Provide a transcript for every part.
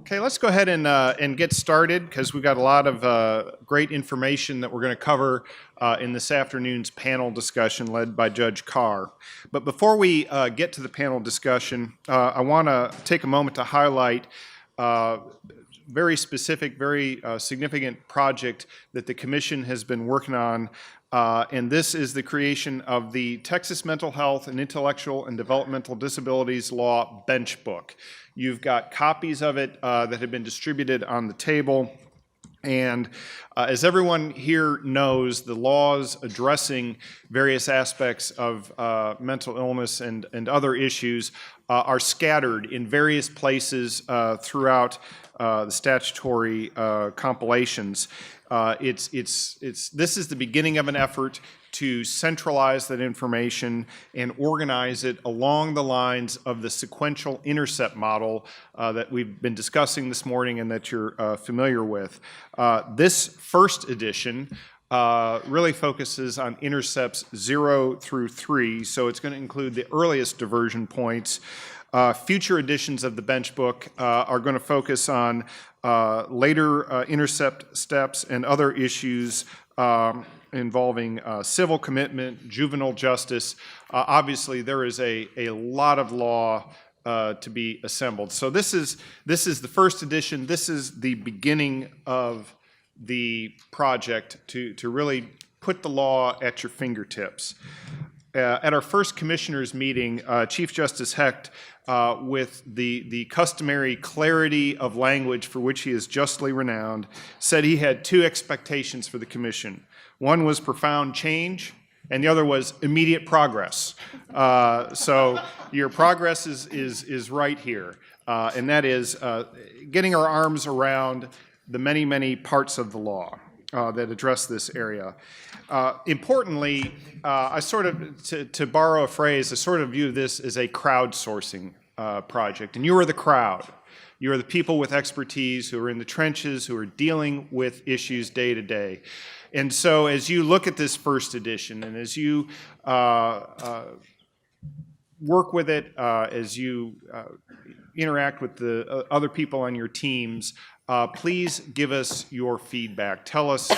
Okay, let's go ahead and get started because we've got a lot of great information that we're going to cover in this afternoon's panel discussion led by Judge Carr. But before we get to the panel discussion, I want to take a moment to highlight very specific, very significant project that the Commission has been working on, and this is the creation of the Texas Mental Health and Intellectual and Developmental Disabilities Law Bench Book. You've got copies of it that have been distributed on the table. And as everyone here knows, the laws addressing various aspects of mental illness and other issues are scattered in various places throughout the statutory compilations. This is the beginning of an effort to centralize that information and organize it along the lines of the sequential intercept model that we've been discussing this morning and that you're familiar with. This first edition really focuses on intercepts 0 through 3, so it's going to include the earliest diversion points. Future editions of the bench book are going to focus on later intercept steps and other issues involving civil commitment, juvenile justice. Obviously, there is a lot of law to be assembled. So this is the first edition. This is the beginning of the project to really put the law at your fingertips. At our first commissioners meeting, Chief Justice Hecht, with the customary clarity of language for which he is justly renowned, said he had two expectations for the commission. One was profound change, and the other was immediate progress. So your progress is right here, and that is getting our arms around the many, many parts of the law that address this area. Importantly, I sort of, to borrow a phrase, I sort of view this as a crowdsourcing project. And you are the crowd. You are the people with expertise who are in the trenches, who are dealing with issues day to day. And so as you look at this first edition and as you work with it, as you interact with the other people on your teams, please give us your feedback. Tell us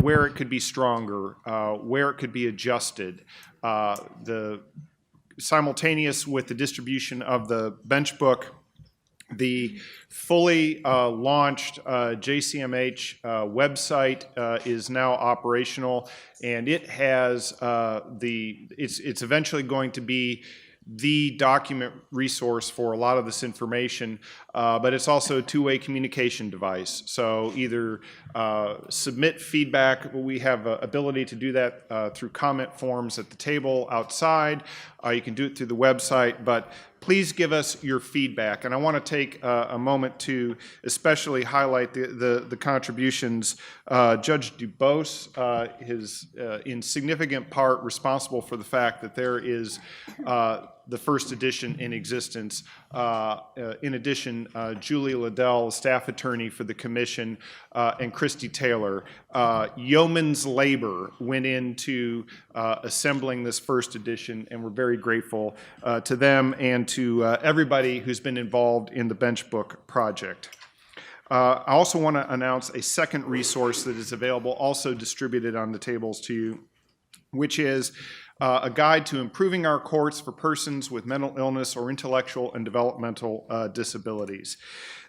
where it could be stronger, where it could be adjusted. Simultaneous with the distribution of the bench book, the fully launched JCMH website is now operational, and it has it's eventually going to be the document resource for a lot of this information, but it's also a two-way communication device. So either submit feedback. We have ability to do that through comment forms at the table outside. You can do it through the website, but please give us your feedback. And I want to take a moment to especially highlight the contributions. Judge DuBose is in significant part responsible for the fact that there is the first edition in existence. In addition, Julie Liddell, staff attorney for the commission, and Christy Taylor. Yeoman's labor went into assembling this first edition, and we're very grateful to them and to everybody who's been involved in the bench book project. I also want to announce a second resource that is available, also distributed on the tables to you, which is a guide to improving our courts for persons with mental illness or intellectual and developmental disabilities.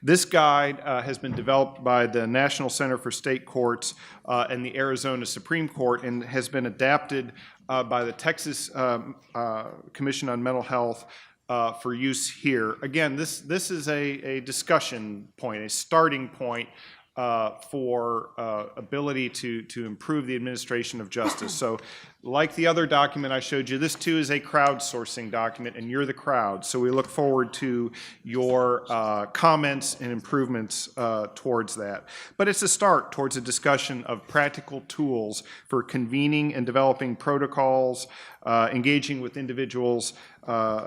This guide has been developed by the National Center for State Courts and the Arizona Supreme Court and has been adapted by the Texas Commission on Mental Health for use here. Again, this is a discussion point, a starting point for ability to improve the administration of justice. So like the other document I showed you, this too is a crowdsourcing document, and you're the crowd. So we look forward to your comments and improvements towards that. But it's a start towards a discussion of practical tools for convening and developing protocols, engaging with individuals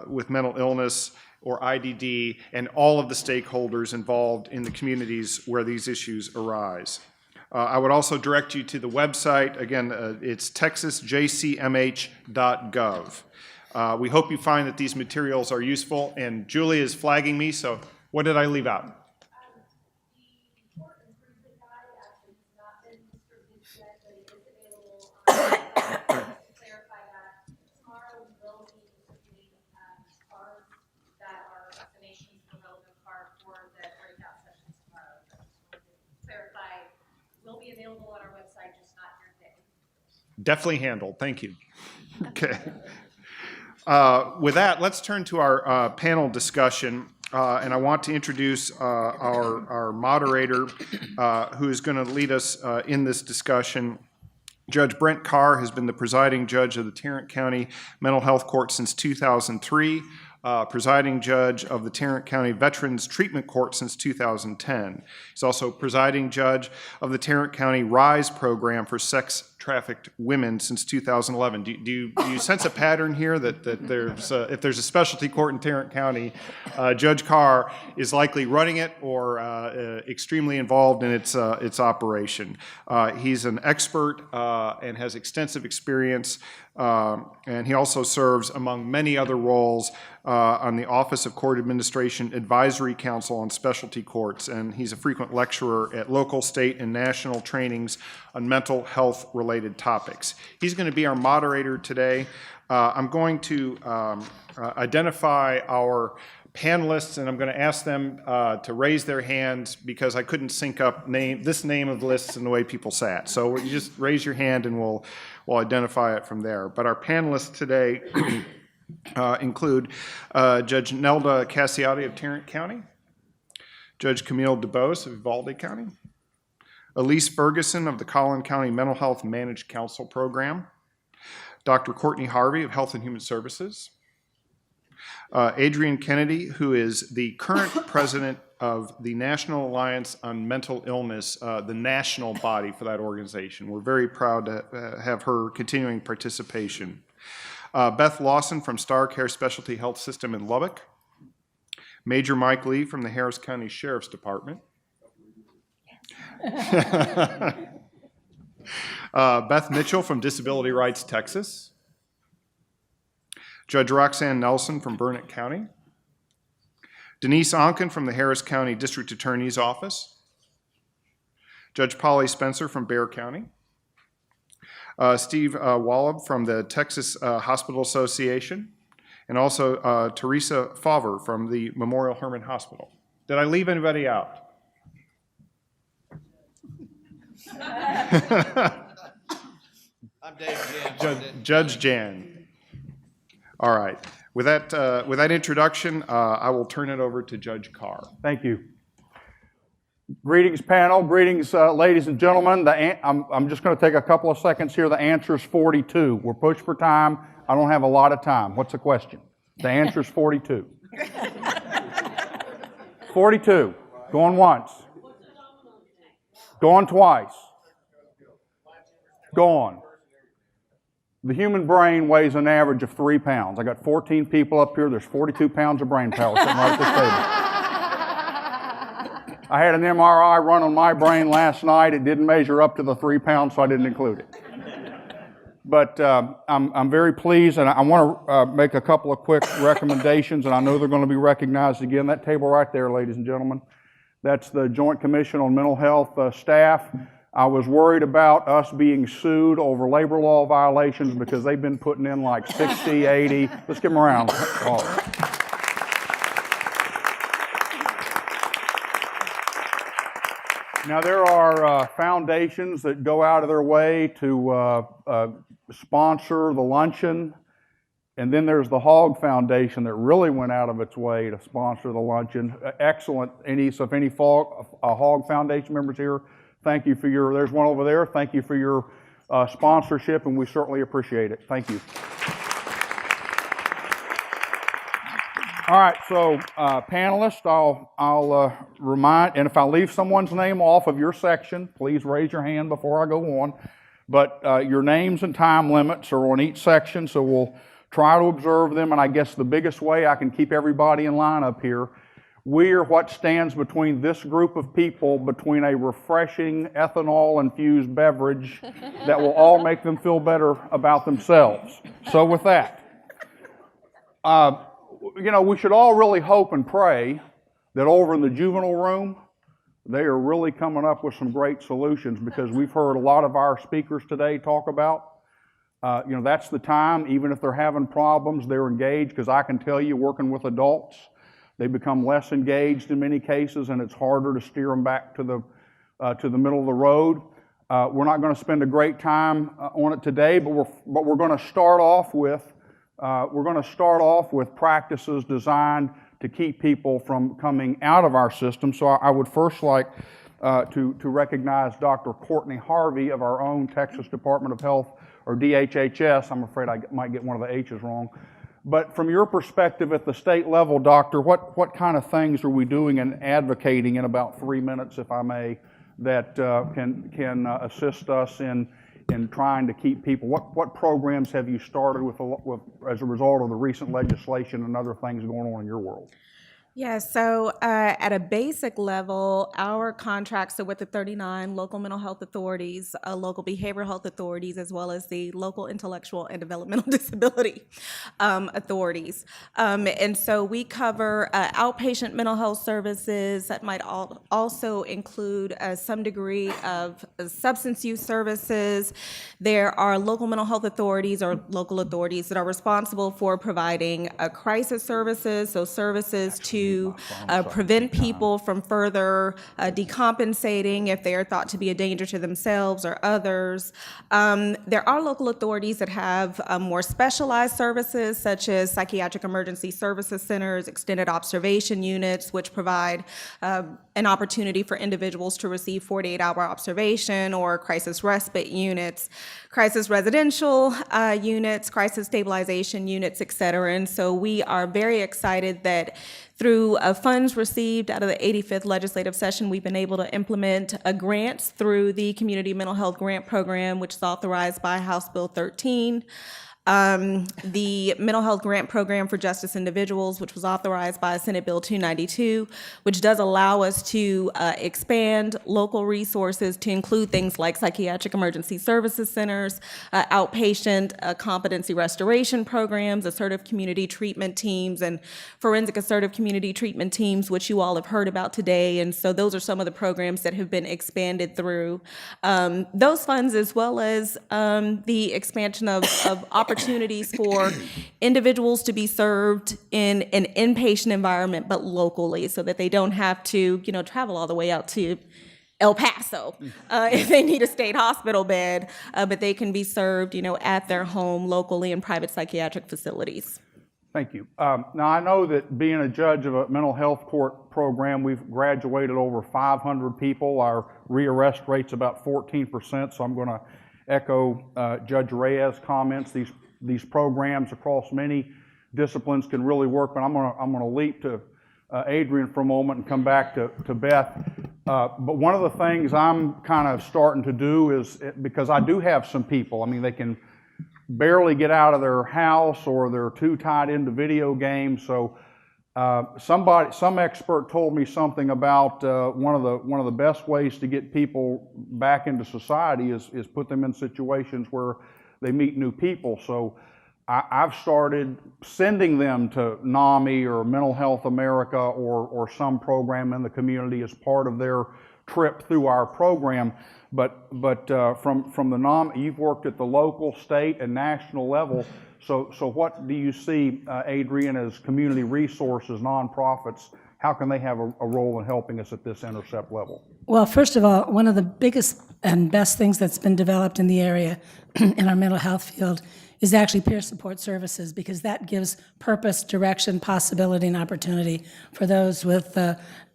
with mental illness or IDD, and all of the stakeholders involved in the communities where these issues arise. I would also direct you to the website. Again, it's texasjcmh.gov. We hope you find that these materials are useful, and Julie is flagging me, so what did I leave out? available on our website, just not here today. Definitely handled. Thank you. Okay. With that, let's turn to our panel discussion. And I want to introduce our moderator who is going to lead us in this discussion. Judge Brent Carr has been the presiding judge of the Tarrant County Mental Health Court since 2003, presiding judge of the Tarrant County Veterans Treatment Court since 2010. He's also presiding judge of the Tarrant County RISE program for sex-trafficked women since 2011. Do you sense a pattern here that there's if there's a specialty court in Tarrant County, Judge Carr is likely running it or extremely involved in its operation. He's an expert and has extensive experience, and he also serves, among many other roles, on the Office of Court Administration Advisory Council on Specialty Courts, and he's a frequent lecturer at local, state, and national trainings on mental health-related topics. He's going to be our moderator today. I'm going to identify our panelists, and I'm going to ask them to raise their hands because I couldn't sync up this name of lists and the way people sat. So you just raise your hand and we'll identify it from there. But our panelists today include Judge Nelda Cacciotti of Tarrant County, Judge Camile DuBose of Uvalde County, Alyse Ferguson of the Collin County Mental Health Managed Counsel Program, Dr. Courtney Harvey of Health and Human Services, Adrienne Kennedy, who is the current president of the National Alliance on Mental Illness, the national body for that organization. We're very proud to have her continuing participation. Beth Lawson from Star Care Specialty Health System in Lubbock, Major Mike Lee from the Harris County Sheriff's Department, Beth Mitchell from Disability Rights Texas, Judge Roxanne Nelson from Burnet County, Denise Oncken from the Harris County District Attorney's Office, Judge Polly Spencer from Bexar County, Steve Wohleb from the Texas Hospital Association, and also Teresa Favre from the Memorial Hermann Hospital. Did I leave anybody out? I'm Dave Jahn. Judge Jahn. All right. With that introduction, I will turn it over to Judge Carr. Thank you. Greetings, panel. Greetings, ladies and gentlemen. I'm just going to take a couple of seconds here. The answer is 42. We're pushed for time. I don't have a lot of time. What's the question? The answer is 42. 42. Going once. Going twice. Gone. The human brain weighs an average of 3 pounds. I got 14 people up here. There's 42 pounds of brain power sitting right at this table. I had an MRI run on my brain last night. It didn't measure up to the 3 pounds, so I didn't include it. But I'm very pleased, and I want to make a couple of quick recommendations, and I know they're going to be recognized again. That table right there, ladies and gentlemen, that's the Joint Commission on Mental Health staff. I was worried about us being sued over labor law violations because they've been putting in like 60, 80. Let's give them a round. Oh. Now, there are foundations that go out of their way to sponsor the luncheon, and then there's the Hog Foundation that really went out of its way to sponsor the luncheon. Excellent. So if any Hog Foundation members here, thank you for there's one over there. Thank you for your sponsorship, and we certainly appreciate it. Thank you. All right, so panelists, I'll remind, and if I leave someone's name off of your section, please raise your hand before I go on. But your names and time limits are on each section, so we'll try to observe them, and I guess the biggest way I can keep everybody in line up here, we are what stands between this group of people, between a refreshing ethanol-infused beverage that will all make them feel better about themselves. So with that, we should all really hope and pray that over in the juvenile room, they are really coming up with some great solutions, because we've heard a lot of our speakers today talk about, that's the time, even if they're having problems, they're engaged, because I can tell you, working with adults, they become less engaged in many cases, and it's harder to steer them back to the middle of the road. We're not going to spend a great time on it today, but we're going to start off with practices designed to keep people from coming out of our system. So I would first like to recognize Dr. Courtney Harvey of our own Texas Department of Health, or DHHS. I'm afraid I might get one of the H's wrong. But from your perspective at the state level, Doctor, what kind of things are we doing and advocating in about 3 minutes, if I may, that can assist us in trying to keep people? What programs have you started with as a result of the recent legislation and other things going on in your world? Yeah, so at a basic level, our contracts are with the 39 local mental health authorities, local behavioral health authorities, as well as the local intellectual and developmental disability authorities. And so we cover outpatient mental health services that might also include some degree of substance use services. There are local mental health authorities or local authorities that are responsible for providing crisis services, so services to prevent people from further decompensating if they are thought to be a danger to themselves or others. There are local authorities that have more specialized services, such as psychiatric emergency services centers, extended observation units, which provide an opportunity for individuals to receive 48-hour observation, or crisis respite units, crisis residential units, crisis stabilization units, et cetera. And so we are very excited that through funds received out of the 85th legislative session, we've been able to implement grants through the Community Mental Health Grant Program, which is authorized by House Bill 13. The Mental Health Grant Program for Justice Individuals, which was authorized by Senate Bill 292, which does allow us to expand local resources to include things like psychiatric emergency services centers, outpatient competency restoration programs, assertive community treatment teams, and forensic assertive community treatment teams, which you all have heard about today. And so those are some of the programs that have been expanded through those funds, as well as the expansion of opportunities for individuals to be served in an inpatient environment, but locally, so that they don't have to, travel all the way out to El Paso if they need a state hospital bed, but they can be served, at their home locally in private psychiatric facilities. Thank you. Now, I know that being a judge of a mental health court program, we've graduated over 500 people. Our rearrest rate's about 14%, so I'm going to echo Judge Reyes' comments. These programs across many disciplines can really work, but I'm going to leap to Adrienne for a moment and come back to Beth. But one of the things I'm kind of starting to do is, because I do have some people, they can barely get out of their house, or they're too tied into video games. So some expert told me something about one of the best ways to get people back into society is put them in situations where they meet new people. So I've started sending them to NAMI or Mental Health America or some program in the community as part of their trip through our program. But from the NAMI, you've worked at the local, state, and national level. So what do you see, Adrienne, as community resources, nonprofits? How can they have a role in helping us at this intercept level? Well, first of all, one of the biggest and best things that's been developed in the area in our mental health field is actually peer support services, because that gives purpose, direction, possibility, and opportunity for those with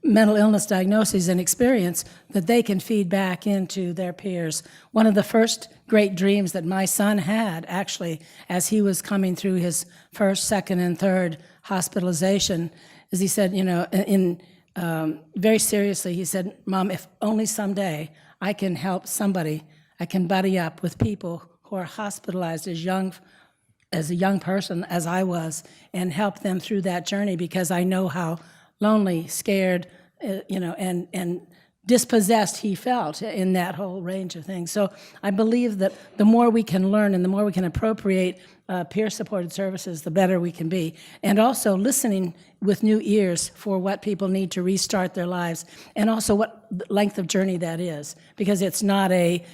mental illness diagnoses and experience that they can feed back into their peers. One of the first great dreams that my son had, actually, as he was coming through his first, second, and third hospitalization, is he said, very seriously, he said, "Mom, if only someday I can help somebody, I can buddy up with people who are hospitalized as a young person as I was, and help them through that journey, because I know how lonely, scared, and dispossessed he felt in that whole range of things." So I believe that the more we can learn and the more we can appropriate peer-supported services, the better we can be. And also listening with new ears for what people need to restart their lives, and also what length of journey that is. Because it's not a,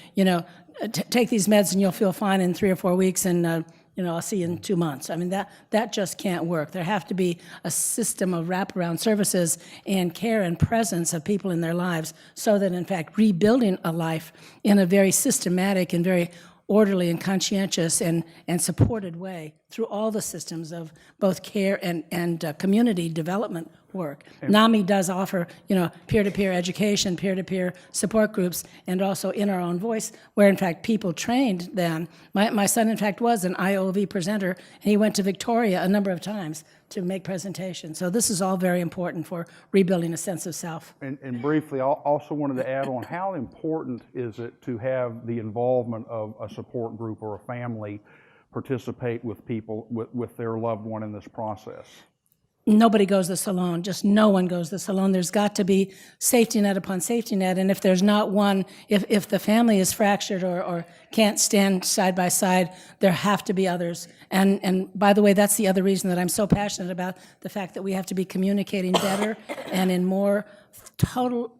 take these meds and you'll feel fine in 3 or 4 weeks, and I'll see you in 2 months. I mean, that just can't work. There have to be a system of wraparound services and care and presence of people in their lives so that, in fact, rebuilding a life in a very systematic and very orderly and conscientious and supported way through all the systems of both care and community development work. NAMI does offer, peer-to-peer education, peer-to-peer support groups, and also in our own voice, where in fact people trained then. My son, in fact, was an IOV presenter, and he went to Victoria a number of times to make presentations. So this is all very important for rebuilding a sense of self. And briefly, I also wanted to add on, how important is it to have the involvement of a support group or a family participate with people, with their loved one in this process? Nobody goes this alone, just no one goes this alone. There's got to be safety net upon safety net, and if there's not one, if the family is fractured or can't stand side by side, there have to be others. And by the way, that's the other reason that I'm so passionate about the fact that we have to be communicating better and in more total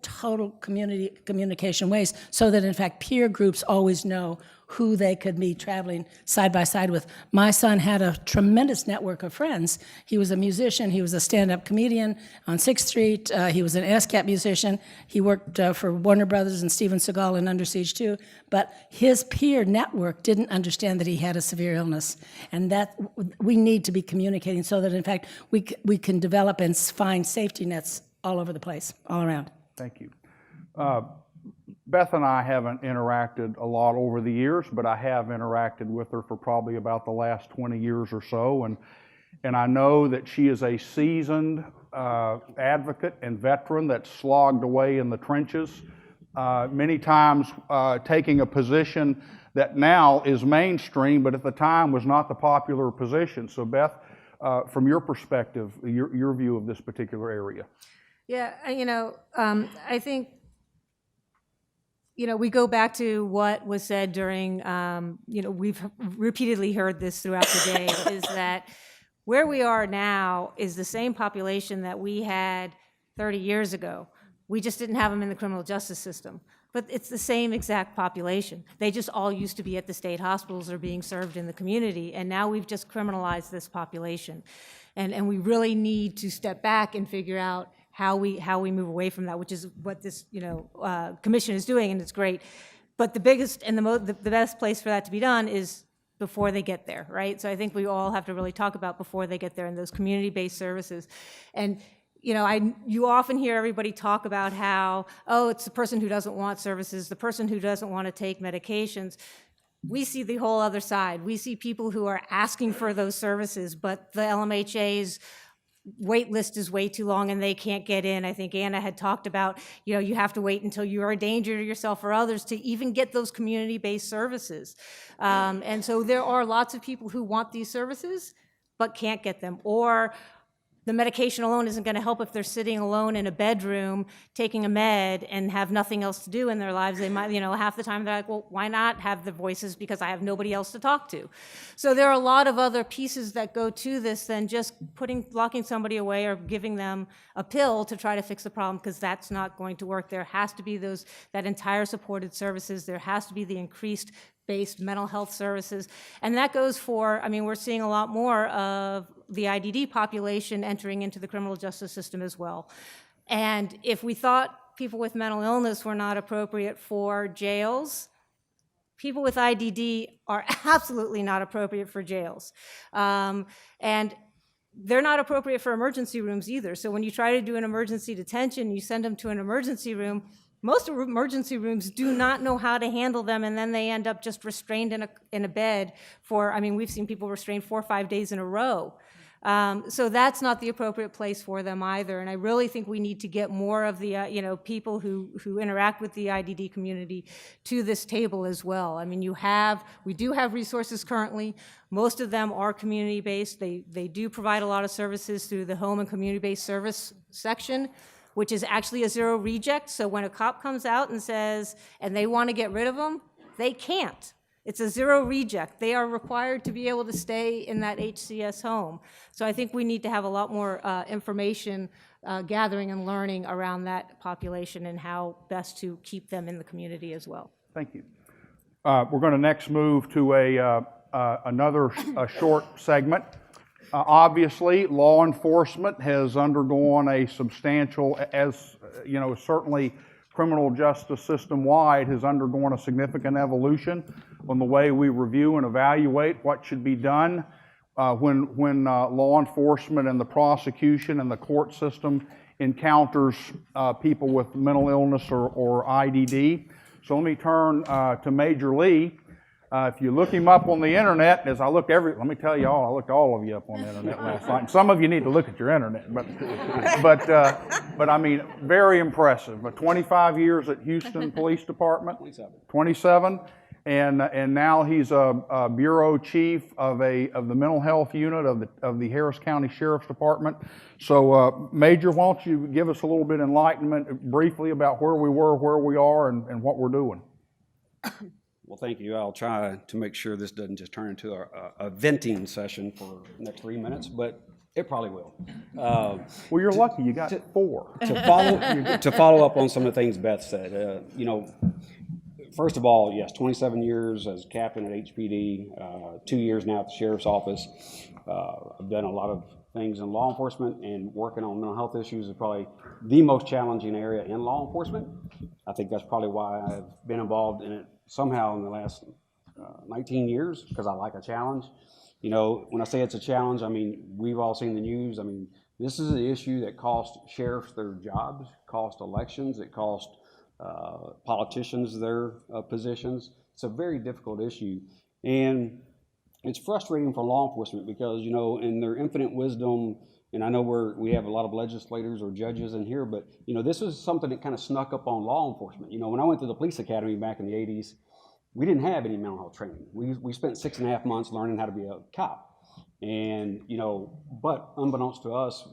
communication ways, so that in fact peer groups always know who they could be traveling side by side with. My son had a tremendous network of friends. He was a musician, he was a stand-up comedian on 6th Street, he was an ASCAP musician, he worked for Warner Brothers and Steven Seagal in Under Siege 2, but his peer network didn't understand that he had a severe illness, and that we need to be communicating so that in fact we can develop and find safety nets all over the place, all around. Thank you. Beth and I haven't interacted a lot over the years, but I have interacted with her for probably about the last 20 years or so, and I know that she is a seasoned advocate and veteran that slogged away in the trenches, many times taking a position that now is mainstream, but at the time was not the popular position. So Beth, from your perspective, your view of this particular area. Yeah, I think, we go back to what was said during, we've repeatedly heard this throughout the day, is that where we are now is the same population that we had 30 years ago. We just didn't have them in the criminal justice system. But it's the same exact population. They just all used to be at the state hospitals or being served in the community, and now we've just criminalized this population. And we really need to step back and figure out how we move away from that, which is what this commission is doing, and it's great. But the biggest and the best place for that to be done is before they get there, right? So I think we all have to really talk about before they get there and those community-based services. And you often hear everybody talk about how, it's the person who doesn't want services, the person who doesn't want to take medications. We see the whole other side. We see people who are asking for those services, but the LMHA's wait list is way too long and they can't get in. I think Anna had talked about, you have to wait until you are a danger to yourself or others to even get those community-based services. And so there are lots of people who want these services but can't get them, or the medication alone isn't going to help if they're sitting alone in a bedroom taking a med and have nothing else to do in their lives. They might, half the time they're like, well, why not have the voices, because I have nobody else to talk to. So there are a lot of other pieces that go to this than just locking somebody away or giving them a pill to try to fix the problem, because that's not going to work. There has to be that entire supported services. There has to be the increased based mental health services. And that goes for, we're seeing a lot more of the IDD population entering into the criminal justice system as well. And if we thought people with mental illness were not appropriate for jails, people with IDD are absolutely not appropriate for jails. And they're not appropriate for emergency rooms either. So when you try to do an emergency detention, you send them to an emergency room. Most emergency rooms do not know how to handle them, and then they end up just restrained in a bed for, we've seen people restrained 4 or 5 days in a row. So that's not the appropriate place for them either. And I really think we need to get more of the, people who interact with the IDD community to this table as well. We do have resources currently. Most of them are community-based. They do provide a lot of services through the home and community-based service section, which is actually a zero reject. So when a cop comes out and says, and they want to get rid of them, they can't. It's a zero reject. They are required to be able to stay in that HCS home. So I think we need to have a lot more information gathering and learning around that population and how best to keep them in the community as well. Thank you. We're going to next move to a another short segment. Obviously, law enforcement has undergone a substantial, as you know, certainly criminal justice system-wide has undergone a significant evolution on the way we review and evaluate what should be done when law enforcement and the prosecution and the court system encounters people with mental illness or IDD. So let me turn to Major Lee. If you look him up on the internet, as I looked let me tell you all, I looked all of you up on the internet last night. And some of you need to look at your internet, but I mean, very impressive. But 25 years at Houston Police Department. 27. And now he's a bureau chief of the mental health unit of the Harris County Sheriff's Department. So, Major, why don't you give us a little bit of enlightenment briefly about where we were, where we are, and what we're doing. Well, thank you. I'll try to make sure this doesn't just turn into a venting session for the next 3 minutes, but it probably will. Well, you're lucky. You got 4. To follow up on some of the things Beth said, you know, first of all, yes, 27 years as captain at HPD, 2 years now at the Sheriff's Office. I've done a lot of things in law enforcement, and working on mental health issues is probably the most challenging area in law enforcement. I think that's probably why I've been involved in it somehow in the last 19 years, because I like a challenge. You know, when I say it's a challenge, I mean, we've all seen the news. I mean, this is an issue that cost sheriffs their jobs, cost elections, it cost politicians their positions. It's a very difficult issue. And it's frustrating for law enforcement because, you know, in their infinite wisdom, and I know we have a lot of legislators or judges in here, but, you know, this was something that kind of snuck up on law enforcement. You know, when I went to the police academy back in the 80s, we didn't have any mental health training. We spent 6.5 months learning how to be a cop. And, you know, but unbeknownst to us,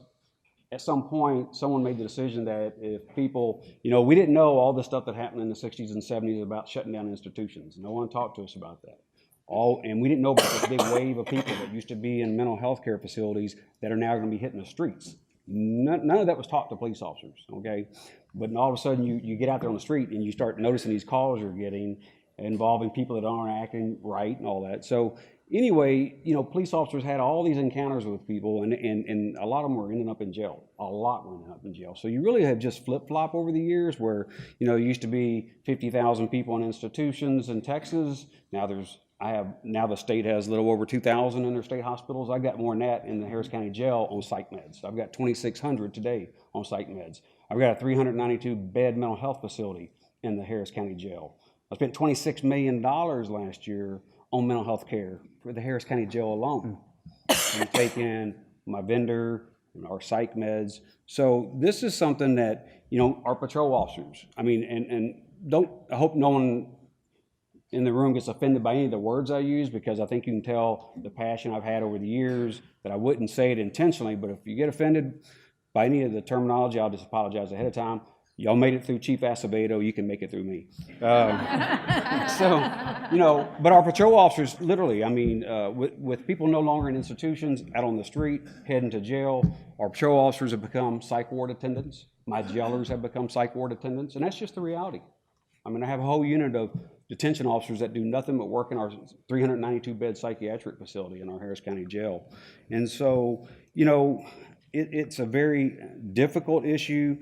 at some point, someone made the decision that if people, you know, we didn't know all the stuff that happened in the 60s and 70s about shutting down institutions. No one talked to us about that. And we didn't know about this big wave of people that used to be in mental health care facilities that are now going to be hitting the streets. None of that was taught to police officers, okay? But all of a sudden, you get out there on the street and you start noticing these calls you're getting involving people that aren't acting right and all that. So anyway, you know, police officers had all these encounters with people, and a lot of them were ending up in jail. A lot were ending up in jail. So you really have just flip-flop over the years where, you know, it used to be 50,000 people in institutions in Texas. Now now the state has a little over 2,000 in their state hospitals. I've got more than that in the Harris County Jail on psych meds. I've got 2,600 today on psych meds. I've got a 392 bed mental health facility in the Harris County Jail. I spent $26 million last year on mental health care for the Harris County Jail alone. We take in my vendor and our psych meds. So this is something that, you know, our patrol officers, I mean, and I hope no one in the room gets offended by any of the words I use, because I think you can tell the passion I've had over the years that I wouldn't say it intentionally, but if you get offended by any of the terminology, I'll just apologize ahead of time. Y'all made it through Chief Acevedo, you can make it through me. So, you know, but our patrol officers, literally, I mean, with people no longer in institutions, out on the street, heading to jail, our patrol officers have become psych ward attendants. My jailers have become psych ward attendants, and that's just the reality. I mean, I have a whole unit of detention officers that do nothing but work in our 392-bed psychiatric facility in our Harris County Jail. And so, you know, it's a very difficult issue.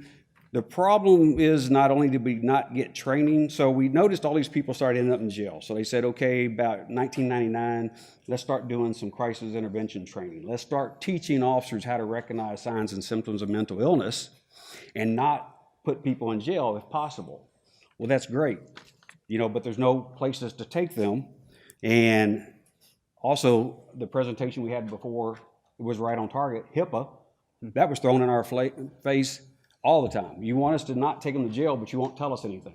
The problem is not only did we not get training, so we noticed all these people started ending up in jail. So they said, okay, about 1999, let's start doing some crisis intervention training. Let's start teaching officers how to recognize signs and symptoms of mental illness and not put people in jail if possible. Well, that's great, you know, but there's no places to take them. And also, the presentation we had before was right on target. HIPAA, that was thrown in our face all the time. You want us to not take them to jail, but you won't tell us anything.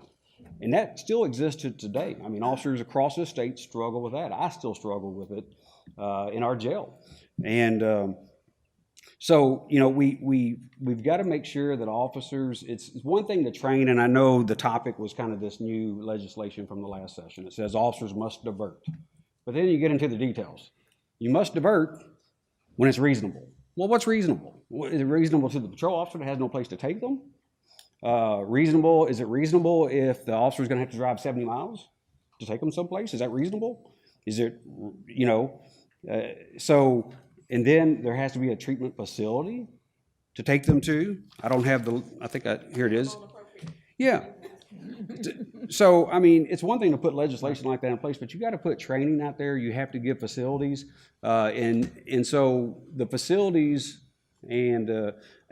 And that still exists today. I mean, officers across the state struggle with that. I still struggle with it in our jail. And so, you know, we've got to make sure that officers, it's one thing to train, and I know the topic was kind of this new legislation from the last session. It says officers must divert. But then you get into the details. You must divert when it's reasonable. Well, what's reasonable? Is it reasonable to the patrol officer that has no place to take them? Is it reasonable if the officer is going to have to drive 70 miles to take them someplace? Is that reasonable? Is it, you know, so, and then there has to be a treatment facility to take them to. I don't have the, I think here it is. Yeah. So, I mean, it's one thing to put legislation like that in place, but you got to put training out there. You have to give facilities. And so the facilities and,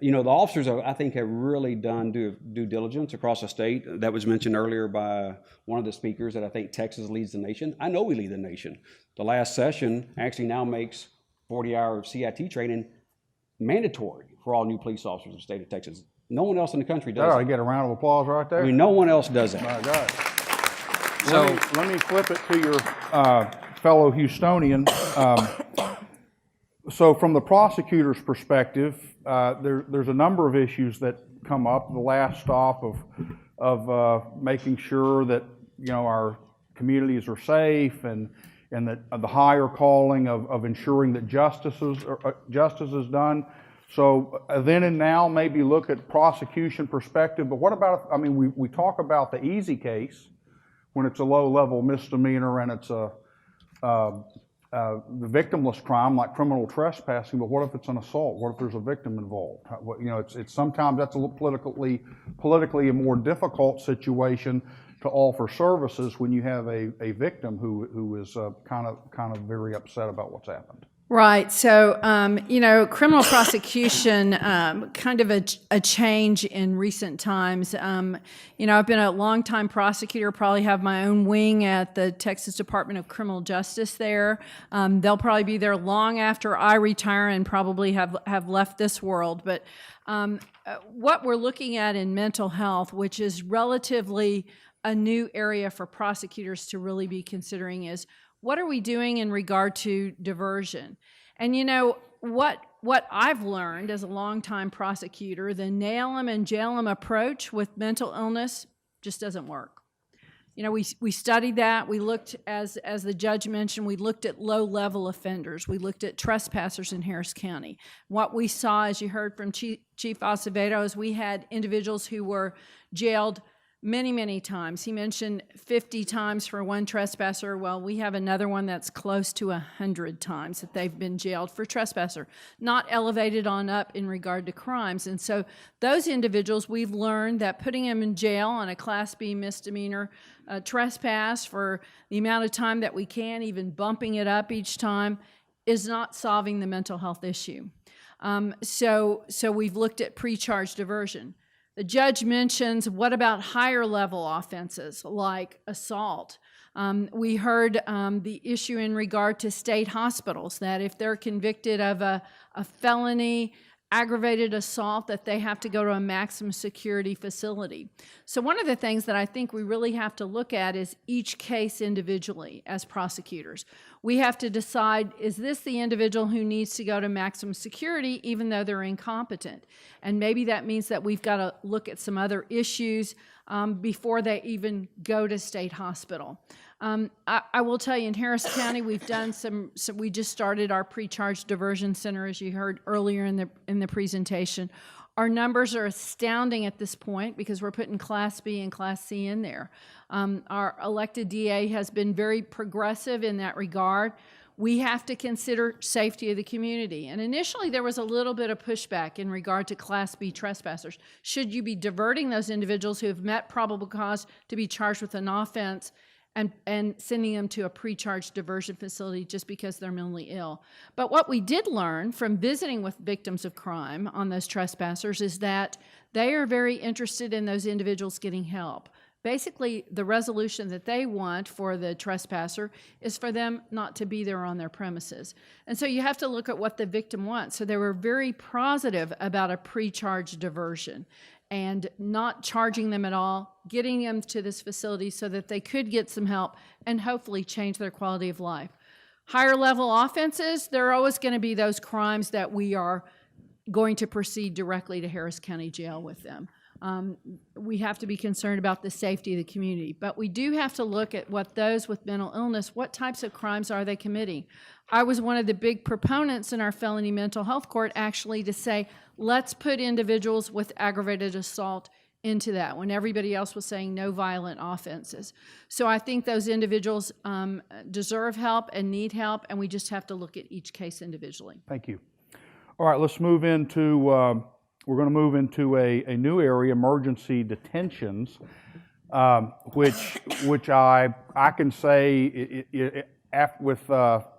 you know, the officers, I think, have really done due diligence across the state. That was mentioned earlier by one of the speakers that I think Texas leads the nation. I know we lead the nation. The last session actually now makes 40-hour CIT training mandatory for all new police officers in the state of Texas. No one else in the country does That ought to that. get a round of applause right there. I mean, no one else does that. My God. So, Let me flip it to your fellow Houstonian. So from the prosecutor's perspective, there's a number of issues that come up. The last stop of making sure that, you know, our communities are safe, and that the higher calling of ensuring that justice is done. So then and now, maybe look at prosecution perspective. But what about, I mean, we talk about the easy case when it's a low-level misdemeanor and it's the victimless crime like criminal trespassing. But what if it's an assault? What if there's a victim involved? You know, it's sometimes that's a little politically a more difficult situation to offer services when you have a victim who is kind of very upset about what's happened. Right. So, you know, criminal prosecution, kind of a change in recent times. You know, I've been a longtime prosecutor, probably have my own wing at the Texas Department of Criminal Justice there. They'll probably be there long after I retire and probably have left this world. But what we're looking at in mental health, which is relatively a new area for prosecutors to really be considering, is what are we doing in regard to diversion? And you know, what I've learned as a longtime prosecutor, the nail 'em and jail 'em approach with mental illness just doesn't work. You know, we studied that. We looked, as the judge mentioned, we looked at low-level offenders. We looked at trespassers in Harris County. What we saw, as you heard from Chief Acevedo, is we had individuals who were jailed many, many times. He mentioned 50 times for one trespasser. Well, we have another one that's close to 100 times that they've been jailed for trespasser, not elevated on up in regard to crimes. And so those individuals, we've learned that putting them in jail on a Class B misdemeanor trespass for the amount of time that we can, even bumping it up each time, is not solving the mental health issue. So we've looked at pre-charge diversion. The judge mentions, what about higher level offenses like assault? We heard the issue in regard to state hospitals, that if they're convicted of a felony aggravated assault, that they have to go to a maximum security facility. So one of the things that I think we really have to look at is each case individually as prosecutors. We have to decide, is this the individual who needs to go to maximum security even though they're incompetent? And maybe that means that we've got to look at some other issues before they even go to state hospital. I will tell you, in Harris County, we've done we just started our pre-charge diversion center, as you heard earlier in the presentation. Our numbers are astounding at this point because we're putting Class B and Class C in there. Our elected DA has been very progressive in that regard. We have to consider safety of the community. And initially, there was a little bit of pushback in regard to Class B trespassers. Should you be diverting those individuals who have met probable cause to be charged with an offense and sending them to a pre-charge diversion facility just because they're mentally ill? But what we did learn from visiting with victims of crime on those trespassers is that they are very interested in those individuals getting help. Basically, the resolution that they want for the trespasser is for them not to be there on their premises. And so you have to look at what the victim wants. So they were very positive about a pre-charge diversion and not charging them at all, getting them to this facility so that they could get some help and hopefully change their quality of life. Higher level offenses, there are always going to be those crimes that we are going to proceed directly to Harris County Jail with them. We have to be concerned about the safety of the community, but we do have to look at what those with mental illness, what types of crimes are they committing? I was one of the big proponents in our felony mental health court actually to say, let's put individuals with aggravated assault into that when everybody else was saying no violent offenses. So I think those individuals deserve help and need help, and we just have to look at each case individually. Thank you. All right, let's move into, we're going to move into a new area, emergency detentions, which I can say with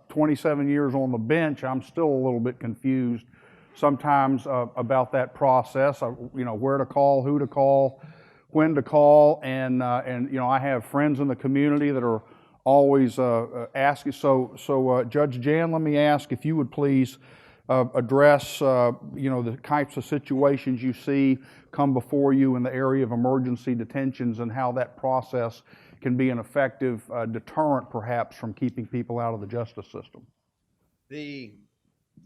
27 years on the bench, I'm still a little bit confused sometimes about that process. Where to call, who to call, when to call, and I have friends in the community that are always asking. So Judge Jahn, let me ask if you would please address the types of situations you see come before you in the area of emergency detentions and how that process can be an effective deterrent, perhaps, from keeping people out of the justice system. The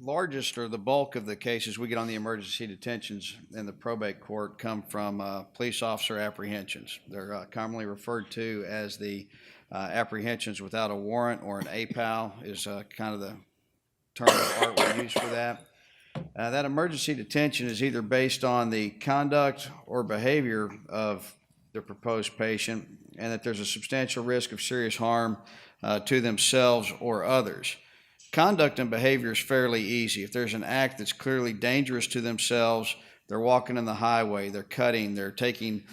largest or the bulk of the cases we get on the emergency detentions in the probate court come from police officer apprehensions. They're commonly referred to as the apprehensions without a warrant, or an APAL is kind of the term of art we use for that. That emergency detention is either based on the conduct or behavior of the proposed patient, and that there's a substantial risk of serious harm to themselves or others. Conduct and behavior is fairly easy. If there's an act that's clearly dangerous to themselves, they're walking in the highway, they're cutting, they're taking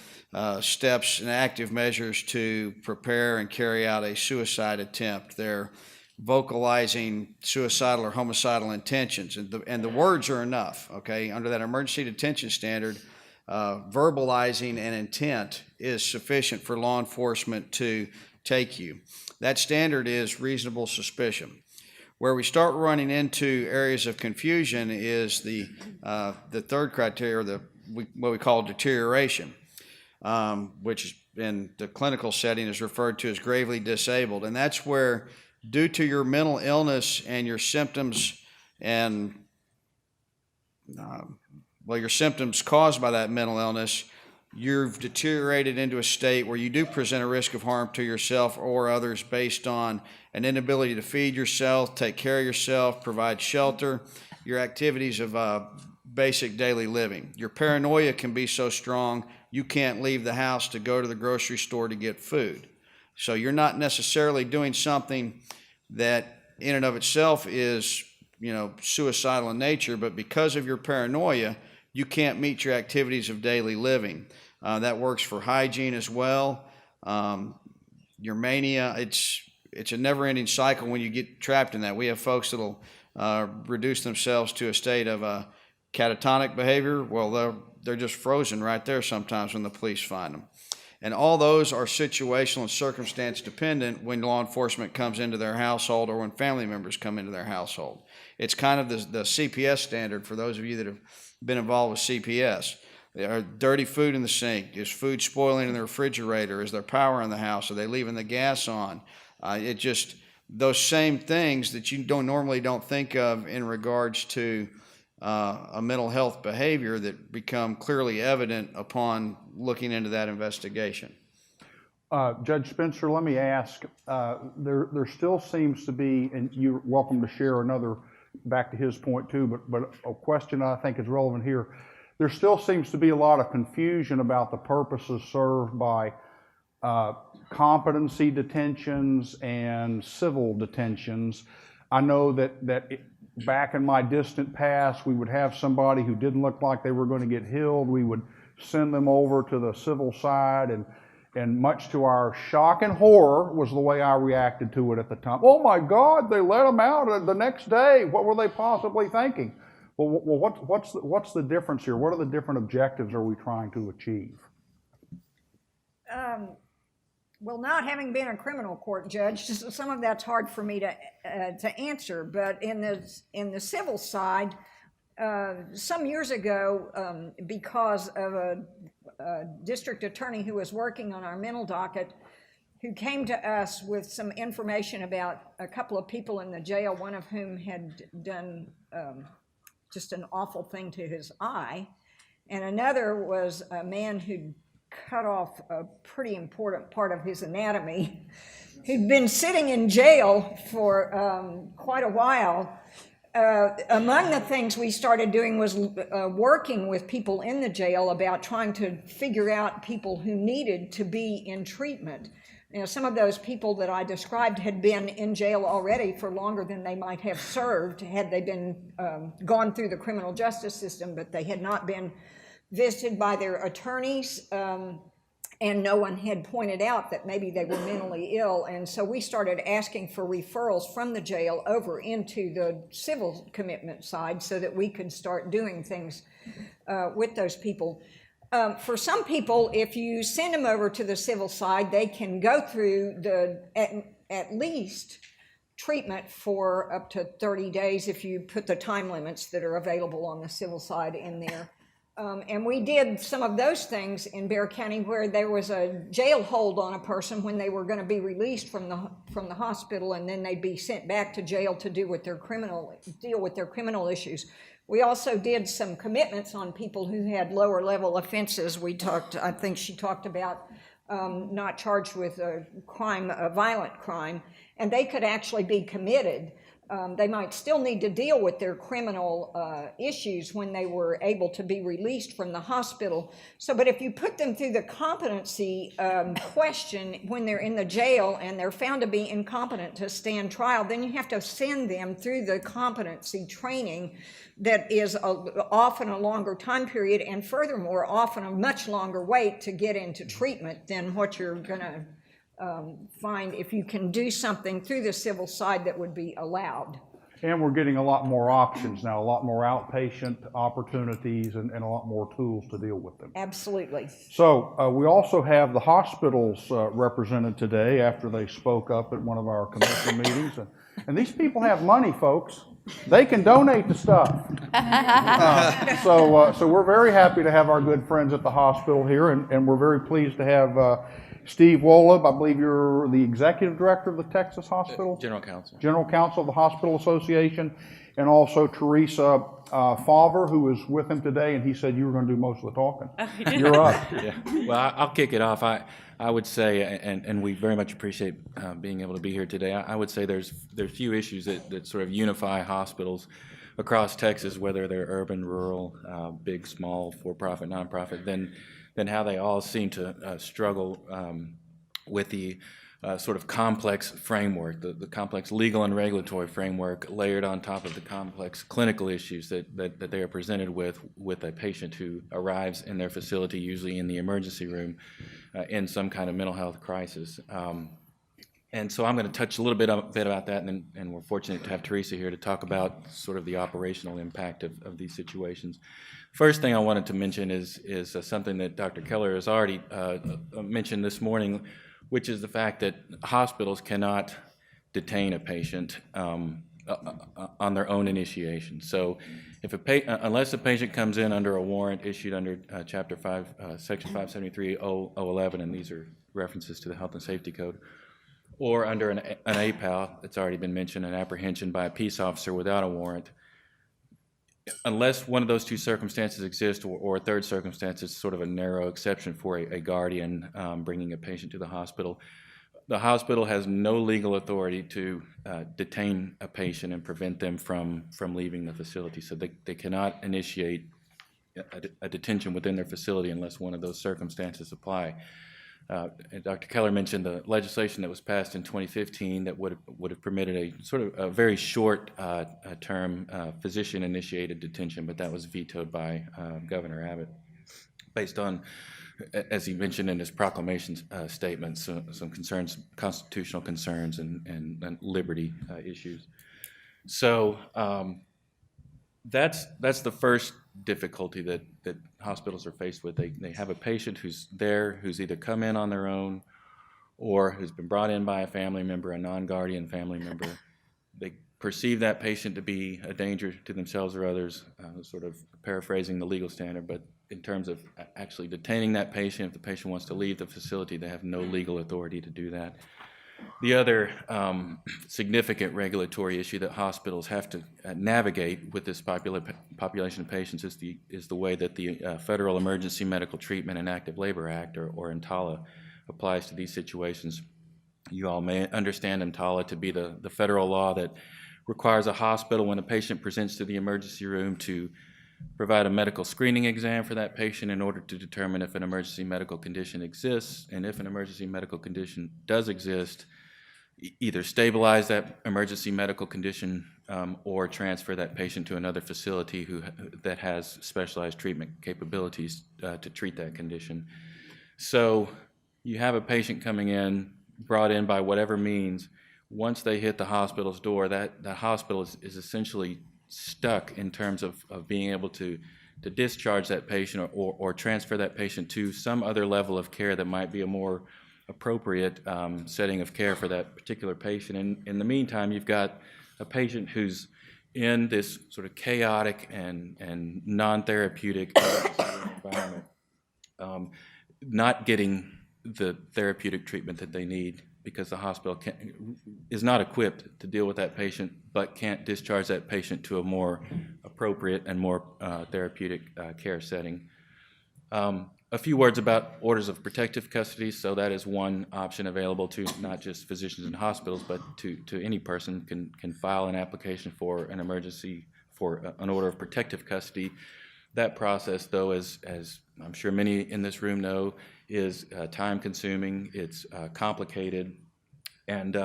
steps and active measures to prepare and carry out a suicide attempt, they're vocalizing suicidal or homicidal intentions, and the words are enough, okay? Under that emergency detention standard, verbalizing an intent is sufficient for law enforcement to take you. That standard is reasonable suspicion. Where we start running into areas of confusion is the third criteria, or what we call deterioration, which in the clinical setting is referred to as gravely disabled. And that's where, due to your mental illness and your symptoms and, your symptoms caused by that mental illness, you've deteriorated into a state where you do present a risk of harm to yourself or others based on an inability to feed yourself, take care of yourself, provide shelter, your activities of basic daily living. Your paranoia can be so strong you can't leave the house to go to the grocery store to get food. So you're not necessarily doing something that in and of itself is, suicidal in nature, but because of your paranoia, you can't meet your activities of daily living. That works for hygiene as well. Your mania, it's a never-ending cycle when you get trapped in that. We have folks that'll reduce themselves to a state of catatonic behavior. Well, they're just frozen right there sometimes when the police find them. And all those are situational and circumstance dependent when law enforcement comes into their household or when family members come into their household. It's kind of the CPS standard for those of you that have been involved with CPS. There are dirty food in the sink. Is food spoiling in the refrigerator? Is there power in the house? Are they leaving the gas on? Those same things that you don't think of in regards to a mental health behavior that become clearly evident upon looking into that investigation. Judge Spencer, let me ask, there still seems to be, and you're welcome to share another, back to his point too, but a question I think is relevant here. There still seems to be a lot of confusion about the purposes served by competency detentions and civil detentions. I know that back in my distant past, we would have somebody who didn't look like they were going to get healed. We would send them over to the civil side, and much to our shock and horror was the way I reacted to it at the time. Oh my God, they let them out the next day. What were they possibly thinking? Well, what's the difference here? What are the different objectives are we trying to achieve? Well, not having been a criminal court judge, some of that's hard for me to answer. But in the civil side, some years ago, because of a district attorney who was working on our mental docket, who came to us with some information about a couple of people in the jail, one of whom had done just an awful thing to his eye, and another was a man who'd cut off a pretty important part of his anatomy. He'd been sitting in jail for quite a while among the things we started doing was working with people in the jail about trying to figure out people who needed to be in treatment. You know, some of those people that I described had been in jail already for longer than they might have served had they been gone through the criminal justice system, but they had not been visited by their attorneys, and no one had pointed out that maybe they were mentally ill. And so we started asking for referrals from the jail over into the civil commitment side so that we could start doing things with those people. For some people, if you send them over to the civil side, they can go through at least treatment for up to 30 days if you put the time limits that are available on the civil side in there. And we did some of those things in Bexar County where there was a jail hold on a person when they were going to be released from the hospital, and then they'd be sent back to jail to deal with their criminal issues. We also did some commitments on people who had lower level offenses. I think she talked about not charged with a violent crime, and they could actually be committed. They might still need to deal with their criminal issues when they were able to be released from the hospital. But if you put them through the competency question when they're in the jail and they're found to be incompetent to stand trial, then you have to send them through the competency training that is often a longer time period, and furthermore, often a much longer wait to get into treatment than what you're going to find if you can do something through the civil side that would be allowed. And we're getting a lot more options now, a lot more outpatient opportunities and a lot more tools to deal with them. Absolutely. So we also have the hospitals represented today after they spoke up at one of our commission meetings. And these people have money, folks. They can donate the stuff. So we're very happy to have our good friends at the hospital here, and we're very pleased to have Steve Wohleb. I believe you're the executive director of the Texas Hospital? General Counsel. General Counsel of the Hospital Association, and also Teresa Favre, who is with him today, and he said you were going to do most of the talking. You're up. Yeah. Well, I'll kick it off. I would say, and we very much appreciate being able to be here today. I would say there's few issues that sort of unify hospitals across Texas, whether they're urban, rural, big, small, for-profit, nonprofit, than how they all seem to struggle with the sort of complex framework, the complex legal and regulatory framework layered on top of the complex clinical issues that they are presented with a patient who arrives in their facility, usually in the emergency room, in some kind of mental health crisis. And so I'm going to touch a little bit about that, and we're fortunate to have Teresa here to talk about sort of the operational impact of these situations. First thing I wanted to mention is something that Dr. Keller has already mentioned this morning, which is the fact that hospitals cannot detain a patient on their own initiation. So if unless a patient comes in under a warrant issued under Chapter 5, Section 573-011, and these are references to the Health and Safety Code, or under an APAL, that's already been mentioned, an apprehension by a peace officer without a warrant, unless one of those two circumstances exist, or a third circumstance is sort of a narrow exception for a guardian bringing a patient to the hospital has no legal authority to detain a patient and prevent them from leaving the facility. So they cannot initiate a detention within their facility unless one of those circumstances apply. And Dr. Keller mentioned the legislation that was passed in 2015 that would have permitted a sort of a very short term physician-initiated detention, but that was vetoed by Governor Abbott based on, as he mentioned in his proclamation statement, some concerns, constitutional concerns and liberty issues. So that's the first difficulty that hospitals are faced with. They have a patient who's there, who's either come in on their own or who's been brought in by a family member, a non-guardian family member. They perceive that patient to be a danger to themselves or others, sort of paraphrasing the legal standard, but in terms of actually detaining that patient, if the patient wants to leave the facility, they have no legal authority to do that. The other significant regulatory issue that hospitals have to navigate with this population of patients is the way that the Federal Emergency Medical Treatment and Active Labor Act, or EMTALA, applies to these situations. You all may understand EMTALA to be the federal law that requires a hospital, when a patient presents to the emergency room, to provide a medical screening exam for that patient in order to determine if an emergency medical condition exists, and if an emergency medical condition does exist, either stabilize that emergency medical condition or transfer that patient to another facility that has specialized treatment capabilities to treat that condition. So you have a patient coming in, brought in by whatever means. Once they hit the hospital's door, that hospital is essentially stuck in terms of being able to discharge that patient or transfer that patient to some other level of care that might be a more appropriate setting of care for that particular patient. And in the meantime, you've got a patient who's in this sort of chaotic and non-therapeutic environment, not getting the therapeutic treatment that they need because the hospital is not equipped to deal with that patient, but can't discharge that patient to a more appropriate and more therapeutic care setting. A few words about orders of protective custody. So that is one option available to not just physicians in hospitals, but to any person can file an application for an emergency, for an order of protective custody. That process, though, as I'm sure many in this room know, is time-consuming, it's complicated, and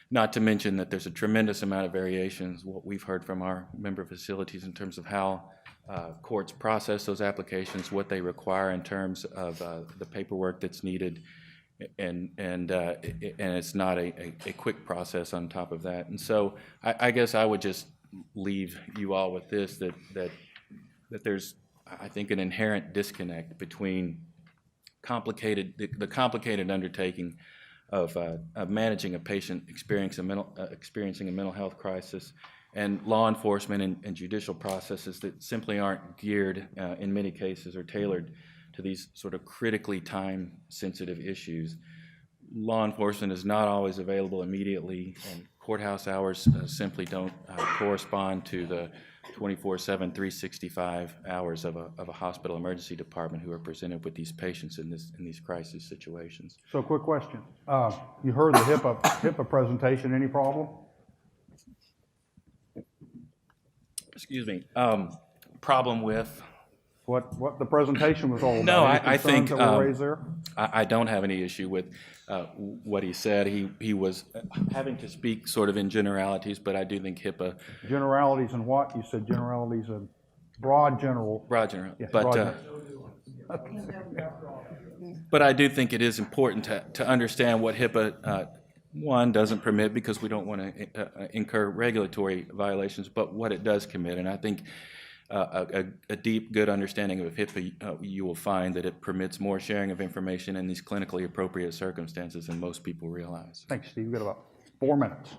not to mention that there's a tremendous amount of variations, what we've heard from our member facilities in terms of how courts process those applications, what they require in terms of the paperwork that's needed, and it's not a quick process on top of that. And so I guess I would just leave you all with this, that there's, I think, an inherent disconnect between the complicated undertaking of managing a patient experiencing a mental health crisis and law enforcement and judicial processes that simply aren't geared in many cases or tailored to these sort of critically time-sensitive issues. Law enforcement is not always available immediately, and courthouse hours simply don't correspond to the 24/7, 365 hours of a hospital emergency department who are presented with these patients in these crisis situations. So quick question. You heard the HIPAA presentation, any problem? Excuse me. Problem with? What the presentation was all about? No, Any I think concerns that were raised there? I don't have any issue with what he said. He was having to speak sort of in generalities, but I do think HIPAA. Generalities and what? You said generalities and broad general. Broad general. Yeah, but broad but I do think it is important to understand what HIPAA one doesn't permit, because we don't want to incur regulatory violations, but what it does commit. And I think a deep, good understanding of HIPAA, you will find that it permits more sharing of information in these clinically appropriate circumstances than most people realize. Thanks, Steve. You've got about 4 minutes.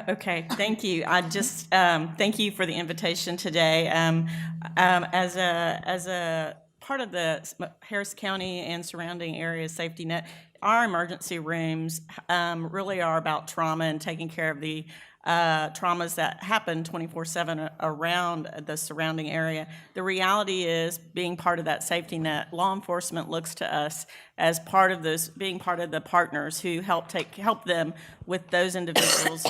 Okay, thank you. I just thank you for the invitation today. As a part of the Harris County and surrounding area safety net, our emergency rooms really are about trauma and taking care of the traumas that happen 24/7 around the surrounding area. The reality is, being part of that safety net, law enforcement looks to us as part of this, being part of the partners who help them with those individuals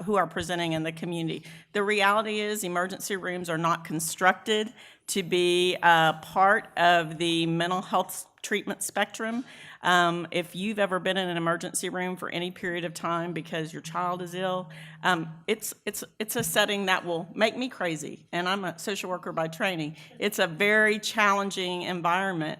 who are presenting in the community. The reality is, emergency rooms are not constructed to be part of the mental health treatment spectrum. If you've ever been in an emergency room for any period of time because your child is ill, it's a setting that will make me crazy, and I'm a social worker by training. It's a very challenging environment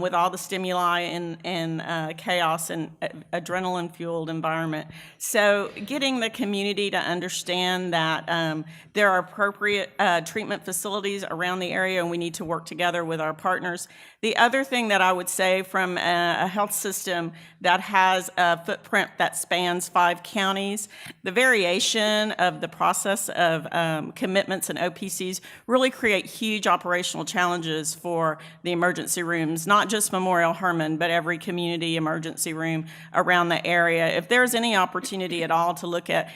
with all the stimuli and chaos and adrenaline-fueled environment. So getting the community to understand that there are appropriate treatment facilities around the area, and we need to work together with our partners. The other thing that I would say from a health system that has a footprint that spans 5 counties, the variation of the process of commitments and OPCs really create huge operational challenges for the emergency rooms, not just Memorial Hermann, but every community emergency room around the area. If there's any opportunity at all to look at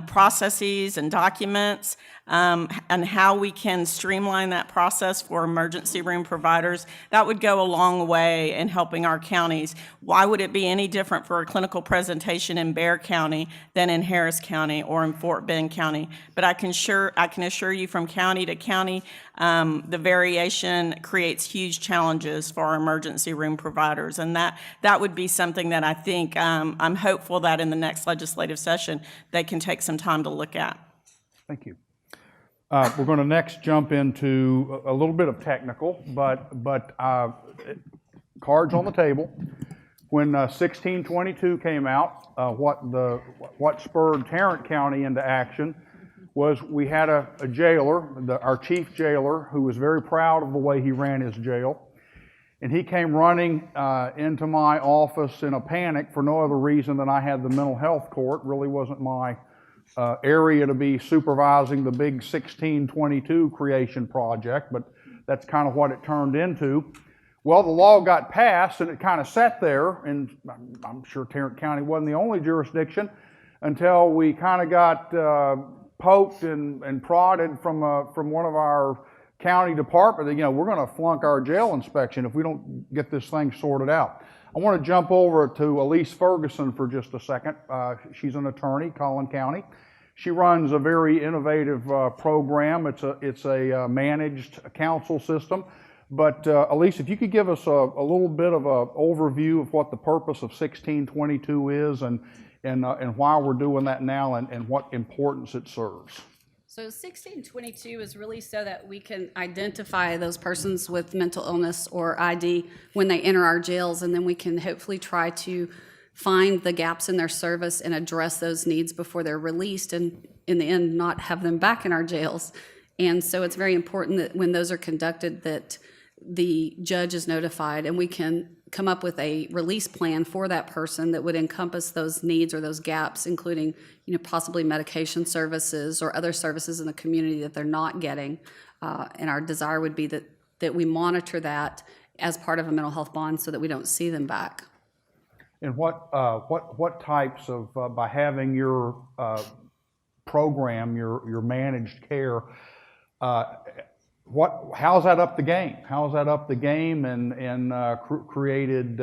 processes and documents and how we can streamline that process for emergency room providers, that would go a long way in helping our counties. Why would it be any different for a clinical presentation in Bexar County than in Harris County or in Fort Bend County? But I can assure you from county to county, the variation creates huge challenges for our emergency room providers, and that would be something that I think I'm hopeful that in the next legislative session they can take some time to look at. Thank you. We're going to next jump into a little bit of technical, but cards on the table. When 1622 came out, what spurred Tarrant County into action was we had a jailer, our chief jailer, who was very proud of the way he ran his jail. And he came running into my office in a panic for no other reason than I had the mental health court. Really wasn't my area to be supervising the big 1622 creation project, but that's kind of what it turned into. Well, the law got passed and it kind of sat there, and I'm sure Tarrant County wasn't the only jurisdiction until we kind of got poked and prodded from one of our county department that, we're going to flunk our jail inspection if we don't get this thing sorted out. I want to jump over to Alyse Ferguson for just a second. She's an attorney, Collin County. She runs a very innovative program. It's a managed counsel system. But Alyse, if you could give us a little bit of an overview of what the purpose of 1622 is and why we're doing that now and what importance it serves. So 1622 is really so that we can identify those persons with mental illness or ID when they enter our jails, and then we can hopefully try to find the gaps in their service and address those needs before they're released, and in the end not have them back in our jails. And so it's very important that when those are conducted that the judge is notified and we can come up with a release plan for that person that would encompass those needs or those gaps, including possibly medication services or other services in the community that they're not getting. And our desire would be that we monitor that as part of a mental health bond so that we don't see them back. And what types of, by having your program, your managed care, how's that up the game? How's that up the game and created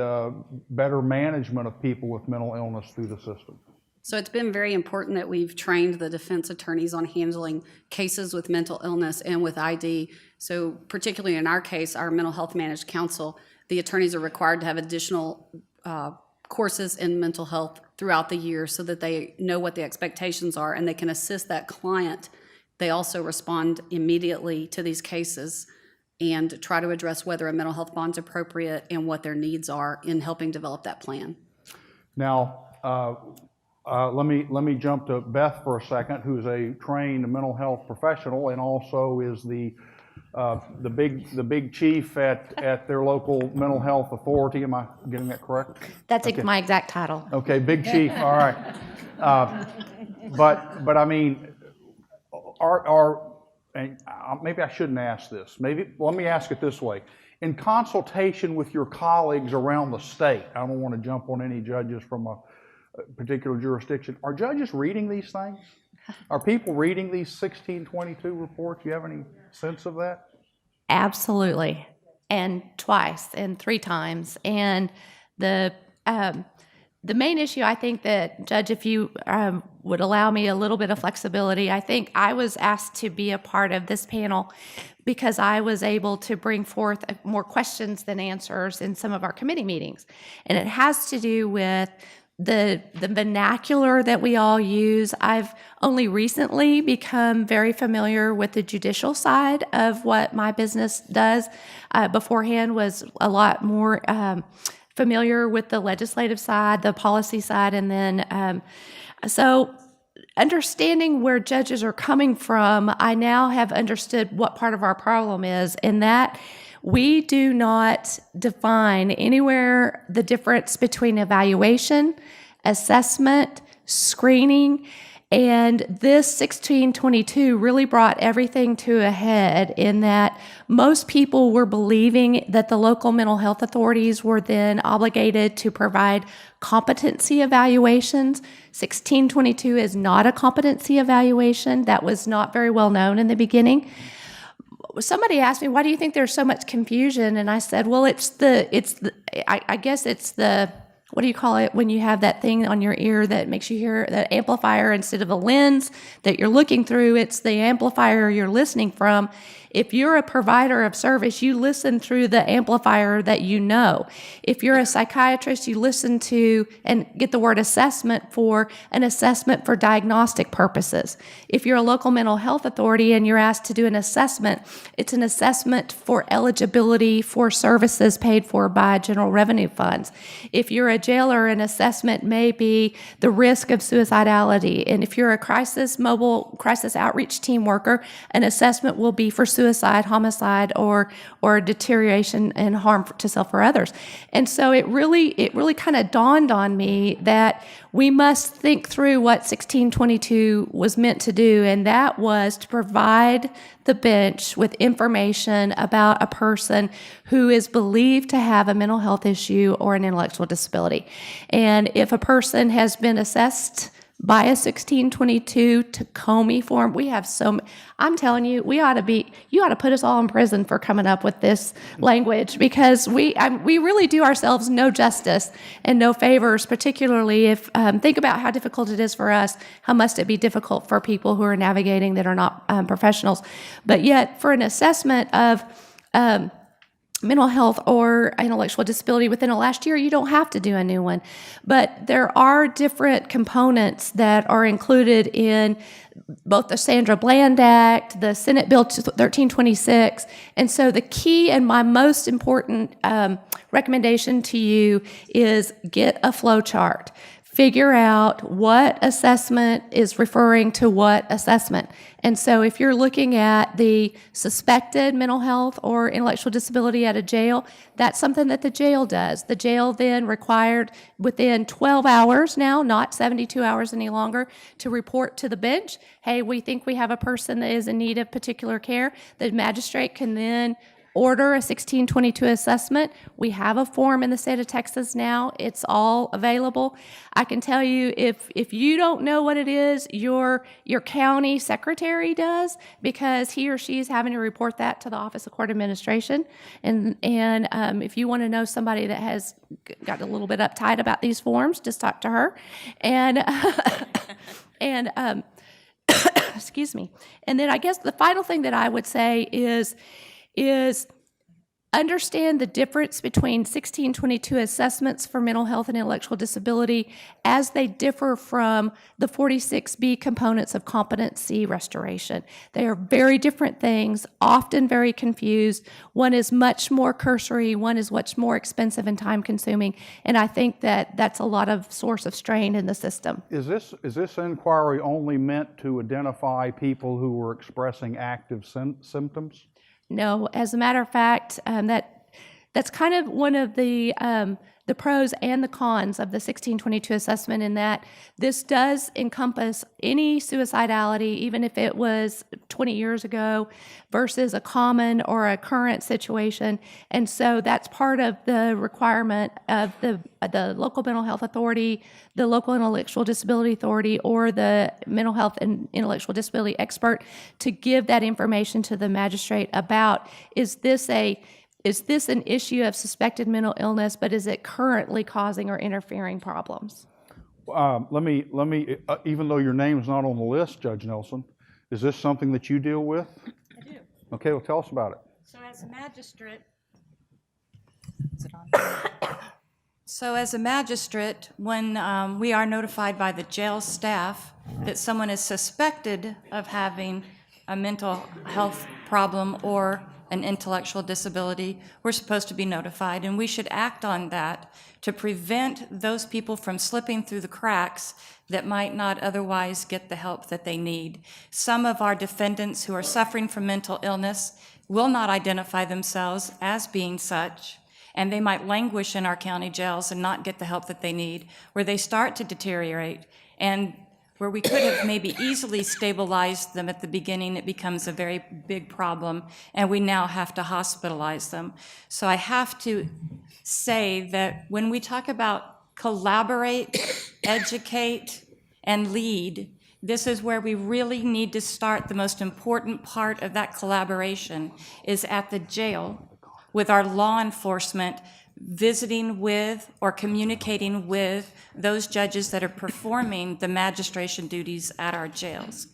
better management of people with mental illness through the system? So it's been very important that we've trained the defense attorneys on handling cases with mental illness and with ID. So particularly in our case, our mental health managed counsel, the attorneys are required to have additional courses in mental health throughout the year so that they know what the expectations are and they can assist that client. They also respond immediately to these cases and try to address whether a mental health bond is appropriate and what their needs are in helping develop that plan. Now, let me jump to Beth for a second, who's a trained mental health professional and also is the big chief at their local mental health authority. Am I getting that correct? That's okay. My exact title. Okay, big chief. All right. But I mean, and maybe I shouldn't ask this. Let me ask it this way. In consultation with your colleagues around the state, I don't want to jump on any judges from a particular jurisdiction. Are judges reading these things? Are people reading these 1622 reports? Do you have any sense of that? Absolutely. And twice and 3 times. And the main issue, I think that, Judge, if you would allow me a little bit of flexibility, I think I was asked to be a part of this panel because I was able to bring forth more questions than answers in some of our committee meetings. And it has to do with the vernacular that we all use. I've only recently become very familiar with the judicial side of what my business does. Beforehand was a lot more familiar with the legislative side, the policy side, and then so understanding where judges are coming from, I now have understood what part of our problem is, in that we do not define anywhere the difference between evaluation, assessment, screening, And this 1622 really brought everything to a head in that most people were believing that the local mental health authorities were then obligated to provide competency evaluations. 1622 is not a competency evaluation. That was not very well known in the beginning. Somebody asked me, why do you think there's so much confusion? And I said, well, I guess it's the, what do you call it when you have that thing on your ear that makes you hear, that amplifier instead of a lens that you're looking through, it's the amplifier you're listening from. If you're a provider of service, you listen through the amplifier that you know. If you're a psychiatrist, you listen to and get the word assessment for an assessment for diagnostic purposes. If you're a local mental health authority and you're asked to do an assessment, it's an assessment for eligibility for services paid for by general revenue funds. If you're a jailer, an assessment may be the risk of suicidality. And if you're a mobile crisis outreach team worker, an assessment will be for suicide, homicide, or deterioration and harm to self or others. And so it really kind of dawned on me that we must think through what 1622 was meant to do, and that was to provide the bench with information about a person who is believed to have a mental health issue or an intellectual disability. And if a person has been assessed by a 1622 Tacoma form, we have I'm telling you, you ought to put us all in prison for coming up with this language, because we really do ourselves no justice and no favors, particularly if, think about how difficult it is for us, how must it be difficult for people who are navigating that are not professionals. But yet, for an assessment of mental health or intellectual disability within the last year, you don't have to do a new one. But there are different components that are included in both the Sandra Bland Act, the Senate Bill 1326. And so the key and my most important recommendation to you is get a flow chart. Figure out what assessment is referring to what assessment. And so if you're looking at the suspected mental health or intellectual disability at a jail, that's something that the jail does. The jail then required within 12 hours now, not 72 hours any longer, to report to the bench, hey, we think we have a person that is in need of particular care. The magistrate can then order a 1622 assessment. We have a form in the state of Texas now. It's all available. I can tell you, if you don't know what it is, your county secretary does, because he or she is having to report that to the Office of Court Administration. And if you want to know somebody that has got a little bit uptight about these forms, just talk to her. And excuse me. And then I guess the final thing that I would say is understand the difference between 1622 assessments for mental health and intellectual disability as they differ from the 46B components of competency restoration. They are very different things, often very confused. One is much more cursory, one is much more expensive and time-consuming, and I think that that's a lot of source of strain in the system. Is this inquiry only meant to identify people who were expressing active symptoms? No, as a matter of fact, that's kind of one of the pros and the cons of the 1622 assessment, in that this does encompass any suicidality, even if it was 20 years ago, versus a common or a current situation. And so that's part of the requirement of the local mental health authority, the local intellectual disability authority, or the mental health and intellectual disability expert to give that information to the magistrate about, is this an issue of suspected mental illness, but is it currently causing or interfering problems? Let me. Even though your name is not on the list, Judge Nelson, is this something that you deal with? I do. Okay, well, tell us about it. So as a magistrate, when we are notified by the jail staff that someone is suspected of having a mental health problem or an intellectual disability, we're supposed to be notified, and we should act on that to prevent those people from slipping through the cracks that might not otherwise get the help that they need. Some of our defendants who are suffering from mental illness will not identify themselves as being such, and they might languish in our county jails and not get the help that they need, where they start to deteriorate. And where we could have maybe easily stabilized them at the beginning, it becomes a very big problem, and we now have to hospitalize them. So I have to say that when we talk about collaborate, educate, and lead, this is where we really need to start. The most important part of that collaboration is at the jail with our law enforcement, visiting with or communicating with those judges that are performing the magistration duties at our jails.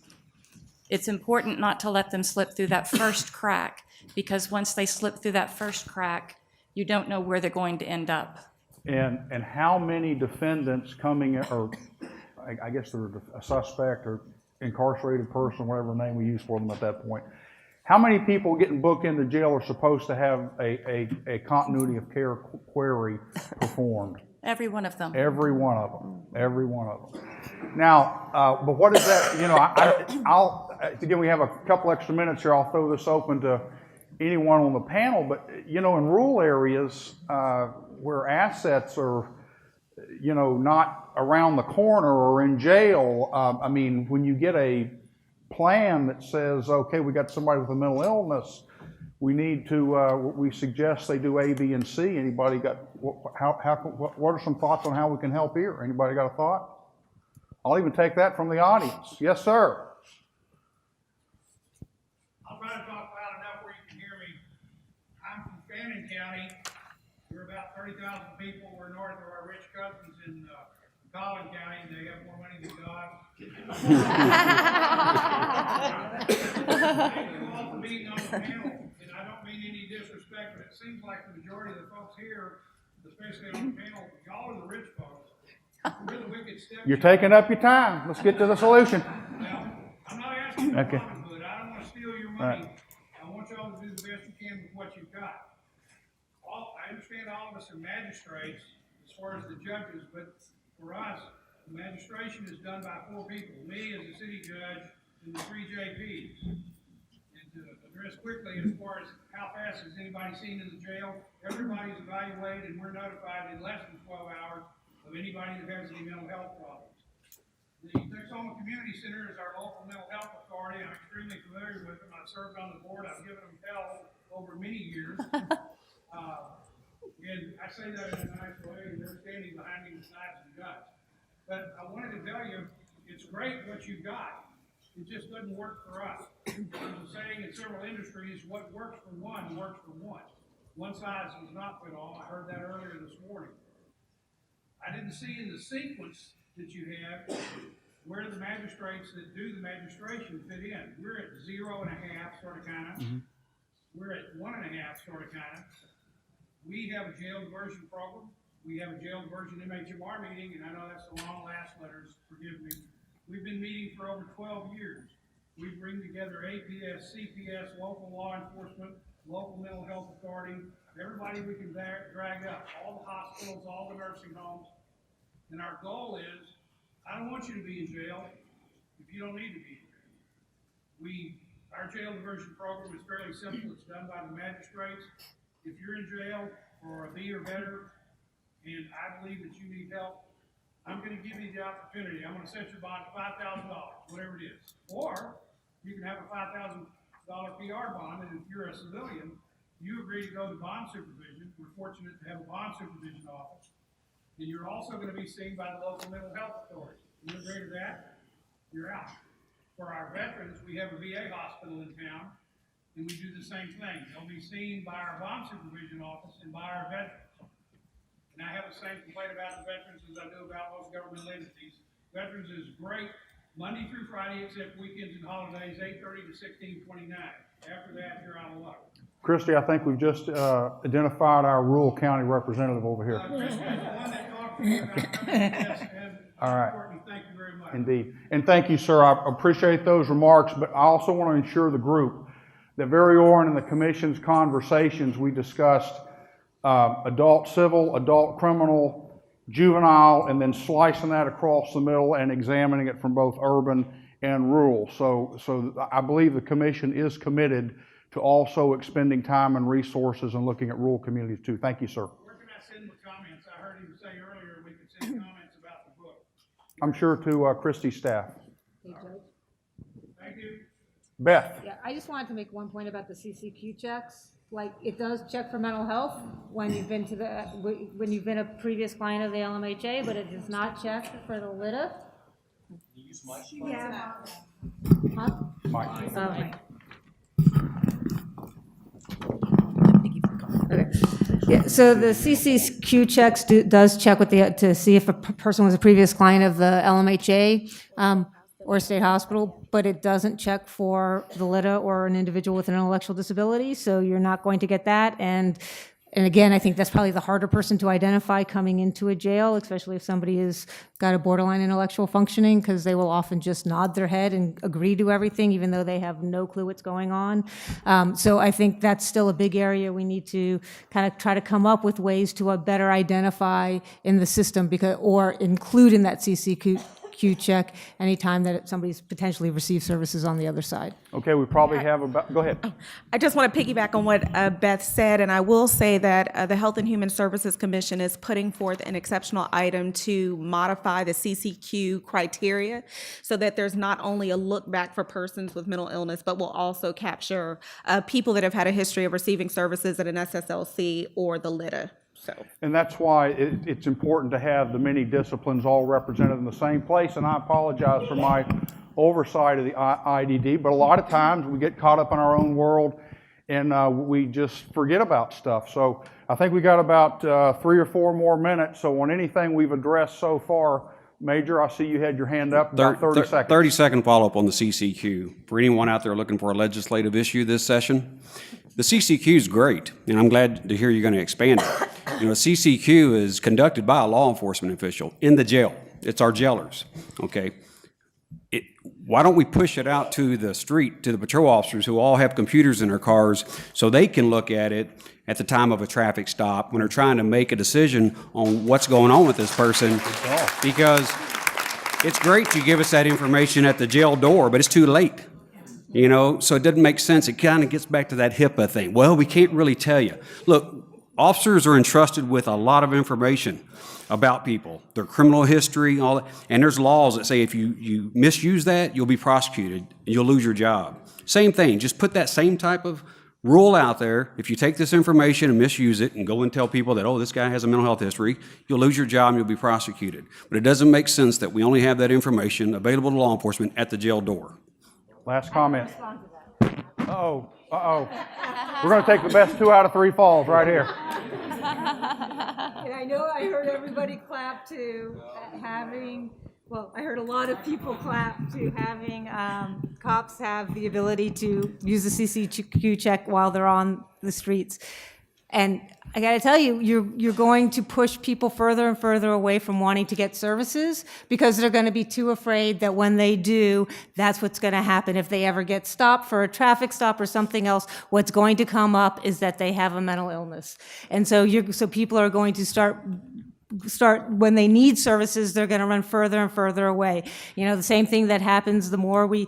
It's important not to let them slip through that first crack, because once they slip through that first crack, you don't know where they're going to end up. And how many defendants coming, or I guess they're a suspect or incarcerated person, whatever name we use for them at that point, how many people getting booked into jail are supposed to have a continuity of care query performed? Every one of them. Every one of them. Every one of them. Now, but what is that? You know, I'll again, we have a couple extra minutes here. I'll throw this open to anyone on the panel. But you know, in rural areas where assets are, you know, not around the corner or in jail, I mean, when you get a plan that says, okay, we got somebody with a mental illness, we need to, we suggest they do A, B, and C. Anybody got, what are some thoughts on how we can help here? Anybody got a thought? I'll even take that from the audience. Yes, sir. I'll try to talk loud enough where you can hear me. I'm from Fannin County. We're about 30,000 people. We're north of our rich cousins in Collin County. They have more money than God. Thank you all for being on the panel. And I don't mean any disrespect, but it seems like the majority of the folks here, especially on the panel, y'all are the rich folks. We're the wicked step. You're taking up your time. Let's get to the solution. Well, I'm not asking for Okay. Robin Hood. I don't want to steal your money. I want y'all to do the best you can with what you've got. I understand all of us are magistrates as far as the judges, but for us, the magistration is done by 4 people, me as a city judge and the 3 JPs. And to address quickly, as far as how fast is anybody seen in the jail, everybody's evaluated and we're notified in less than 12 hours of anybody that has any mental health problems. The Texoma Community Center is our local mental health authority. I'm extremely familiar with them. I've served on the board. I've given them hell over many years. And I say that in a nice way, and they're standing behind me with knives and guns. But I wanted to tell you, it's great what you've got. It just doesn't work for us. There's a saying in several industries, what works for one works for one. One size does not fit all. I heard that earlier this morning. I didn't see in the sequence that you have where the magistrates that do the magistration fit in. We're at 0.5, sort of, kind of. Mm-hmm. We're at 1.5, sort of, kind of. We have a jail diversion program. We have a jail diversion MHMR meeting, and I know that's the long last letters, forgive me. We've been meeting for over 12 years. We bring together APS, CPS, local law enforcement, local mental health authority, everybody we can drag up, all the hospitals, all the nursing homes. And our goal is, I don't want you to be in jail if you don't need to be in jail. Our jail diversion program is fairly simple. It's done by the magistrates. If you're in jail for a B or better, and I believe that you need help, I'm going to give you the opportunity. I'm going to set your bond to $5,000, whatever it is. Or you can have a $5,000 PR bond, and if you're a civilian, you agree to go to bond supervision. We're fortunate to have a bond supervision office. And you're also going to be seen by the local mental health authority. You agree to that? You're out. For our veterans, we have a VA hospital in town, and we do the same thing. They'll be seen by our bond supervision office and by our veterans. And I have the same complaint about the veterans as I do about most governmental entities. Veterans is great Monday through Friday, except weekends and holidays, 8:30 to 16:29. After that, you're out of luck. Christy, I think we've just identified our rural county representative over here. Christy is the one that talked to me about this, and All right. Courtney, thank you very much. Indeed. And thank you, sir. I appreciate those remarks, but I also want to ensure the group that very often in the commission's conversations, we discussed adult civil, adult criminal, juvenile, and then slicing that across the middle and examining it from both urban and rural. So I believe the commission is committed to also expending time and resources and looking at rural communities too. Thank you, sir. Where can I send the comments? I heard him say earlier we could send comments about the book. I'm sure to Christie's staff. Thank you. Beth? Yeah, I just wanted to make one point about the CCQ checks. Like, it does check for mental health when you've been to the, when you've been a previous client of the LMHA, but it does not check for the LIDA. Yeah. Huh? Okay. Yeah, so the CCQ checks does check with to see if a person was a previous client of the LMHA or state hospital, but it doesn't check for the LIDA or an individual with an intellectual disability, so you're not going to get that. And again, I think that's probably the harder person to identify coming into a jail, especially if somebody has got a borderline intellectual functioning, because they will often just nod their head and agree to everything, even though they have no clue what's going on. So I think that's still a big area we need to kind of try to come up with ways to better identify in the system, or include in that CCQ check anytime that somebody's potentially received services on the other side. Okay, we probably have about, go ahead. I just want to piggyback on what Beth said, and I will say that the Health and Human Services Commission is putting forth an exceptional item to modify the CCQ criteria so that there's not only a look back for persons with mental illness, but will also capture people that have had a history of receiving services at an SSLC or the LIDA. So. And that's why it's important to have the many disciplines all represented in the same place. And I apologize for my oversight of the IDD, but a lot of times we get caught up in our own world and we just forget about stuff. So I think we got about 3 or 4 more minutes. So on anything we've addressed so far, Major, I see you had your hand up, about 30 seconds. 30-second follow-up on the CCQ. For anyone out there looking for a legislative issue this session, the CCQ is great, and I'm glad to hear you're going to expand it. You know, CCQ is conducted by a law enforcement official in the jail. It's our jailers, okay? Why don't we push it out to the street, to the patrol officers who all have computers in their cars so they can look at it at the time of a traffic stop when they're trying to make a decision on what's going on with this person, because it's great you give us that information at the jail door, but it's too late. You know, so it doesn't make sense. It kind of gets back to that HIPAA thing. Well, we can't really tell you. Look, officers are entrusted with a lot of information about people, their criminal history, all that. And there's laws that say if you misuse that, you'll be prosecuted and you'll lose your job. Same thing, just put that same type of rule out there. If you take this information and misuse it and go and tell people that, oh, this guy has a mental health history, you'll lose your job and you'll be prosecuted. But it doesn't make sense that we only have that information available to law enforcement at the jail door. Last comment. Uh-oh, uh-oh. We're going to take the best 2 out of 3 falls right here. And I know I heard everybody clap to having, well, I heard a lot of people clap to having cops have the ability to use the CCQ check while they're on the streets. And I got to tell you, you're going to push people further and further away from wanting to get services because they're going to be too afraid that when they do, that's what's going to happen. If they ever get stopped for a traffic stop or something else, what's going to come up is that they have a mental illness. And so people are going to start when they need services, they're going to run further and further away. You know, the same thing that happens the more we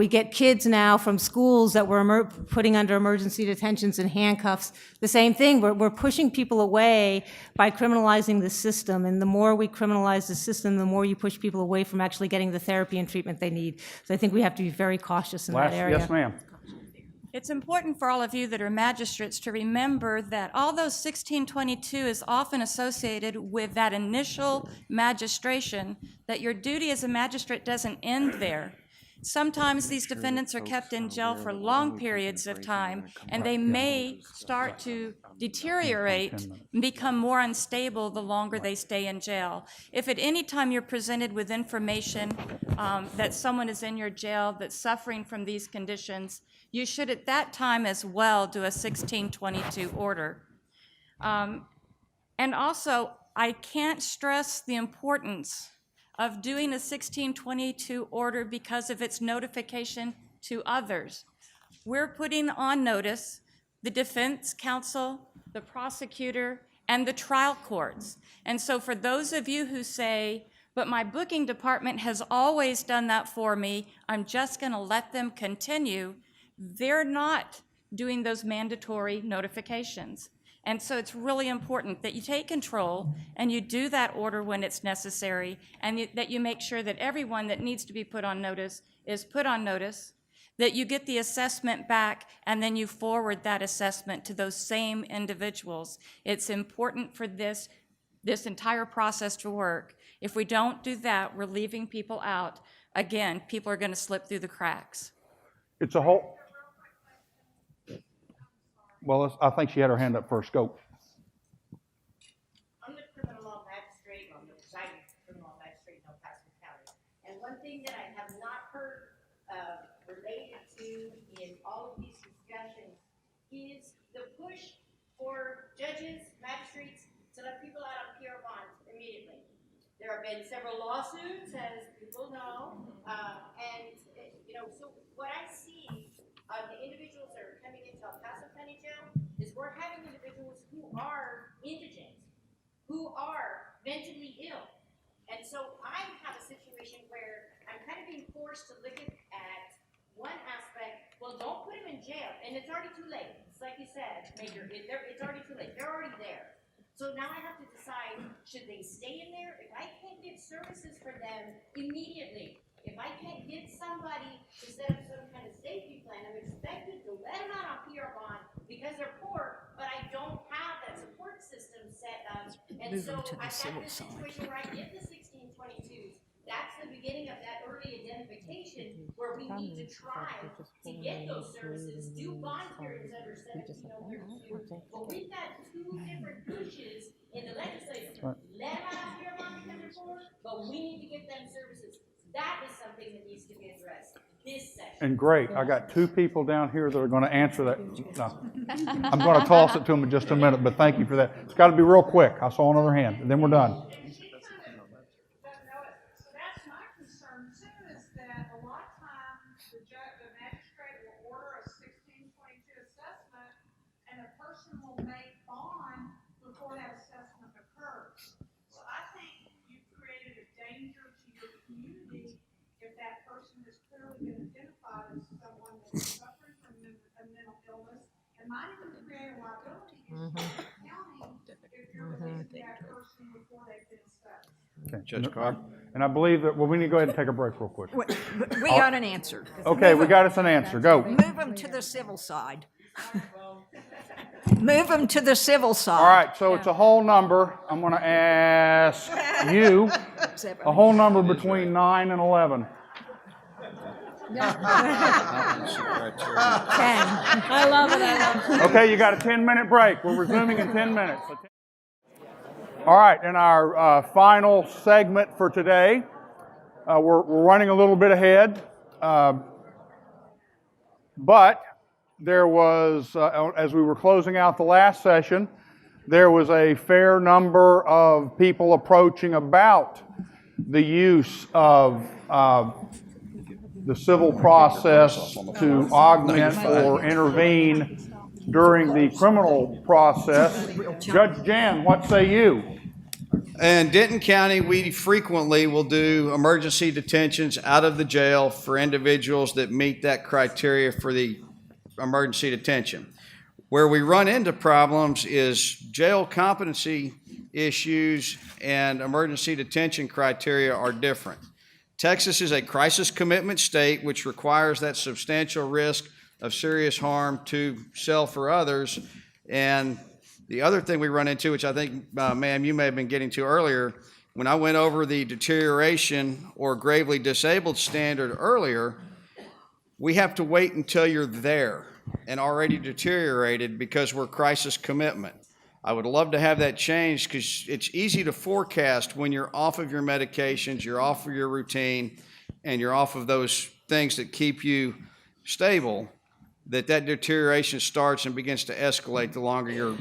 get kids now from schools that we're putting under emergency detentions and handcuffs. The same thing, we're pushing people away by criminalizing the system. And the more we criminalize the system, the more you push people away from actually getting the therapy and treatment they need. So I think we have to be very cautious in that area. Yes, ma'am. It's important for all of you that are magistrates to remember that although 1622 is often associated with that initial magistration, that your duty as a magistrate doesn't end there. Sometimes these defendants are kept in jail for long periods of time, and they may start to deteriorate and become more unstable the longer they stay in jail. If at any time you're presented with information that someone is in your jail that's suffering from these conditions, you should at that time as well do a 1622 order. And also, I can't stress the importance of doing a 1622 order because of its notification to others. We're putting on notice the defense counsel, the prosecutor, and the trial courts. And so for those of you who say, but my booking department has always done that for me, I'm just gonna let them continue, they're not doing those mandatory notifications. And so it's really important that you take control and you do that order when it's necessary, and that you make sure that everyone that needs to be put on notice is put on notice, that you get the assessment back, and then you forward that assessment to those same individuals. It's important for this entire process to work. If we don't do that, we're leaving people out. Again, people are going to slip through the cracks. It's a whole, well, I think she had her hand up first. Go. I'm the criminal law magistrate, I'm the presiding criminal law magistrate in El Paso County. And one thing that I have not heard related to in all of these discussions is the push for judges, magistrates, to let people out on PR bonds immediately. There have been several lawsuits, as people know, and so what I see the individuals that are coming into El Paso County Jail is we're having individuals who are indigent, who are mentally ill. And so I have a situation where I'm kind of being forced to look at one aspect. Well, don't put them in jail, and it's already too late. It's like you said, Major, it's already too late. They're already there. So now I have to decide, should they stay in there? If I can't get services for them immediately, if I can't get somebody to set up some kind of safety plan, I'm expected to let them out on PR bond because they're poor, but I don't have that support system set up. And so I've got this situation where I get the 1622s. That's the beginning of that early identification where we need to try to get those services, do bond periods under 17032. But we've got two different pushes in the legislature. Let them out of PR bond because they're poor, but we need to get them services. That is something that needs to be addressed this session. And great, I got two people down here that are going to answer that. No, I'm going to toss it to them in just a minute, but thank you for that. It's got to be real quick. I saw another hand, and then we're done. Suffering from a mental illness, and might even create a liability issue for the county if you're releasing that person before they've been assessed. Okay, Judge Carr. And I believe that, well, we need to go ahead and take a break real quick. We got an answer. Okay, we got us an answer. Go. Move them to the civil side. Move them to the civil side. All right, so it's a whole number. I'm going to ask you a whole number between 9 and 11. 10. I love it. Okay, you got a 10-minute break. We're resuming in 10 minutes. All right, in our final segment for today, we're running a little bit ahead, but there was, as we were closing out the last session, there was a fair number of people approaching about the use of the civil process to augment or intervene during the criminal process. Judge Jahn, what say you? In Denton County, we frequently will do emergency detentions out of the jail for individuals that meet that criteria for the emergency detention. Where we run into problems is jail competency issues and emergency detention criteria are different. Texas is a crisis commitment state, which requires that substantial risk of serious harm to self or others. And the other thing we run into, which I think, ma'am, you may have been getting to earlier, when I went over the deterioration or gravely disabled standard earlier, we have to wait until you're there and already deteriorated because we're crisis commitment. I would love to have that changed because it's easy to forecast when you're off of your medications, you're off of your routine, and you're off of those things that keep you stable, that deterioration starts and begins to escalate the longer you're,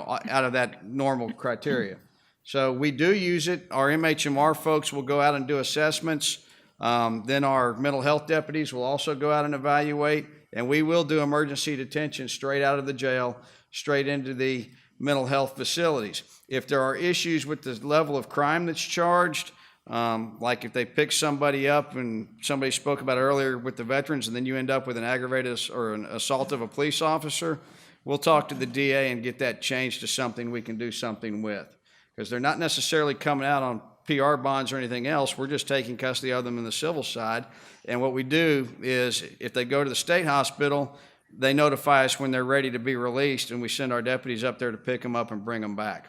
out of that normal criteria. So we do use it. Our MHMR folks will go out and do assessments. Then our mental health deputies will also go out and evaluate, and we will do emergency detention straight out of the jail, straight into the mental health facilities. If there are issues with the level of crime that's charged, like if they pick somebody up, and somebody spoke about earlier with the veterans, and then you end up with an aggravated or an assault of a police officer, we'll talk to the DA and get that changed to something we can do something with. Because they're not necessarily coming out on PR bonds or anything else. We're just taking custody of them in the civil side. And what we do is if they go to the state hospital, they notify us when they're ready to be released, and we send our deputies up there to pick them up and bring them back.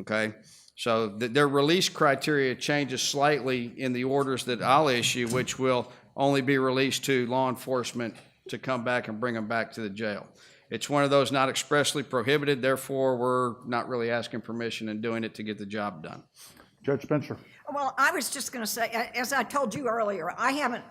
Okay? So their release criteria changes slightly in the orders that I'll issue, which will only be released to law enforcement to come back and bring them back to the jail. It's one of those not expressly prohibited, therefore we're not really asking permission and doing it to get the job done. Judge Spencer. Well, I was just going to say, as I told you earlier, I haven't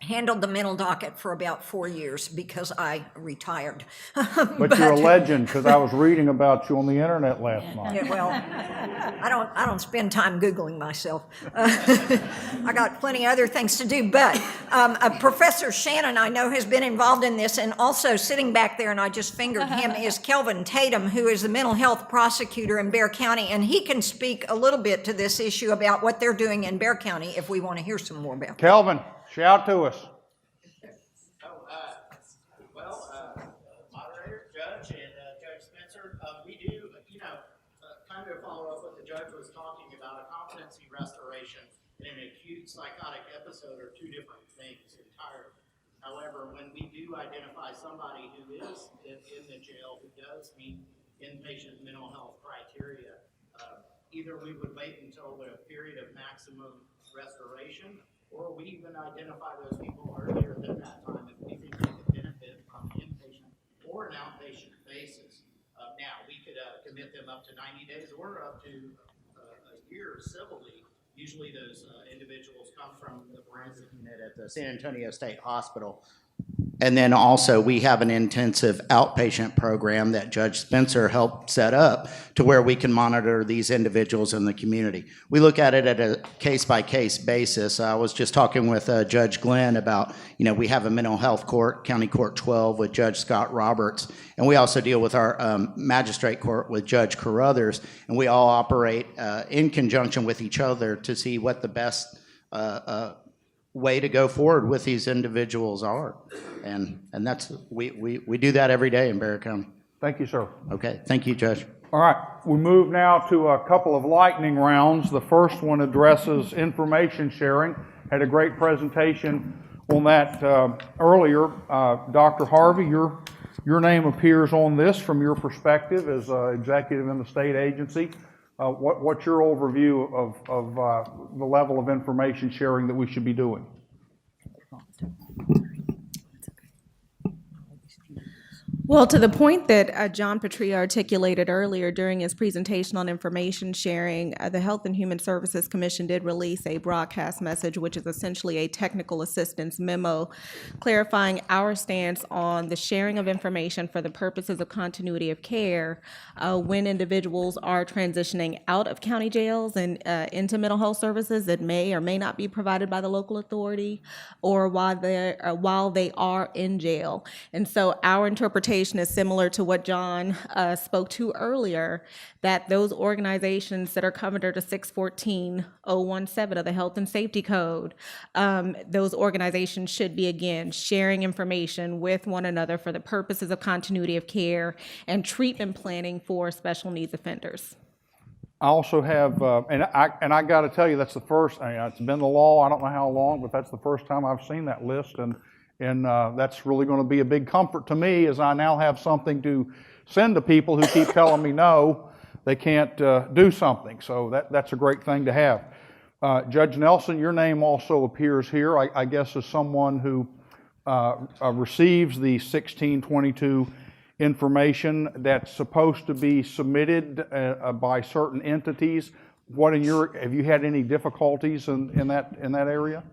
handled the mental docket for about 4 years because I retired. But you're a legend, because I was reading about you on the internet last night. Yeah, well, I don't spend time Googling myself. I got plenty of other things to do, but Professor Shannon, I know, has been involved in this, and also sitting back there, and I just fingered him, is Kelvin Tatum, who is the mental health prosecutor in Bexar County, and he can speak a little bit to this issue about what they're doing in Bexar County if we want to hear some more about it. Kelvin, shout to us. Moderator, Judge, and Judge Spencer, we do, kind of follow up what the judge was talking about. A competency restoration and an acute psychotic episode are two different things entirely. However, when we do identify somebody who is in the jail who does meet inpatient mental health criteria, either we would wait until the period of maximum restoration, or we even identify those people earlier than that time if we think they could benefit from inpatient or an outpatient basis. Now, we could commit them up to 90 days or up to a year civilly. Usually those individuals come from the forensic unit at the San Antonio State Hospital. And then also we have an intensive outpatient program that Judge Spencer helped set up to where we can monitor these individuals in the community. We look at it at a case-by-case basis. I was just talking with Judge Glenn about, we have a mental health court, County Court 12 with Judge Scott Roberts, and we also deal with our magistrate court with Judge Carruthers, and we all operate in conjunction with each other to see what the best way to go forward with these individuals are. And that's, we do that every day in Bexar County. Thank you, sir. Okay, thank you, Judge. All right, we move now to a couple of lightning rounds. The first one addresses information sharing. Had a great presentation on that earlier. Dr. Harvey, your name appears on this from your perspective as executive in the state agency. What's your overview of the level of information sharing that we should be doing? Well, to the point that John Petria articulated earlier during his presentation on information sharing, the Health and Human Services Commission did release a broadcast message, which is essentially a technical assistance memo clarifying our stance on the sharing of information for the purposes of continuity of care when individuals are transitioning out of county jails and into mental health services that may or may not be provided by the local authority, or while they are in jail. And so our interpretation is similar to what John spoke to earlier, that those organizations that are covered under 614.017 of the Health and Safety Code, those organizations should be, again, sharing information with one another for the purposes of continuity of care and treatment planning for special needs offenders. I also have, and I got to tell you, that's the first, it's been the law, I don't know how long, but that's the first time I've seen that list, and that's really going to be a big comfort to me, as I now have something to send to people who keep telling me no, they can't do something. So that's a great thing to have. Judge Nelson, your name also appears here, I guess, as someone who receives the 1622 information that's supposed to be submitted by certain entities. Have you had any difficulties in that area?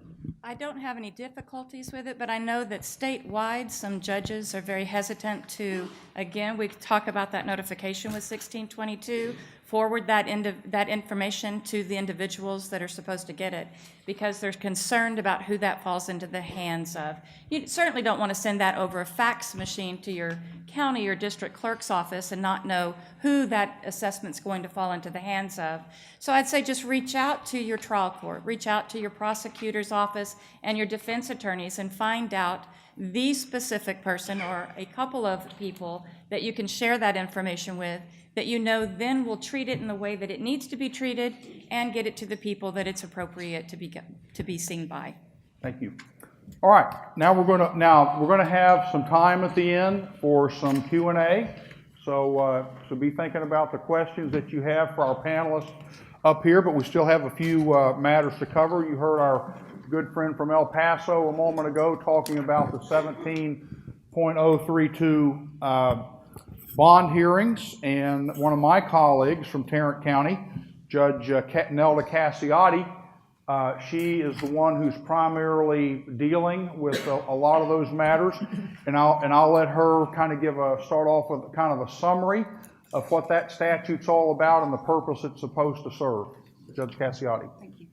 I don't have any difficulties with it, but I know that statewide, some judges are very hesitant to, again, we talk about that notification with 1622, forward that information to the individuals that are supposed to get it, because they're concerned about who that falls into the hands of. You certainly don't want to send that over a fax machine to your county or district clerk's office and not know who that assessment's going to fall into the hands of. So I'd say just reach out to your trial court, reach out to your prosecutor's office and your defense attorneys and find out the specific person or a couple of people that you can share that information with, that you know then will treat it in the way that it needs to be treated and get it to the people that it's appropriate to be seen by. Thank you. All right, now we're gonna have some time at the end for some Q&A. So be thinking about the questions that you have for our panelists up here, but we still have a few matters to cover. You heard our good friend from El Paso a moment ago talking about the 17.032 bond hearings, and one of my colleagues from Tarrant County, Judge Nelda Cacciotti, she is the one who's primarily dealing with a lot of those matters, and I'll let her kind of start off with kind of a summary of what that statute's all about and the purpose it's supposed to serve. Judge Cacciotti. Thank you.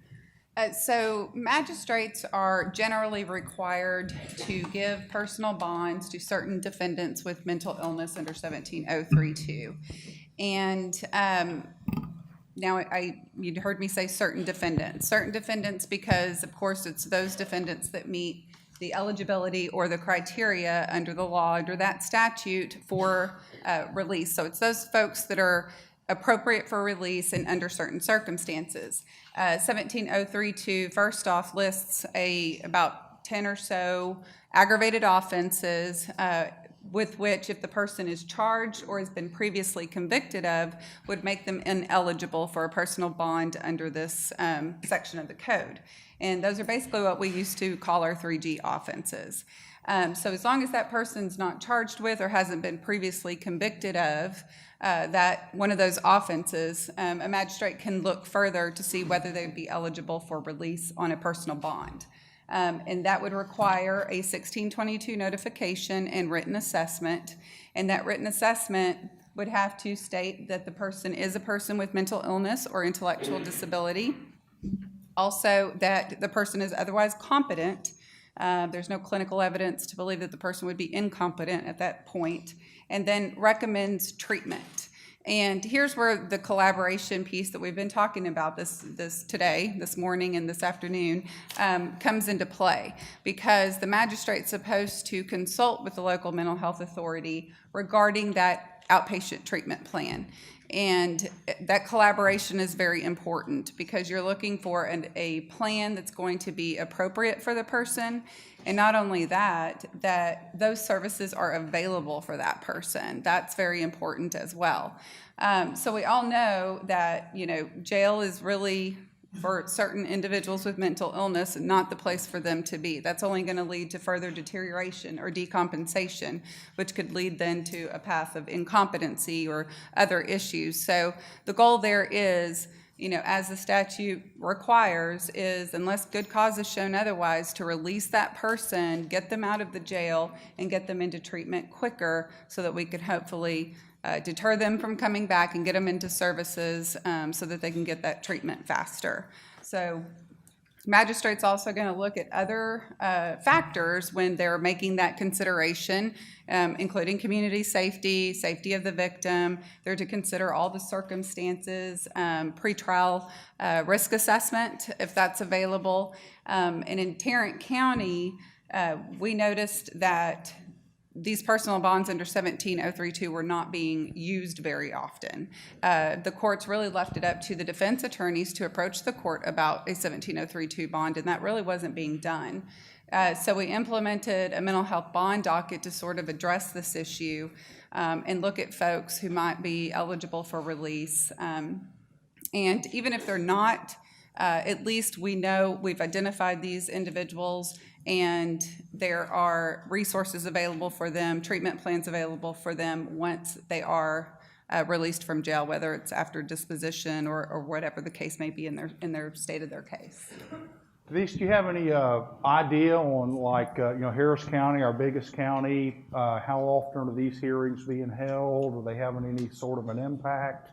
So magistrates are generally required to give personal bonds to certain defendants with mental illness under 17.032. And now you'd heard me say certain defendants because, of course, it's those defendants that meet the eligibility or the criteria under the law, under that statute for release. So it's those folks that are appropriate for release and under certain circumstances. 17.032, first off, lists about 10 or so aggravated offenses with which, if the person is charged or has been previously convicted of, would make them ineligible for a personal bond under this section of the code. And those are basically what we used to call our 3G offenses. So as long as that person's not charged with or hasn't been previously convicted of that one of those offenses, a magistrate can look further to see whether they'd be eligible for release on a personal bond. And that would require a 1622 notification and written assessment. And that written assessment would have to state that the person is a person with mental illness or intellectual disability. Also, that the person is otherwise competent. There's no clinical evidence to believe that the person would be incompetent at that point. And then recommends treatment. And here's where the collaboration piece that we've been talking about this morning and this afternoon comes into play, because the magistrate's supposed to consult with the local mental health authority regarding that outpatient treatment plan. And that collaboration is very important because you're looking for a plan that's going to be appropriate for the person. And not only that, that those services are available for that person. That's very important as well. So we all know that, jail is really, for certain individuals with mental illness, not the place for them to be. That's only going to lead to further deterioration or decompensation, which could lead then to a path of incompetency or other issues. So the goal there is, as the statute requires, is unless good cause is shown otherwise, to release that person, get them out of the jail, and get them into treatment quicker so that we could hopefully deter them from coming back and get them into services so that they can get that treatment faster. So magistrates also going to look at other factors when they're making that consideration, including community safety, safety of the victim. They're to consider all the circumstances, pretrial risk assessment, if that's available. And in Tarrant County, we noticed that these personal bonds under 17.032 were not being used very often. The courts really left it up to the defense attorneys to approach the court about a 17.032 bond, and that really wasn't being done. So we implemented a mental health bond docket to sort of address this issue and look at folks who might be eligible for release. And even if they're not, at least we know we've identified these individuals and there are resources available for them, treatment plans available for them once they are released from jail, whether it's after disposition or whatever the case may be in their state of their case. Denise, do you have any idea on Harris County, our biggest county, how often are these hearings being held? Are they having any sort of an impact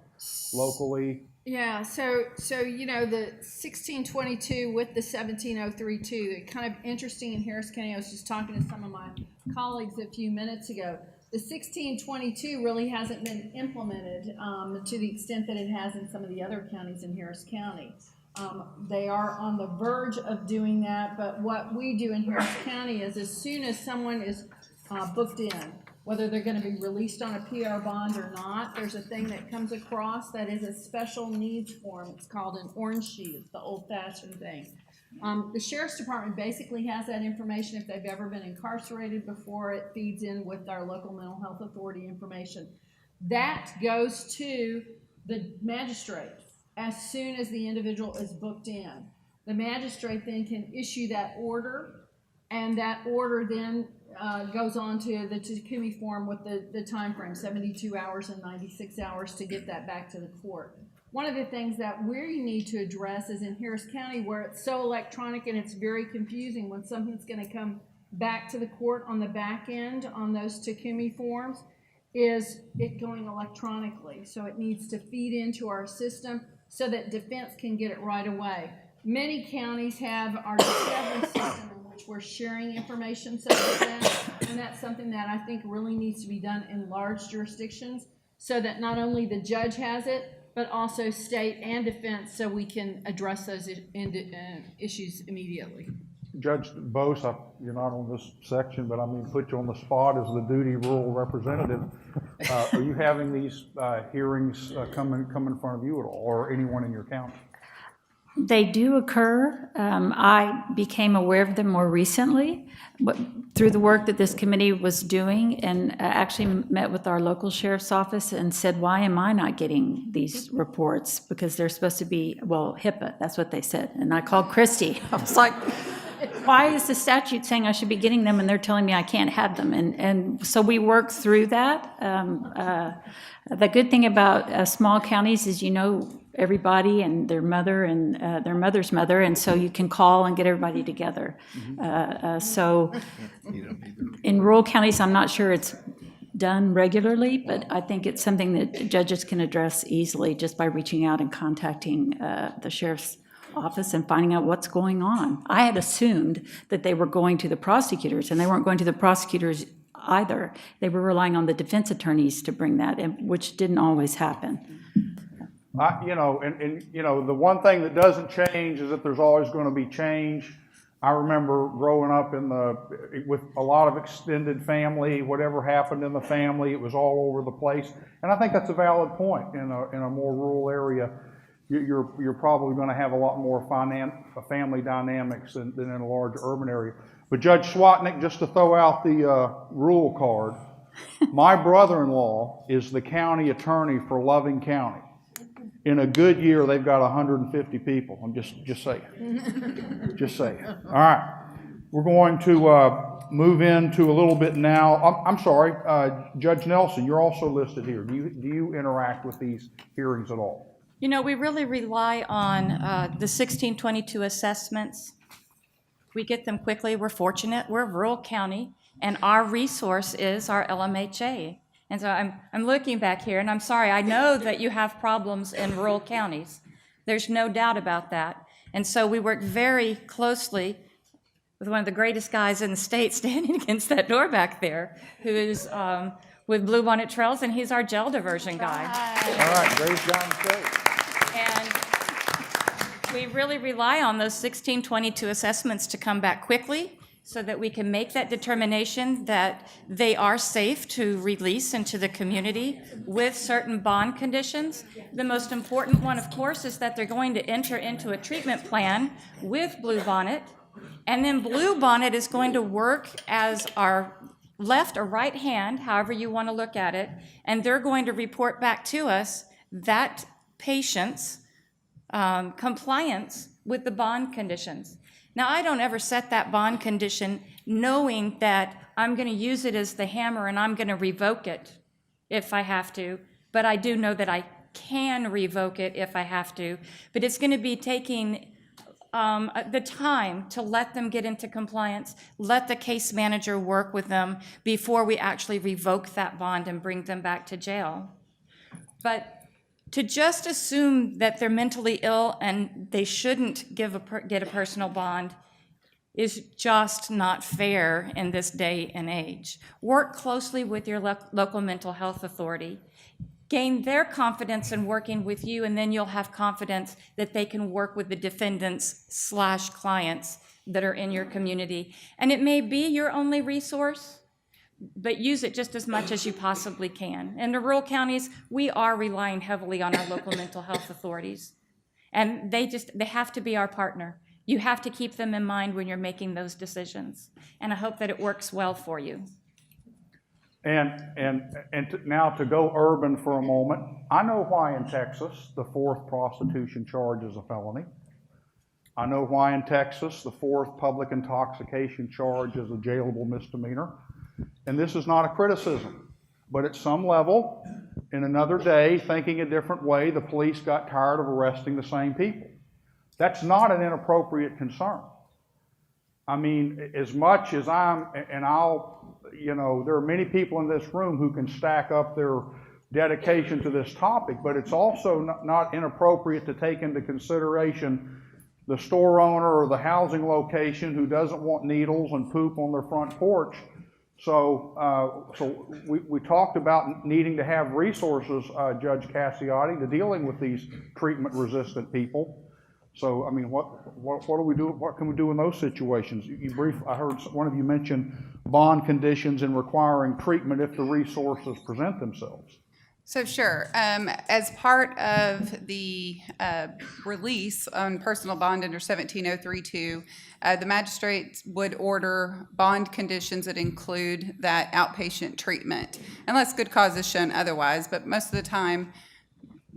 locally? Yeah, so the 1622 with the 17.032, it's kind of interesting in Harris County. I was just talking to some of my colleagues a few minutes ago. The 1622 really hasn't been implemented to the extent that it has in some of the other counties in Harris County. They are on the verge of doing that, but what we do in Harris County is as soon as someone is booked in, whether they're going to be released on a PR bond or not, there's a thing that comes across that is a special needs form. It's called an orange sheet. It's the old-fashioned thing. The Sheriff's Department basically has that information if they've ever been incarcerated before. It feeds in with our local mental health authority information. That goes to the magistrate as soon as the individual is booked in. The magistrate then can issue that order, and that order then goes on to the Takumi form with the time frame, 72 hours and 96 hours to get that back to the court. One of the things that we need to address is in Harris County, where it's so electronic and it's very confusing when something's going to come back to the court on the back end on those Takumi forms, is it going electronically. So it needs to feed into our system so that defense can get it right away. Many counties have our discovery system in which we're sharing information such as that, and that's something that I think really needs to be done in large jurisdictions so that not only the judge has it, but also state and defense, so we can address those issues immediately. Judge DuBose, you're not on this section, but I mean, put you on the spot as the duty rural representative. Are you having these hearings come in front of you at all, or anyone in your county? They do occur. I became aware of them more recently through the work that this committee was doing, and actually met with our local sheriff's office and said, why am I not getting these reports? Because they're supposed to be, well, HIPAA, that's what they said. And I called Christy. I was like, why is the statute saying I should be getting them and they're telling me I can't have them? And so we worked through that. The good thing about small counties is you know everybody and their mother and their mother's mother, and so you can call and get everybody together. So in rural counties, I'm not sure it's done regularly, but I think it's something that judges can address easily just by reaching out and contacting the sheriff's office and finding out what's going on. I had assumed that they were going to the prosecutors, and they weren't going to the prosecutors either. They were relying on the defense attorneys to bring that in, which didn't always happen. You know, the one thing that doesn't change is that there's always going to be change. I remember growing up with a lot of extended family. Whatever happened in the family, it was all over the place. And I think that's a valid point. In a more rural area, you're probably going to have a lot more family dynamics than in a large urban area. But Judge Swatnick, just to throw out the rural card, my brother-in-law is the county attorney for Loving County. In a good year, they've got 150 people. I'm just saying. Just saying. All right. We're going to move into a little bit now. I'm sorry, Judge Nelson, you're also listed here. Do you interact with these hearings at all? You know, we really rely on the 1622 assessments. We get them quickly. We're fortunate. We're a rural county, and our resource is our LMHA. And so I'm looking back here, and I'm sorry, I know that you have problems in rural counties. There's no doubt about that. And so we work very closely with one of the greatest guys in the state standing against that door back there, who is with Blue Bonnet Trails, and he's our jail diversion guy. All right, great John State. And we really rely on those 1622 assessments to come back quickly, so that we can make that determination that they are safe to release into the community with certain bond conditions. The most important one, of course, is that they're going to enter into a treatment plan with Blue Bonnet, and then Blue Bonnet is going to work as our left or right hand, however you want to look at it, and they're going to report back to us that patient's compliance with the bond conditions. Now, I don't ever set that bond condition knowing that I'm going to use it as the hammer and I'm going to revoke it if I have to, but I do know that I can revoke it if I have to. But it's going to be taking the time to let them get into compliance, let the case manager work with them before we actually revoke that bond and bring them back to jail. But to just assume that they're mentally ill and they shouldn't get a personal bond is just not fair in this day and age. Work closely with your local mental health authority. gain their confidence in working with you, and then you'll have confidence that they can work with the defendants/clients that are in your community. And it may be your only resource, but use it just as much as you possibly can. In the rural counties, we are relying heavily on our local mental health authorities. And they have to be our partner. You have to keep them in mind when you're making those decisions. And I hope that it works well for you. Now to go urban for a moment, I know why in Texas the 4th prostitution charge is a felony. I know why in Texas the 4th public intoxication charge is a jailable misdemeanor. And this is not a criticism, but at some level, in another day, thinking a different way, the police got tired of arresting the same people. That's not an inappropriate concern. I mean, as much as there are many people in this room who can stack up their dedication to this topic, but it's also not inappropriate to take into consideration the store owner or the housing location who doesn't want needles and poop on their front porch. So we talked about needing to have resources, Judge Cacciotti, to dealing with these treatment-resistant people. So, I mean, what do we do? What can we do in those situations? I heard one of you mention bond conditions and requiring treatment if the resources present themselves. So sure, as part of the release on personal bond under 17032, the magistrate would order bond conditions that include that outpatient treatment, unless good cause is shown otherwise, but most of the time,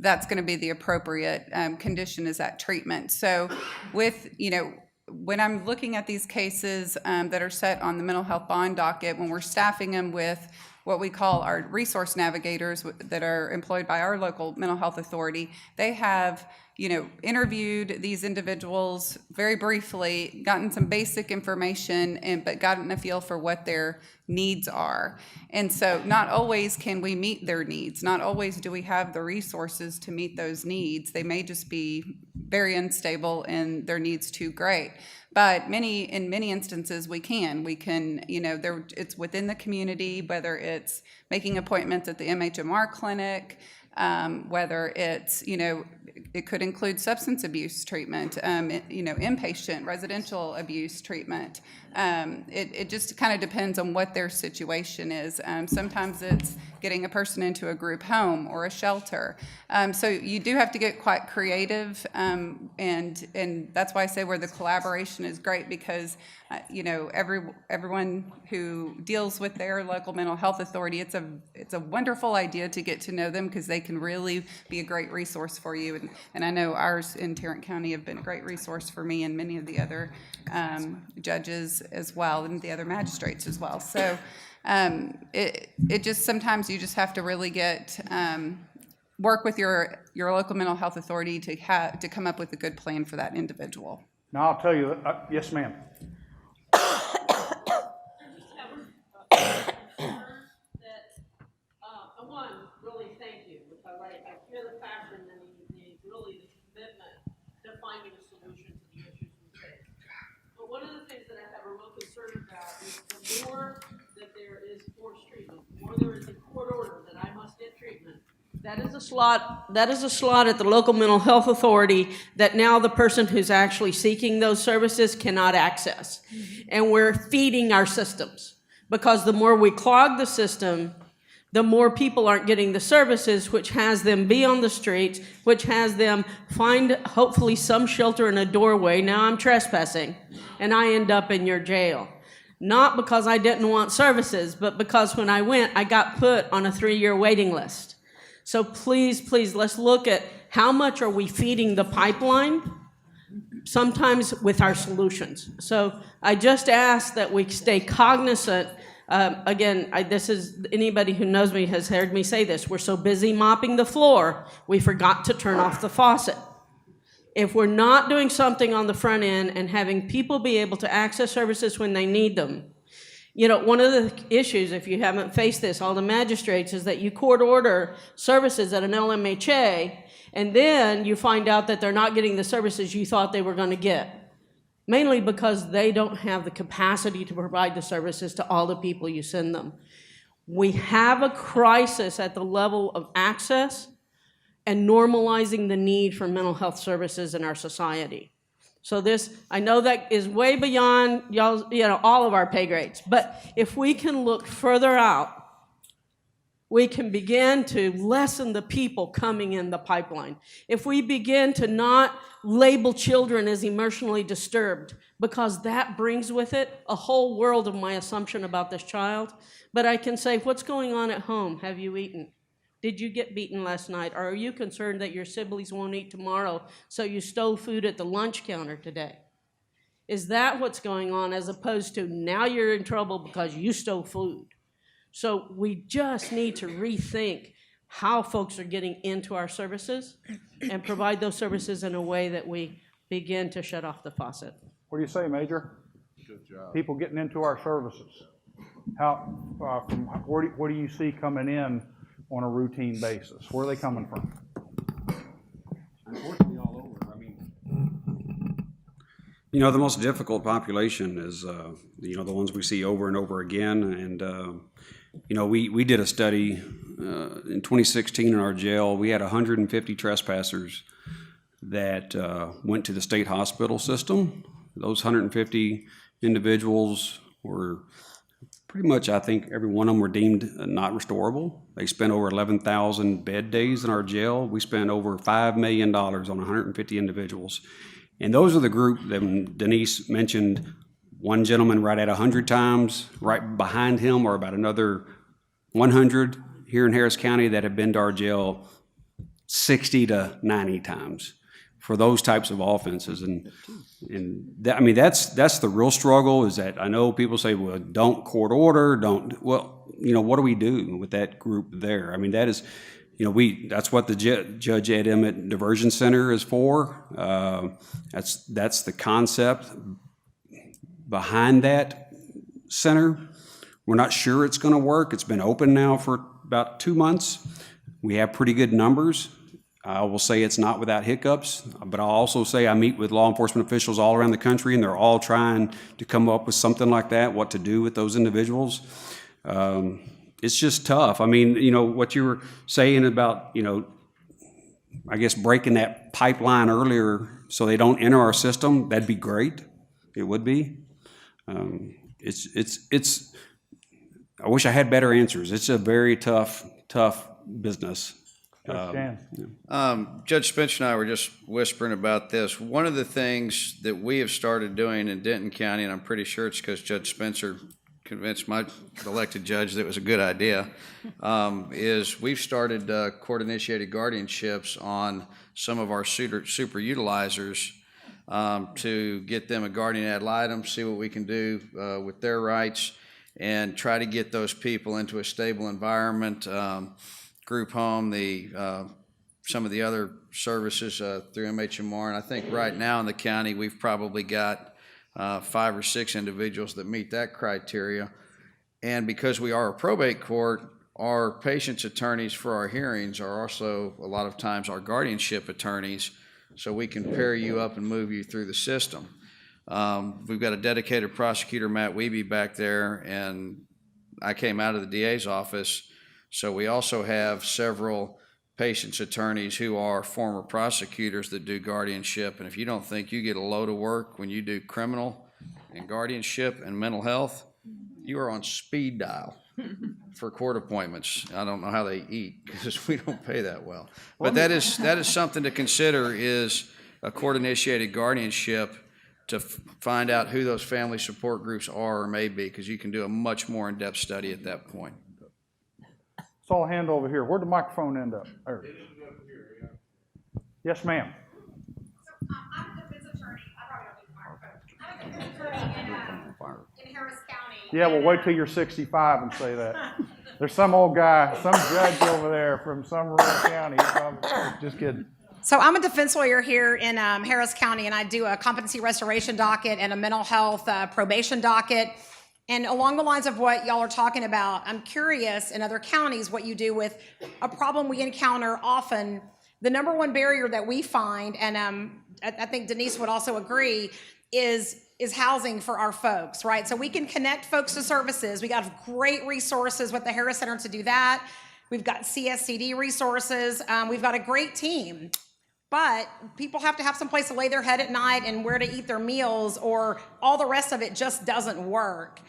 that's going to be the appropriate condition is that treatment. So when I'm looking at these cases that are set on the mental health bond docket, when we're staffing them with what we call our resource navigators that are employed by our local mental health authority, they have interviewed these individuals very briefly, gotten some basic information, but gotten a feel for what their needs are. And so not always can we meet their needs. Not always do we have the resources to meet those needs. They may just be very unstable and their needs too great. But in many instances we can, it's within the community, whether it's making appointments at the MHMR clinic, whether it's, it could include substance abuse treatment, inpatient residential abuse treatment. It just kind of depends on what their situation is. Sometimes it's getting a person into a group home or a shelter. So you do have to get quite creative, and that's why I say where the collaboration is great, because everyone who deals with their local mental health authority, it's a wonderful idea to get to know them, because they can really be a great resource for you. And I know ours in Tarrant County have been a great resource for me and many of the other judges as well, and the other magistrates as well. So it just, sometimes you just have to really work with your local mental health authority to come up with a good plan for that individual. Now I'll tell you, yes ma'am. The more that there is forced treatment, the more there is a court order that I must get treatment. That is a slot at the local mental health authority that now the person who's actually seeking those services cannot access. And we're feeding our systems, because the more we clog the system, the more people aren't getting the services, which has them be on the streets, which has them find hopefully some shelter in a doorway. Now I'm trespassing and I end up in your jail. Not because I didn't want services, but because when I went, I got put on a 3-year waiting list. So please, let's look at how much are we feeding the pipeline, sometimes with our solutions. So I just ask that we stay cognizant. Again, anybody who knows me has heard me say this. We're so busy mopping the floor, we forgot to turn off the faucet. If we're not doing something on the front end and having people be able to access services when they need them, one of the issues, if you haven't faced this, all the magistrates, is that you court order services at an LMHA, and then you find out that they're not getting the services you thought they were going to get, mainly because they don't have the capacity to provide the services to all the people you send them. We have a crisis at the level of access and normalizing the need for mental health services in our society. So this, I know that is way beyond y'all, all of our pay grades, but if we can look further out, we can begin to lessen the people coming in the pipeline. If we begin to not label children as emotionally disturbed, because that brings with it a whole world of my assumption about this child, but I can say, what's going on at home? Have you eaten? Did you get beaten last night? Or are you concerned that your siblings won't eat tomorrow, so you stole food at the lunch counter today? Is that what's going on, as opposed to now you're in trouble because you stole food? So we just need to rethink how folks are getting into our services and provide those services in a way that we begin to shut off the faucet. What do you say, Major? Good job. People getting into our services. How, where do you see coming in on a routine basis? Where are they coming from? Unfortunately, all over. I mean, the most difficult population is, the ones we see over and over again. And, we did a study in 2016 in our jail. We had 150 trespassers that went to the state hospital system. Those 150 individuals were pretty much, I think, every one of them were deemed not restorable. They spent over 11,000 bed days in our jail. We spent over $5 million on 150 individuals. And those are the group that Denise mentioned. One gentleman right at 100 times, right behind him are about another 100 here in Harris County that have been to our jail 60 to 90 times for those types of offenses. And that's the real struggle, is that I know people say, well, don't court order, what do we do with that group there? I mean, that is, that's what the Judge Ed Emmett Diversion Center is for. That's the concept behind that center. We're not sure it's going to work. It's been open now for about 2 months. We have pretty good numbers. I will say it's not without hiccups, but I'll also say I meet with law enforcement officials all around the country, and they're all trying to come up with something like that, what to do with those individuals. It's just tough. I mean, what you were saying about, I guess breaking that pipeline earlier so they don't enter our system, that'd be great. It would be. I wish I had better answers. It's a very tough business. Judge Spencer and I were just whispering about this. One of the things that we have started doing in Denton County, and I'm pretty sure it's because Judge Spencer convinced my elected judge that it was a good idea, is we've started court-initiated guardianships on some of our super utilizers to get them a guardian ad litem, see what we can do with their rights, and try to get those people into a stable environment, group home, some of the other services through MHMR. And I think right now in the county, we've probably got 5 or 6 individuals that meet that criteria. And because we are a probate court, our patient's attorneys for our hearings are also a lot of times our guardianship attorneys, so we can pair you up and move you through the system. We've got a dedicated prosecutor, Matt Wiebe, back there, and I came out of the DA's office, so we also have several patients' attorneys who are former prosecutors that do guardianship. And if you don't think you get a load of work when you do criminal and guardianship and mental health, you are on speed dial for court appointments. I don't know how they eat because we don't pay that well. But that is something to consider, is a court-initiated guardianship, to find out who those family support groups are or may be, because you can do a much more in-depth study at that point. Saw a hand over here. Where'd the microphone end up? There. Yes, ma'am. So I'm a defense attorney. I probably don't need the microphone. I'm a defense attorney in Harris County. Yeah, well, wait till you're 65 and say that. There's some old guy, some judge over there from some rural county. Just kidding. So I'm a defense lawyer here in Harris County, and I do a competency restoration docket and a mental health probation docket. And along the lines of what y'all are talking about, I'm curious in other counties what you do with a problem we encounter often. The number one barrier that we find, and I think Denise would also agree, is is housing for our folks, right? So we can connect folks to services. We got great resources with the Harris Center to do that. We've got CSCD resources. We've got a great team. But people have to have some place to lay their head at night and where to eat their meals, or all the rest of it just doesn't work.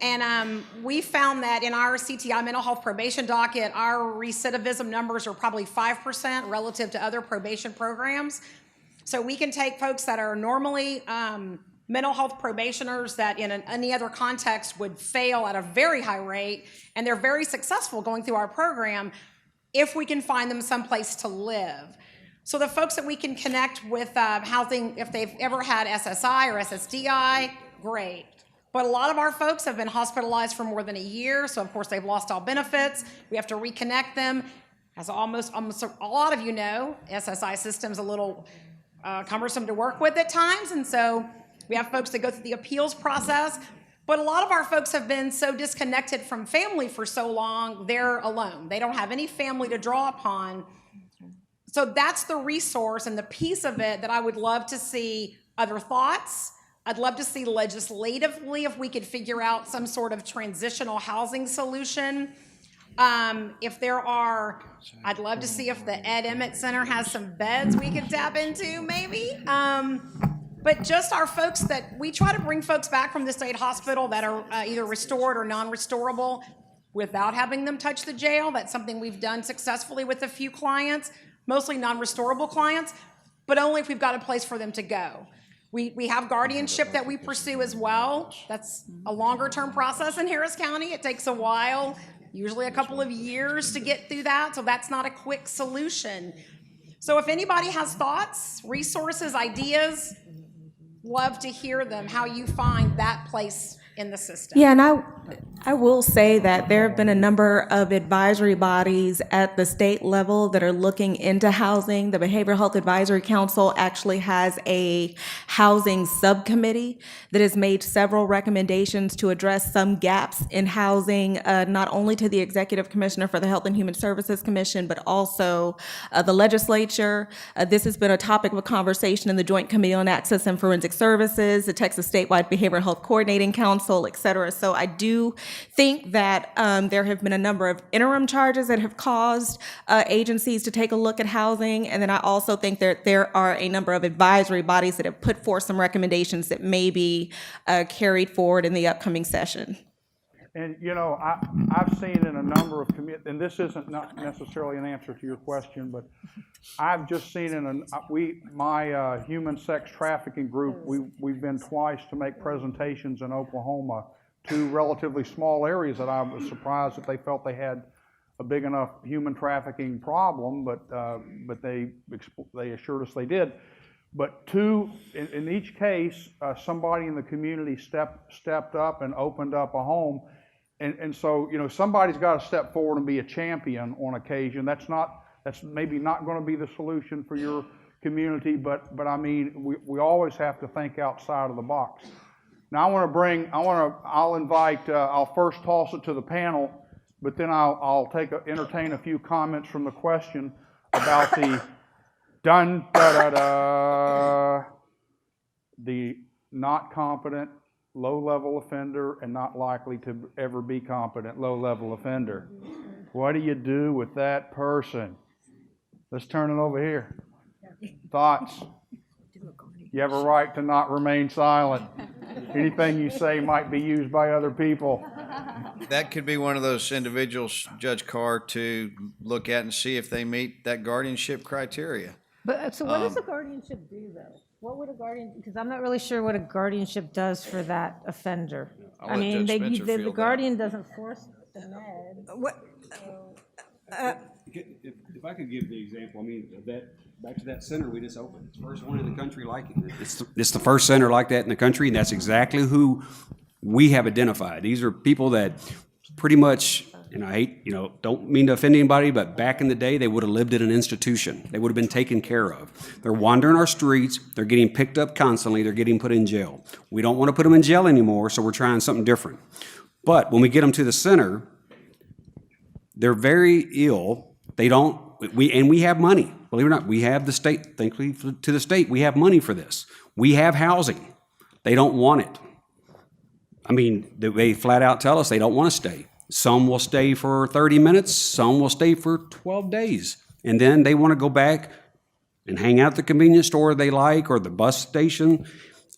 And we found that in our CTI mental health probation docket, our recidivism numbers are probably 5% relative to other probation programs. So we can take folks that are normally mental health probationers that in any other context would fail at a very high rate, and they're very successful going through our program if we can find them someplace to live. So the folks that we can connect with housing, if they've ever had SSI or SSDI, great. But a lot of our folks have been hospitalized for more than a year, so of course they've lost all benefits. We have to reconnect them. As almost a lot of you know, SSI system's a little cumbersome to work with at times, and so we have folks that go through the appeals process. But a lot of our folks have been so disconnected from family for so long, they're alone. They don't have any family to draw upon. So that's the resource and the piece of it that I would love to see other thoughts. I'd love to see legislatively if we could figure out some sort of transitional housing solution. If there are, I'd love to see if the Ed Emmett Center has some beds we could tap into, maybe. But just our folks that, we try to bring folks back from the state hospital that are either restored or non-restorable without having them touch the jail. That's something we've done successfully with a few clients, mostly non-restorable clients, but only if we've got a place for them to go. We have guardianship that we pursue as well. That's a longer term process in Harris County. It takes a while, usually a couple of years to get through that, so that's not a quick solution. So if anybody has thoughts, resources, ideas, love to hear them, how you find that place in the system. Yeah, and I will say that there have been a number of advisory bodies at the state level that are looking into housing. The Behavioral Health Advisory Council actually has a housing subcommittee that has made several recommendations to address some gaps in housing, not only to the Executive Commissioner for the Health and Human Services Commission, but also the legislature. This has been a topic of conversation in the Joint Committee on Access and Forensic Services, the Texas Statewide Behavioral Health Coordinating Council, et cetera. So I do think that there have been a number of interim charges that have caused agencies to take a look at housing. And then I also think that there are a number of advisory bodies that have put forth some recommendations that may be carried forward in the upcoming session. And, you know, I've seen in a number of communities, and this isn't not necessarily an answer to your question, but I've just seen in my human sex trafficking group, we've been twice to make presentations in Oklahoma, two relatively small areas that I was surprised that they felt they had a big enough human trafficking problem, but they assured us they did. But two, in each case, somebody in the community stepped up and opened up a home. And so, you know, somebody's got to step forward and be a champion on occasion. That's maybe not going to be the solution for your community, but I mean, we always have to think outside of the box. Now I'll invite, I'll first toss it to the panel, but then I'll entertain a few comments from the question about the the not competent low-level offender and not likely to ever be competent low-level offender. What do you do with that person? Let's turn it over here. Thoughts? You have a right to not remain silent. Anything you say might be used by other people. That could be one of those individuals, Judge Carr, to look at and see if they meet that guardianship criteria. But so what does a guardianship do, though? What would a guardian, because I'm not really sure what a guardianship does for that offender. I mean, the guardian doesn't force the meds. If I could give the example, I mean, back to that center we just opened. It's the first one in the country like it. It's the first center like that in the country, and that's exactly who we have identified. These are people that pretty much, and I hate, don't mean to offend anybody, but back in the day, they would have lived in an institution. They would have been taken care of. They're wandering our streets. They're getting picked up constantly. They're getting put in jail. We don't want to put them in jail anymore, so we're trying something different. But when we get them to the center, they're very ill. We have money. Believe it or not, we have the state, thankfully to the state, we have money for this. We have housing. They don't want it. I mean, they flat out tell us they don't want to stay. Some will stay for 30 minutes, some will stay for 12 days. And then they want to go back and hang out at the convenience store they like or the bus station,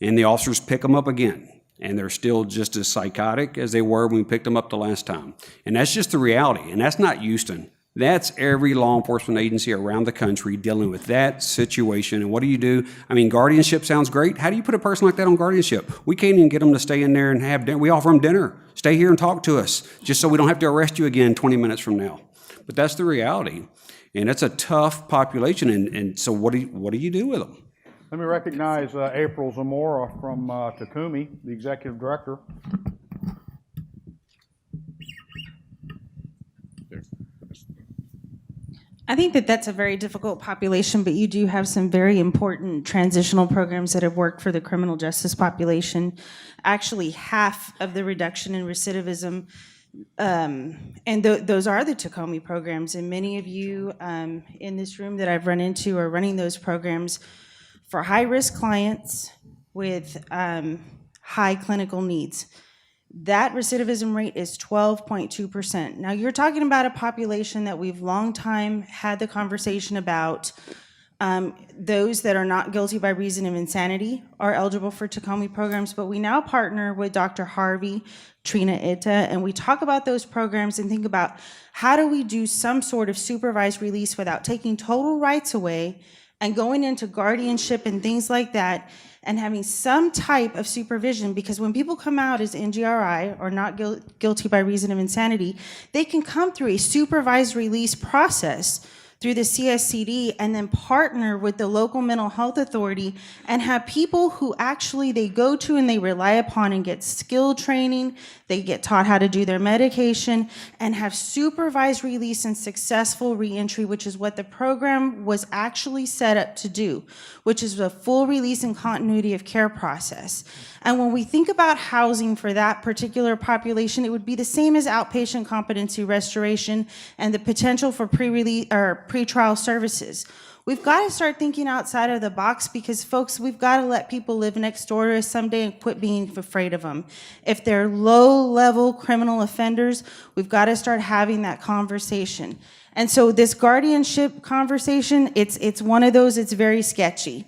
and the officers pick them up again. And they're still just as psychotic as they were when we picked them up the last time. And that's just the reality. And that's not Houston. That's every law enforcement agency around the country dealing with that situation. And what do you do? I mean, guardianship sounds great. How do you put a person like that on guardianship? We can't even get them to stay in there and have dinner. We offer them dinner. Stay here and talk to us, just so we don't have to arrest you again 20 minutes from now. But that's the reality. And it's a tough population. And so what do you do with them? Let me recognize April Zamora from Takumi, the executive director. I think that that's a very difficult population, but you do have some very important transitional programs that have worked for the criminal justice population. Actually, half of the reduction in recidivism, and those are the Takumi programs. And many of you in this room that I've run into are running those programs for high-risk clients with high clinical needs. That recidivism rate is 12.2%. Now, you're talking about a population that we've long time had the conversation about. Those that are not guilty by reason of insanity are eligible for Takumi programs, but we now partner with Dr. Harvey, Trina Itta, and we talk about those programs and think about how do we do some sort of supervised release without taking total rights away and going into guardianship and things like that, and having some type of supervision, because when people come out as NGRI or not guilty by reason of insanity, they can come through a supervised release process through the CSCD and then partner with the local mental health authority and have people who actually they go to and they rely upon and get skill training, they get taught how to do their medication, and have supervised release and successful reentry, which is what the program was actually set up to do, which is a full release and continuity of care process. And when we think about housing for that particular population, it would be the same as outpatient competency restoration and the potential for pre-release or pretrial services. We've got to start thinking outside of the box because, folks, we've got to let people live next door to us someday and quit being afraid of them. If they're low-level criminal offenders, we've got to start having that conversation. And so this guardianship conversation, it's one of those, it's very sketchy.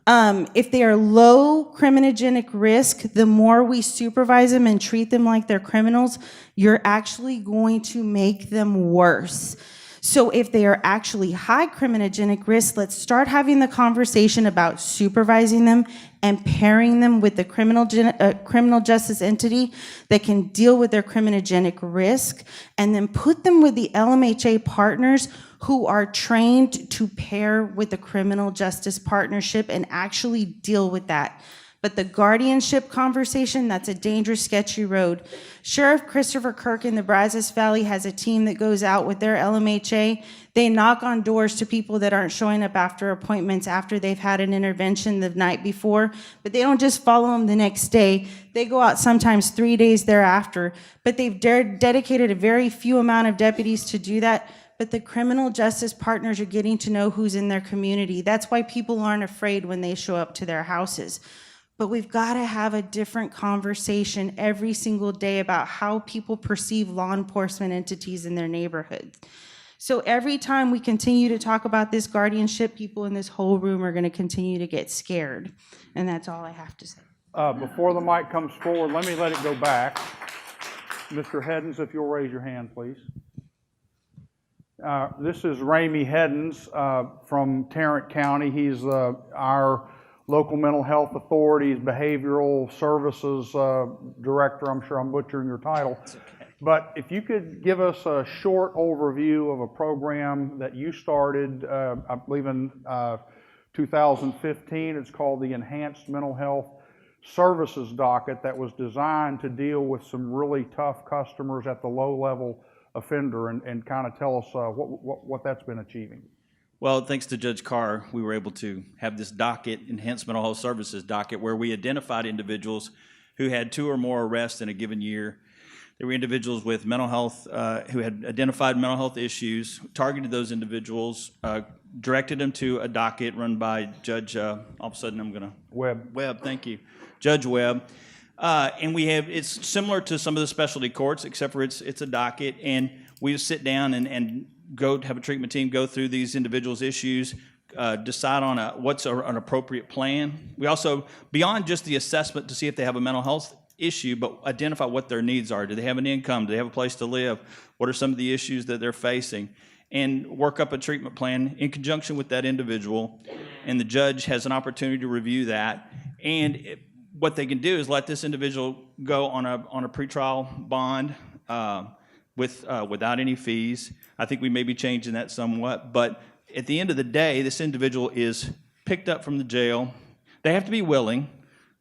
If they are low criminogenic risk, the more we supervise them and treat them like they're criminals, you're actually going to make them worse. So if they are actually high criminogenic risk, let's start having the conversation about supervising them and pairing them with the criminal justice entity that can deal with their criminogenic risk, and then put them with the LMHA partners who are trained to pair with the criminal justice partnership and actually deal with that. But the guardianship conversation, that's a dangerous, sketchy road. Sheriff Christopher Kirk in the Brazos Valley has a team that goes out with their LMHA. They knock on doors to people that aren't showing up after appointments after they've had an intervention the night before, but they don't just follow them the next day. They go out sometimes 3 days thereafter, but they've dedicated a very few amount of deputies to do that. But the criminal justice partners are getting to know who's in their community. That's why people aren't afraid when they show up to their houses. But we've got to have a different conversation every single day about how people perceive law enforcement entities in their neighborhood. So every time we continue to talk about this guardianship, people in this whole room are going to continue to get scared. And that's all I have to say. Before the mic comes forward, let me let it go back. Mr. Heddens, if you'll raise your hand, please. This is Ramey Heddens from Tarrant County. He's our local mental health authority's behavioral services director. I'm sure I'm butchering your title. Okay. But if you could give us a short overview of a program that you started, I believe in 2015. It's called the Enhanced Mental Health Services Docket, that was designed to deal with some really tough customers at the low-level offender, and kind of tell us what that's been achieving. Well, thanks to Judge Carr, we were able to have this docket, Enhanced Mental Health Services docket, where we identified individuals who had 2 or more arrests in a given year. There were individuals with mental health, who had identified mental health issues, targeted those individuals, directed them to a docket run by Judge, all of a sudden I'm going to... Webb, thank you. Judge Webb. And we have, it's similar to some of the specialty courts, except for it's a docket, and we sit down and go have a treatment team go through these individuals' issues, decide on what's an appropriate plan. We also, beyond just the assessment to see if they have a mental health issue, but identify what their needs are. Do they have an income? Do they have a place to live? What are some of the issues that they're facing? And work up a treatment plan in conjunction with that individual, and the judge has an opportunity to review that. And what they can do is let this individual go on a pretrial bond without any fees. I think we may be changing that somewhat, but at the end of the day, this individual is picked up from the jail. They have to be willing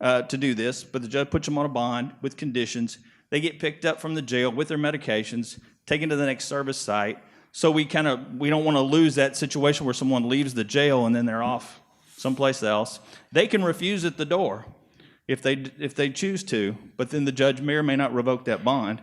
to do this, but the judge puts them on a bond with conditions. They get picked up from the jail with their medications, taken to the next service site. So we don't want to lose that situation where someone leaves the jail and then they're off someplace else. They can refuse at the door if they choose to, but then the judge may or may not revoke that bond.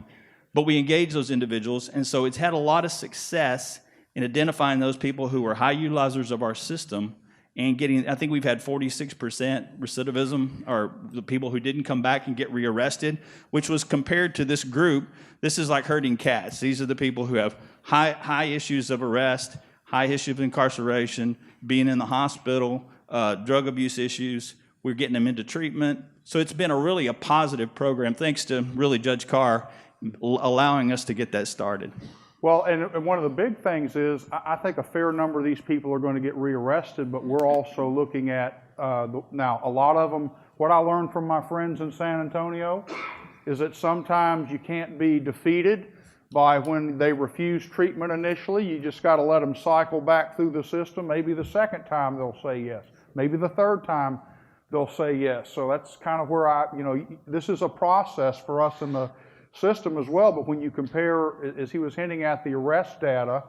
But we engage those individuals, and so it's had a lot of success in identifying those people who are high utilizers of our system and getting, I think we've had 46% recidivism, or the people who didn't come back and get rearrested, which was compared to this group. This is like herding cats. These are the people who have high issues of arrest, high issues of incarceration, being in the hospital, drug abuse issues. We're getting them into treatment. So it's been really a positive program, thanks to really Judge Carr allowing us to get that started. Well, and one of the big things is, I think a fair number of these people are going to get rearrested, but we're also looking at, now a lot of them, what I learned from my friends in San Antonio is that sometimes you can't be defeated by when they refuse treatment initially. You just got to let them cycle back through the system. Maybe the second time they'll say yes. Maybe the third time they'll say yes. So that's kind of where this is a process for us in the system as well, but when you compare, as he was hinting at, the arrest data,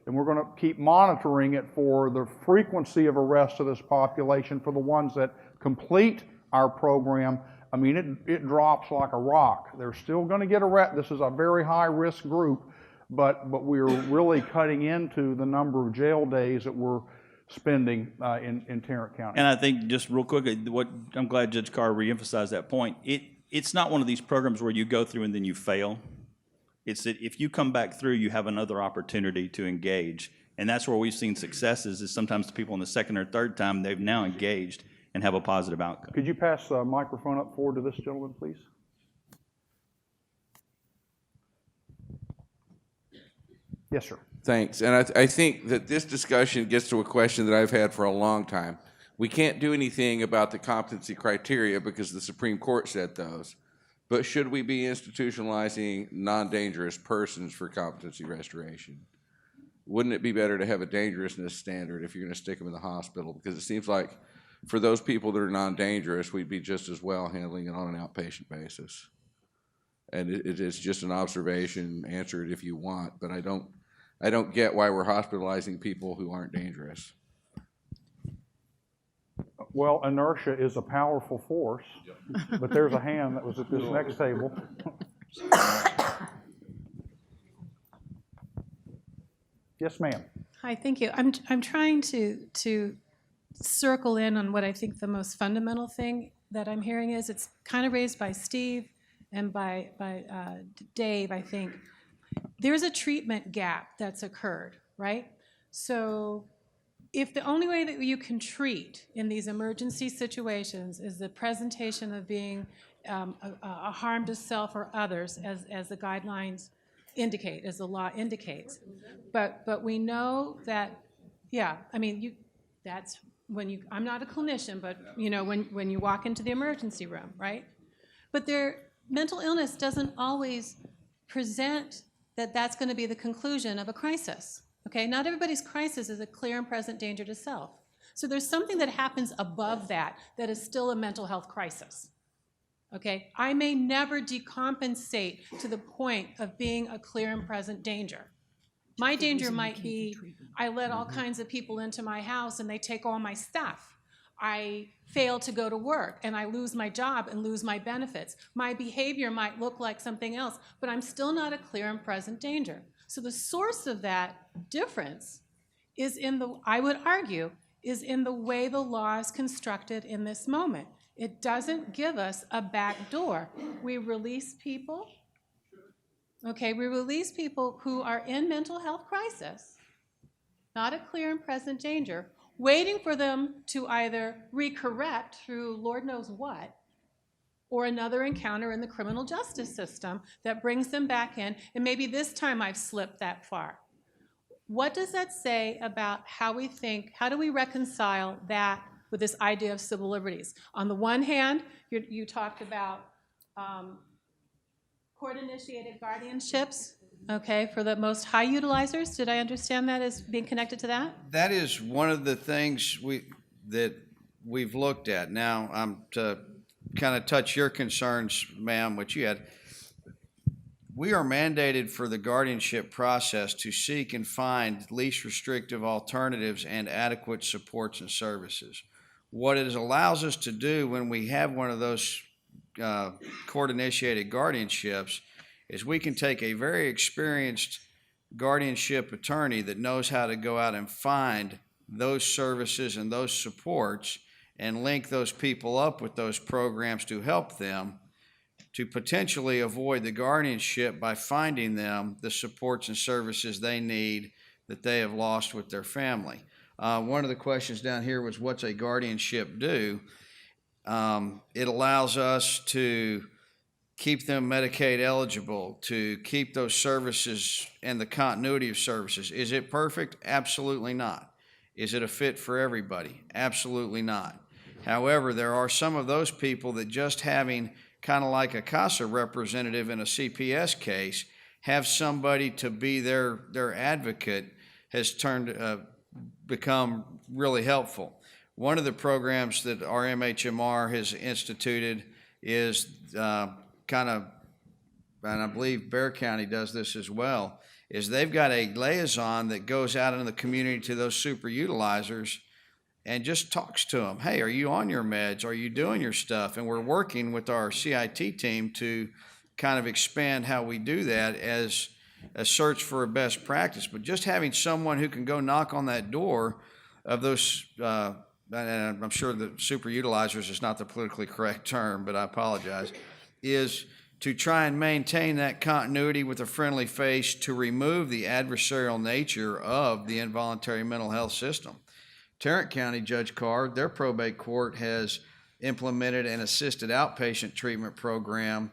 and we're going to keep monitoring it for the frequency of arrests of this population for the ones that complete our program, I mean, it drops like a rock. They're still going to get arrested. This is a very high-risk group, but we're really cutting into the number of jail days that we're spending in Tarrant County. And I think, just real quick, I'm glad Judge Carr reemphasized that point. It's not one of these programs where you go through and then you fail. It's that if you come back through, you have another opportunity to engage. And that's where we've seen successes, is sometimes the people in the second or third time, they've now engaged and have a positive outcome. Could you pass the microphone up forward to this gentleman, please? Yes, sir. Thanks. And I think that this discussion gets to a question that I've had for a long time. We can't do anything about the competency criteria because the Supreme Court set those. But should we be institutionalizing non-dangerous persons for competency restoration? Wouldn't it be better to have a dangerousness standard if you're going to stick them in the hospital? Because it seems like for those people that are non-dangerous, we'd be just as well handling it on an outpatient basis. And it is just an observation. Answer it if you want, but I don't get why we're hospitalizing people who aren't dangerous. Well, inertia is a powerful force, but there's a hand that was at this next table. Yes, ma'am. Hi, thank you. I'm trying to circle in on what I think the most fundamental thing that I'm hearing is. It's kind of raised by Steve and by Dave, I think. There's a treatment gap that's occurred, right? So if the only way that you can treat in these emergency situations is the presentation of being a harm to self or others, as the guidelines indicate, as the law indicates, but we know that, yeah, I mean, that's when you, I'm not a clinician, but when you walk into the emergency room, right? But mental illness doesn't always present that that's going to be the conclusion of a crisis. Okay, not everybody's crisis is a clear and present danger to self. So there's something that happens above that is still a mental health crisis. Okay, I may never decompensate to the point of being a clear and present danger. My danger might be I let all kinds of people into my house and they take all my stuff. I fail to go to work and I lose my job and lose my benefits. My behavior might look like something else, but I'm still not a clear and present danger. So the source of that difference is I would argue, is in the way the law is constructed in this moment. It doesn't give us a back door. We release people, okay, we release people who are in mental health crisis, not a clear and present danger, waiting for them to either recorrect through Lord knows what, or another encounter in the criminal justice system that brings them back in, and maybe this time I've slipped that far. What does that say about how we think, how do we reconcile that with this idea of civil liberties? On the one hand, you talked about court-initiated guardianships, okay, for the most high utilizers. Did I understand that as being connected to that? That is one of the things that we've looked at. Now, to kind of touch your concerns, ma'am, which you had, we are mandated for the guardianship process to seek and find least restrictive alternatives and adequate supports and services. What it allows us to do when we have one of those court-initiated guardianships is we can take a very experienced guardianship attorney that knows how to go out and find those services and those supports and link those people up with those programs to help them to potentially avoid the guardianship by finding them the supports and services they need that they have lost with their family. One of the questions down here was, what's a guardianship do? It allows us to keep them Medicaid eligible, to keep those services and the continuity of services. Is it perfect? Absolutely not. Is it a fit for everybody? Absolutely not. However, there are some of those people that just having kind of like a CASA representative in a CPS case, have somebody to be their advocate has become really helpful. One of the programs that our MHMR has instituted is kind of, and I believe Bexar County does this as well, is they've got a liaison that goes out into the community to those super utilizers and just talks to them. Hey, are you on your meds? Are you doing your stuff? And we're working with our CIT team to kind of expand how we do that as a search for a best practice. But just having someone who can go knock on that door of those, and I'm sure the super utilizers is not the politically correct term, but I apologize, is to try and maintain that continuity with a friendly face to remove the adversarial nature of the involuntary mental health system. Tarrant County, Judge Carr, their probate court has implemented an assisted outpatient treatment program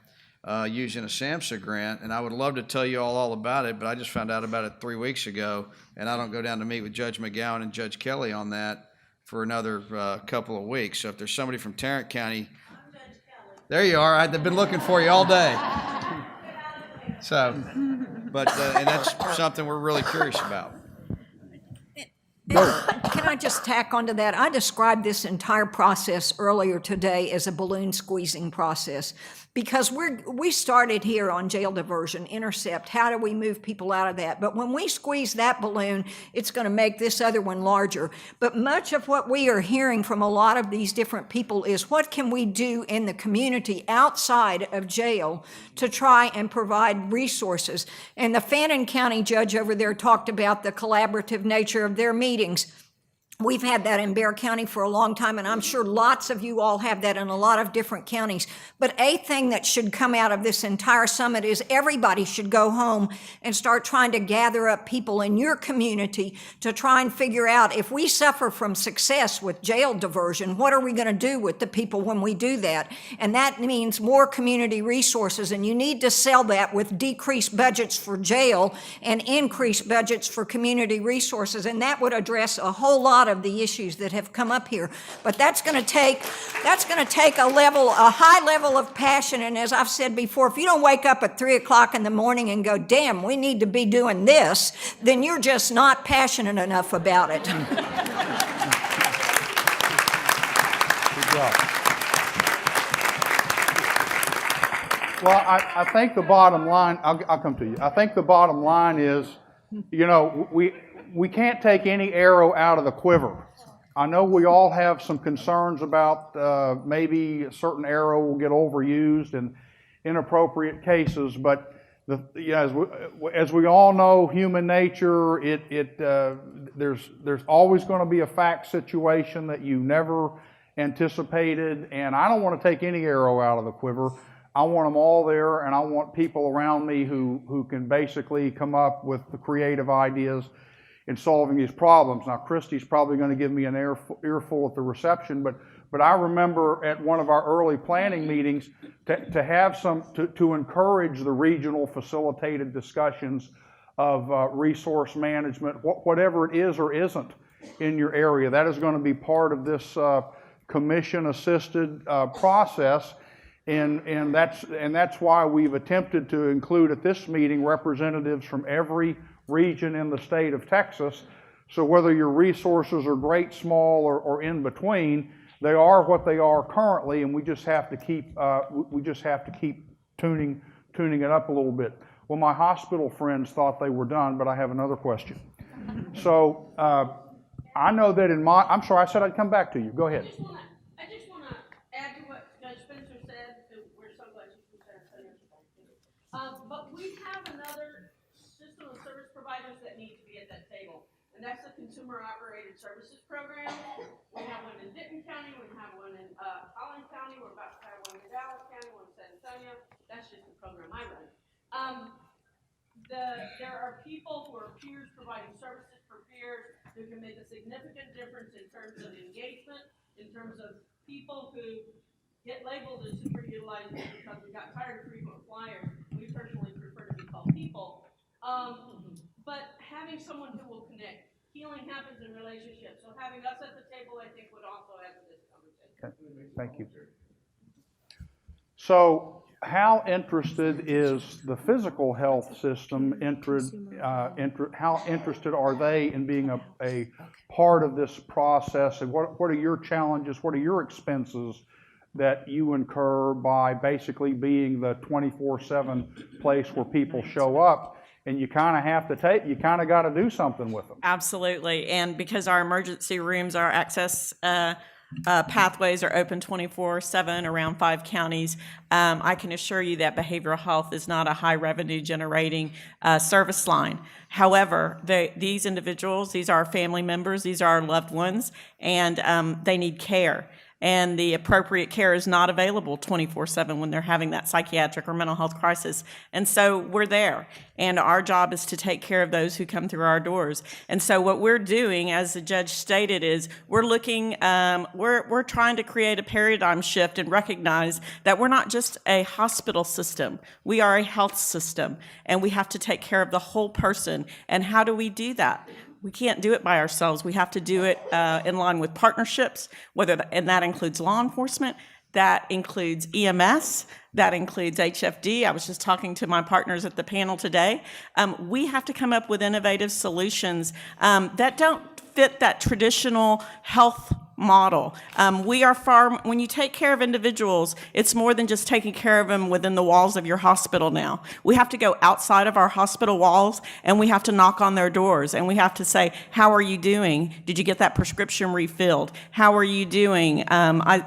using a SAMHSA grant, and I would love to tell you all about it, but I just found out about it 3 weeks ago, and I don't go down to meet with Judge McGowan and Judge Kelly on that for another couple of weeks. So if there's somebody from Tarrant County, there you are. I've been looking for you all day. So, but and that's something we're really curious about. Can I just tack onto that? I described this entire process earlier today as a balloon squeezing process, because we started here on jail diversion, intercept. How do we move people out of that? But when we squeeze that balloon, it's going to make this other one larger. But much of what we are hearing from a lot of these different people is, what can we do in the community outside of jail to try and provide resources? And the Fannin County judge over there talked about the collaborative nature of their meetings. We've had that in Bexar County for a long time, and I'm sure lots of you all have that in a lot of different counties. But a thing that should come out of this entire summit is everybody should go home and start trying to gather up people in your community to try and figure out, if we suffer from success with jail diversion, what are we going to do with the people when we do that? And that means more community resources, and you need to sell that with decreased budgets for jail and increased budgets for community resources, and that would address a whole lot of the issues that have come up here. But that's going to take a high level of passion. And as I've said before, if you don't wake up at 3 o'clock in the morning and go, damn, we need to be doing this, then you're just not passionate enough about it. Good job. Well, I think the bottom line, I'll come to you. I think the bottom line is, you know, we can't take any arrow out of the quiver. I know we all have some concerns about maybe a certain arrow will get overused in inappropriate cases, but as we all know, human nature, there's always going to be a fact situation that you never anticipated, and I don't want to take any arrow out of the quiver. I want them all there, and I want people around me who can basically come up with the creative ideas in solving these problems. Now, Christy's probably going to give me an earful at the reception, but I remember at one of our early planning meetings to have to encourage the regional facilitated discussions of resource management, whatever it is or isn't in your area. That is going to be part of this commission-assisted process. And that's why we've attempted to include at this meeting representatives from every region in the state of Texas. So whether your resources are great, small, or in between, they are what they are currently, and we just have to keep tuning it up a little bit. Well, my hospital friends thought they were done, but I have another question. So I know that I'm sorry, I said I'd come back to you. Go ahead. I just want to add to what Judge Spencer said. We're so glad she's from San Antonio. But we have another system of service providers that need to be at that table, and that's the Consumer Operated Services Program. We have one in Denton County, we have one in Collin County, we're about to have one in Dallas County, one in San Antonio. That's just the program I run. There are people who are peers providing services for peers who can make a significant difference in terms of engagement, in terms of people who get labeled as super utilized because we got tired of frequent flyers. We personally prefer to be called people. But having someone who will connect. Healing happens in relationships. So having us at the table, I think, would also add to this conversation. Okay. Thank you. So how interested is the physical health system, how interested are they in being a part of this process, and what are your challenges, what are your expenses that you incur by basically being the 24/7 place where people show up, and you kind of have to you kind of got to do something with them? Absolutely, and because our emergency rooms, our access pathways are open 24/7 around 5 counties. I can assure you that behavioral health is not a high revenue generating service line. However, these individuals, these are our family members, these are our loved ones, and they need care. And the appropriate care is not available 24/7 when they're having that psychiatric or mental health crisis. And so we're there, and our job is to take care of those who come through our doors. And so what we're doing, as the judge stated, is we're looking, we're trying to create a paradigm shift and recognize that we're not just a hospital system. We are a health system, and we have to take care of the whole person. And how do we do that? We can't do it by ourselves. We have to do it in line with partnerships, and that includes law enforcement, that includes EMS, that includes HFD. I was just talking to my partners at the panel today. We have to come up with innovative solutions that don't fit that traditional health model. When you take care of individuals, it's more than just taking care of them within the walls of your hospital now. We have to go outside of our hospital walls, and we have to knock on their doors, and we have to say, how are you doing? Did you get that prescription refilled? How are you doing?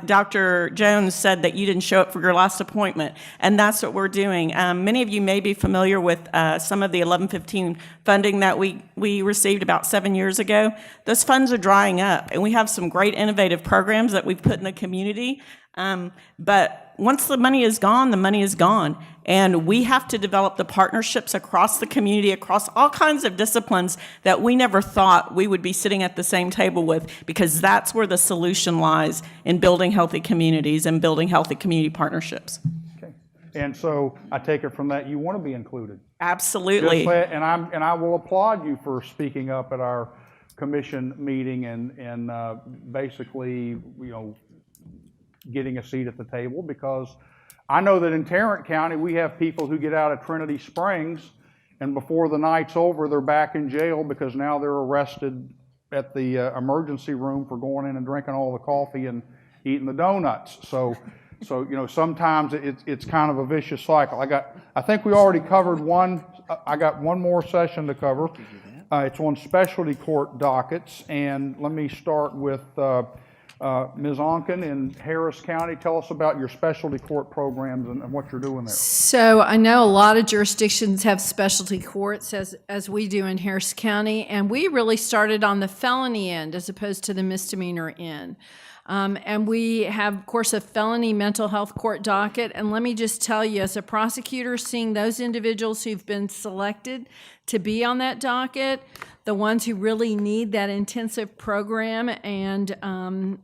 Dr. Jones said that you didn't show up for your last appointment, and that's what we're doing. Many of you may be familiar with some of the 1115 funding that we received about 7 years ago. Those funds are drying up, and we have some great innovative programs that we've put in the community. But once the money is gone, the money is gone. And we have to develop the partnerships across the community, across all kinds of disciplines that we never thought we would be sitting at the same table with, because that's where the solution lies, in building healthy communities and building healthy community partnerships. Okay. And so I take it from that you want to be included. Absolutely. And I will applaud you for speaking up at our commission meeting and basically, getting a seat at the table, because I know that in Tarrant County we have people who get out of Trinity Springs, and before the night's over they're back in jail because now they're arrested at the emergency room for going in and drinking all the coffee and eating the donuts. So sometimes it's kind of a vicious cycle. I think we already covered one. I got one more session to cover. It's on specialty court dockets, and let me start with Ms. Oncken in Harris County. Tell us about your specialty court programs and what you're doing there. So I know a lot of jurisdictions have specialty courts, as we do in Harris County, and we really started on the felony end as opposed to the misdemeanor end. And we have, of course, a felony mental health court docket. And let me just tell you, as a prosecutor, seeing those individuals who've been selected to be on that docket, the ones who really need that intensive program and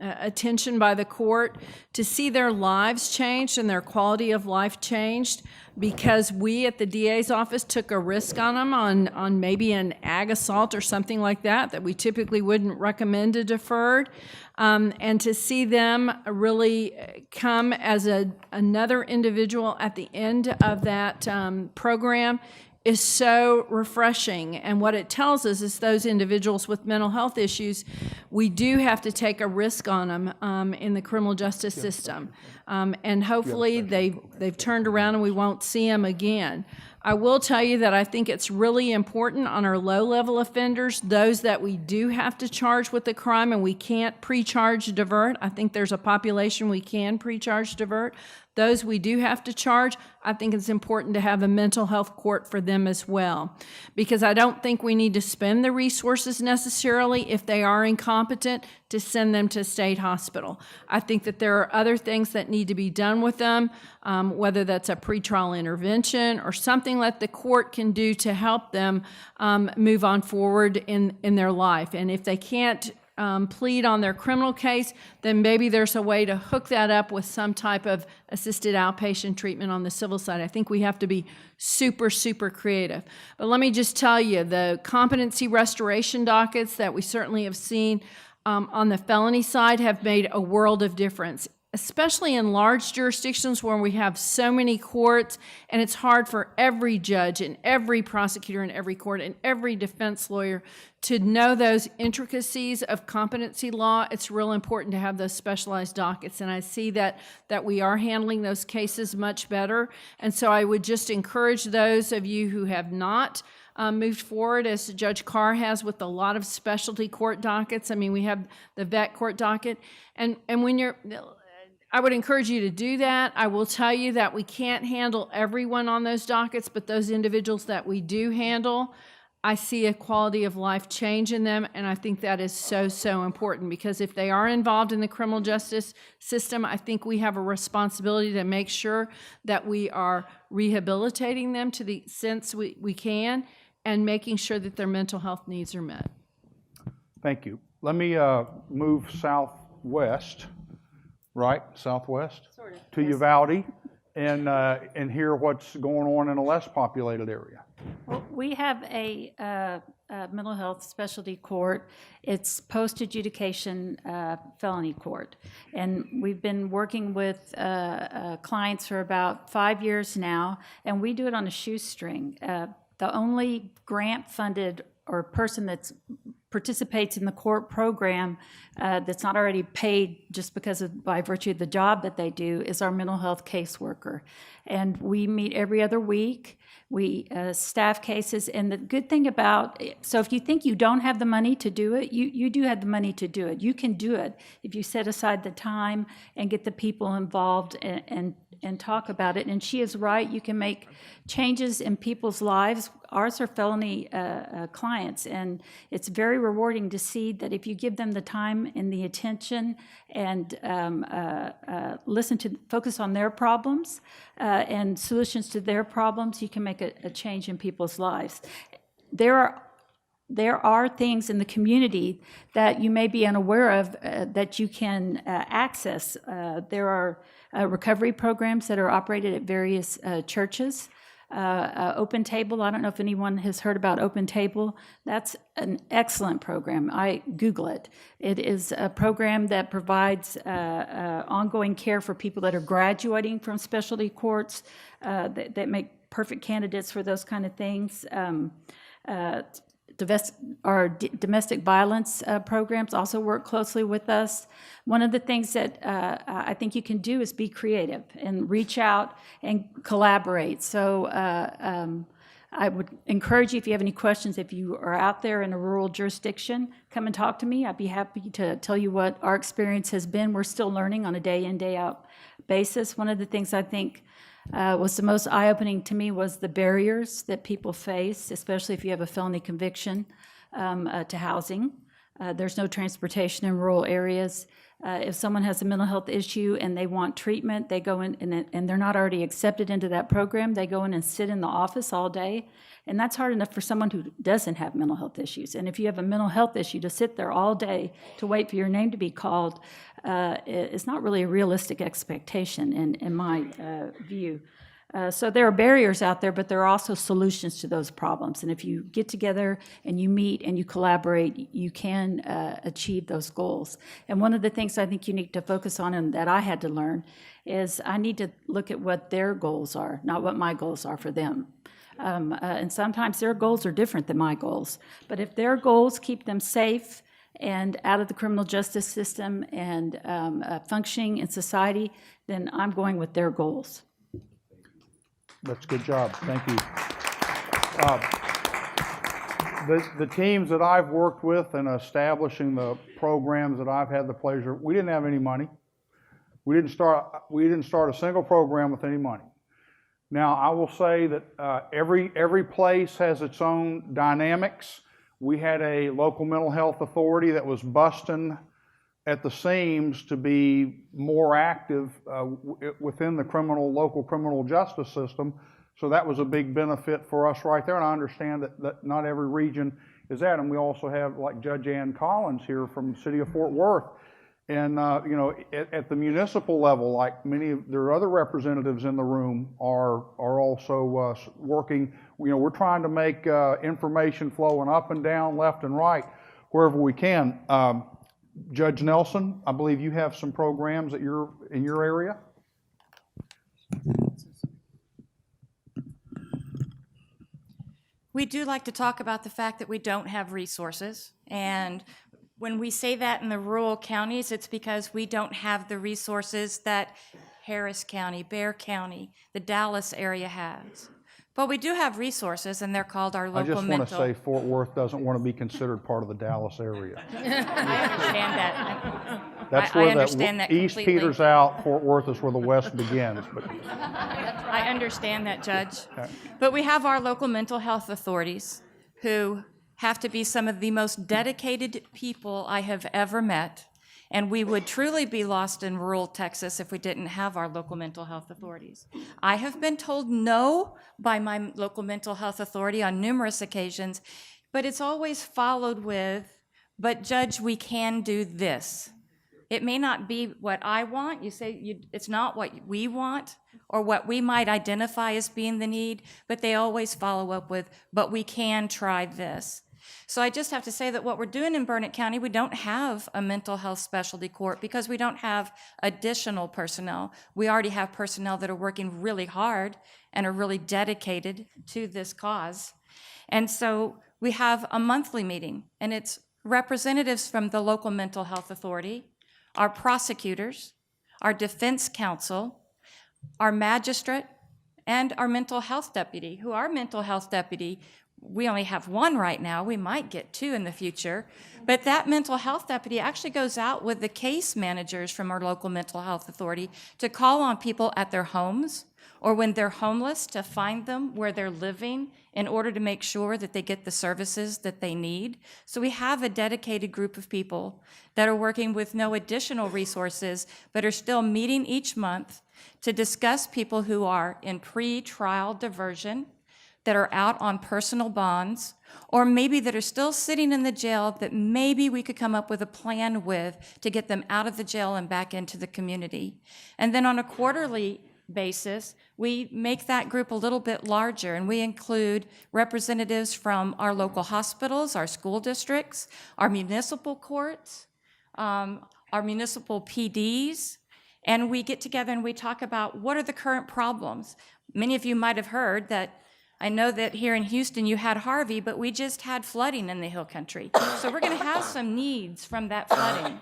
attention by the court, to see their lives changed and their quality of life changed because we at the DA's office took a risk on them on maybe an ag assault or something like that we typically wouldn't recommend a deferred. And to see them really come as another individual at the end of that program is so refreshing. And what it tells us is those individuals with mental health issues, we do have to take a risk on them in the criminal justice system. And hopefully they've turned around and we won't see them again. I will tell you that I think it's really important on our low-level offenders, those that we do have to charge with the crime and we can't pre-charge divert. I think there's a population we can pre-charge divert. Those we do have to charge, I think it's important to have a mental health court for them as well. Because I don't think we need to spend the resources necessarily if they are incompetent to send them to state hospital. I think that there are other things that need to be done with them, whether that's a pretrial intervention or something that the court can do to help them move on forward in their life. And if they can't plead on their criminal case, then maybe there's a way to hook that up with some type of assisted outpatient treatment on the civil side. I think we have to be super, super creative. But let me just tell you, the competency restoration dockets that we certainly have seen on the felony side have made a world of difference, especially in large jurisdictions where we have so many courts, and it's hard for every judge and every prosecutor in every court and every defense lawyer to know those intricacies of competency law. It's real important to have those specialized dockets, and I see that we are handling those cases much better. And so I would just encourage those of you who have not moved forward, as Judge Carr has, with a lot of specialty court dockets. I mean, we have the vet court docket, and when I would encourage you to do that. I will tell you that we can't handle everyone on those dockets, but those individuals that we do handle, I see a quality of life change in them, and I think that is so, so important, because if they are involved in the criminal justice system, I think we have a responsibility to make sure that we are rehabilitating them to the sense we can, and making sure that their mental health needs are met. Thank you. Let me move southwest. Right, southwest, sort of, to Uvalde, and hear what's going on in a less populated area. Well, we have a mental health specialty court. It's post-adjudication felony court, and we've been working with clients for about 5 years now, and we do it on a shoestring. The only grant-funded or person that's participates in the court program that's not already paid just by virtue of the job that they do is our mental health caseworker. And we meet every other week. We staff cases. And the good thing about, so if you think you don't have the money to do it, you do have the money to do it. You can do it if you set aside the time and get the people involved and talk about it. And she is right, you can make changes in people's lives. Ours are felony clients, and it's very rewarding to see that if you give them the time and the attention and focus on their problems and solutions to their problems, you can make a change in people's lives. There are things in the community that you may be unaware of that you can access. There are recovery programs that are operated at various churches. Open Table, I don't know if anyone has heard about Open Table. That's an excellent program. I Google it. It is a program that provides ongoing care for people that are graduating from specialty courts that make perfect candidates for those kind of things. Our domestic violence programs also work closely with us. One of the things that I think you can do is be creative and reach out and collaborate. So I would encourage you, if you have any questions, if you are out there in a rural jurisdiction, come and talk to me. I'd be happy to tell you what our experience has been. We're still learning on a day in, day out basis. One of the things I think was the most eye-opening to me was the barriers that people face, especially if you have a felony conviction, to housing. There's no transportation in rural areas. If someone has a mental health issue and they want treatment, they go in and they're not already accepted into that program, they go in and sit in the office all day. And that's hard enough for someone who doesn't have mental health issues. And if you have a mental health issue, to sit there all day to wait for your name to be called is not really a realistic expectation in my view. So there are barriers out there, but there are also solutions to those problems. And if you get together and you meet and you collaborate, you can achieve those goals. And one of the things I think you need to focus on and that I had to learn is I need to look at what their goals are, not what my goals are for them. And sometimes their goals are different than my goals. But if their goals keep them safe and out of the criminal justice system and functioning in society, then I'm going with their goals. That's a good job. Thank you. The teams that I've worked with in establishing the programs that I've had the pleasure, we didn't have any money. We didn't start a single program with any money. Now, I will say that every place has its own dynamics. We had a local mental health authority that was busting at the seams to be more active within the local criminal justice system. So that was a big benefit for us right there. And I understand that not every region is that. And we also have like Judge Ann Collins here from the city of Fort Worth. And you know, at the municipal level, like there are other representatives in the room are also working. You know, we're trying to make information flowing up and down, left and right, wherever we can. Judge Nelson, I believe you have some programs in your area. We do like to talk about the fact that we don't have resources, and when we say that in the rural counties, it's because we don't have the resources that Harris County, Bexar County, the Dallas area has. But we do have resources, and they're called our local mental. I just want to say Fort Worth doesn't want to be considered part of the Dallas area. I understand that. That's I where understand that East completely. peters out, Fort Worth is where the West begins. But I understand that, Judge. But we have our local mental health authorities who have to be some of the most dedicated people I have ever met. And we would truly be lost in rural Texas if we didn't have our local mental health authorities. I have been told no by my local mental health authority on numerous occasions, but it's always followed with, but Judge, we can do this. It may not be what I want. You say it's not what we want or what we might identify as being the need, but they always follow up with, but we can try this. So I just have to say that what we're doing in Burnet County, we don't have a mental health specialty court because we don't have additional personnel. We already have personnel that are working really hard and are really dedicated to this cause. And so we have a monthly meeting, and it's representatives from the local mental health authority, our prosecutors, our defense counsel, our magistrate, and our mental health deputy, who our mental health deputy, we only have one right now. We might get two in the future. But that mental health deputy actually goes out with the case managers from our local mental health authority to call on people at their homes or when they're homeless to find them where they're living in order to make sure that they get the services that they need. So we have a dedicated group of people that are working with no additional resources, but are still meeting each month to discuss people who are in pre-trial diversion, that are out on personal bonds, or maybe that are still sitting in the jail that maybe we could come up with a plan with to get them out of the jail and back into the community. And then on a quarterly basis, we make that group a little bit larger, and we include representatives from our local hospitals, our school districts, our municipal courts, our municipal PDs, and we get together and we talk about what are the current problems. Many of you might have heard that I know that here in Houston you had Harvey, but we just had flooding in the Hill Country. So we're going to have some needs from that flooding.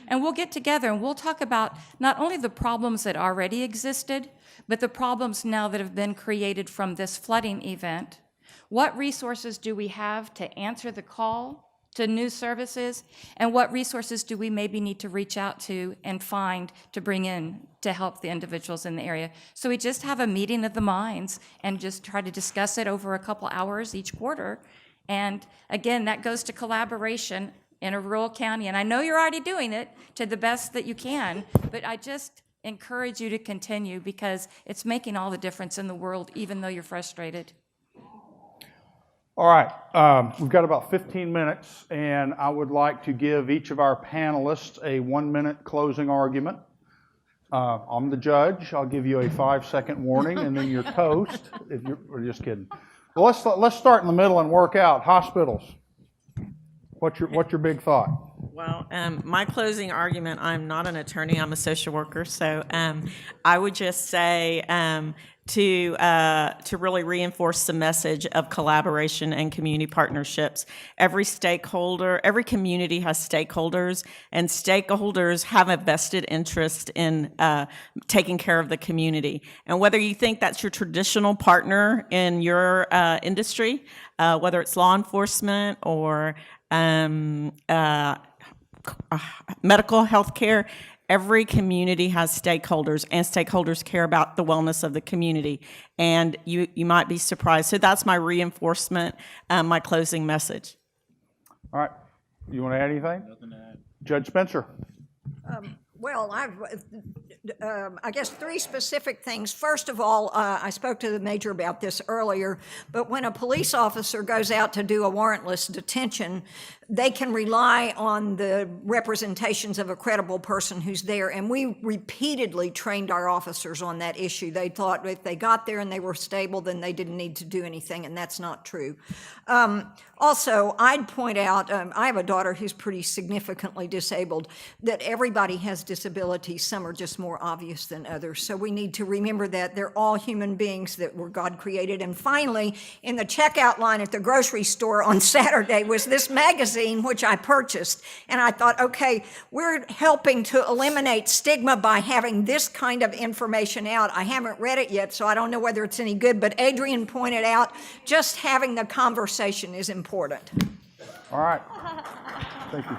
And we'll get together and we'll talk about not only the problems that already existed, but the problems now that have been created from this flooding event. What resources do we have to answer the call to new services, and what resources do we maybe need to reach out to and find to bring in to help the individuals in the area? So we just have a meeting of the minds and just try to discuss it over a couple hours each quarter. And again, that goes to collaboration in a rural county. And I know you're already doing it to the best that you can, but I just encourage you to continue because it's making all the difference in the world, even though you're frustrated. All right, we've got about 15 minutes, and I would like to give each of our panelists a 1-minute closing argument. I'm the judge. I'll give you a 5-second warning, and then your toast. If you're, we're just kidding. Well, let's start in the middle and work out. Hospitals. What's your big thought? Well, my closing argument, I'm not an attorney, I'm a social worker, so I would just say to really reinforce the message of collaboration and community partnerships. Every stakeholder, every community has stakeholders, and stakeholders have a vested interest in taking care of the community. And whether you think that's your traditional partner in your industry, whether it's law enforcement or medical health care, every community has stakeholders, and stakeholders care about the wellness of the community. And you might be surprised. So that's my reinforcement, my closing message. All right. You want to add anything? Nothing to add. Judge Spencer. Well, I guess 3 specific things. First of all, I spoke to the major about this earlier, but when a police officer goes out to do a warrantless detention, they can rely on the representations of a credible person who's there. And we repeatedly trained our officers on that issue. They thought if they got there and they were stable, then they didn't need to do anything, and that's not true. Also, I'd point out, I have a daughter who's pretty significantly disabled, that everybody has disabilities. Some are just more obvious than others. So we need to remember that they're all human beings that were God created. And finally, in the checkout line at the grocery store on Saturday was this magazine, which I purchased. And I thought, okay, we're helping to eliminate stigma by having this kind of information out. I haven't read it yet, so I don't know whether it's any good, but Adrienne pointed out just having the conversation is important. All right. Thank you.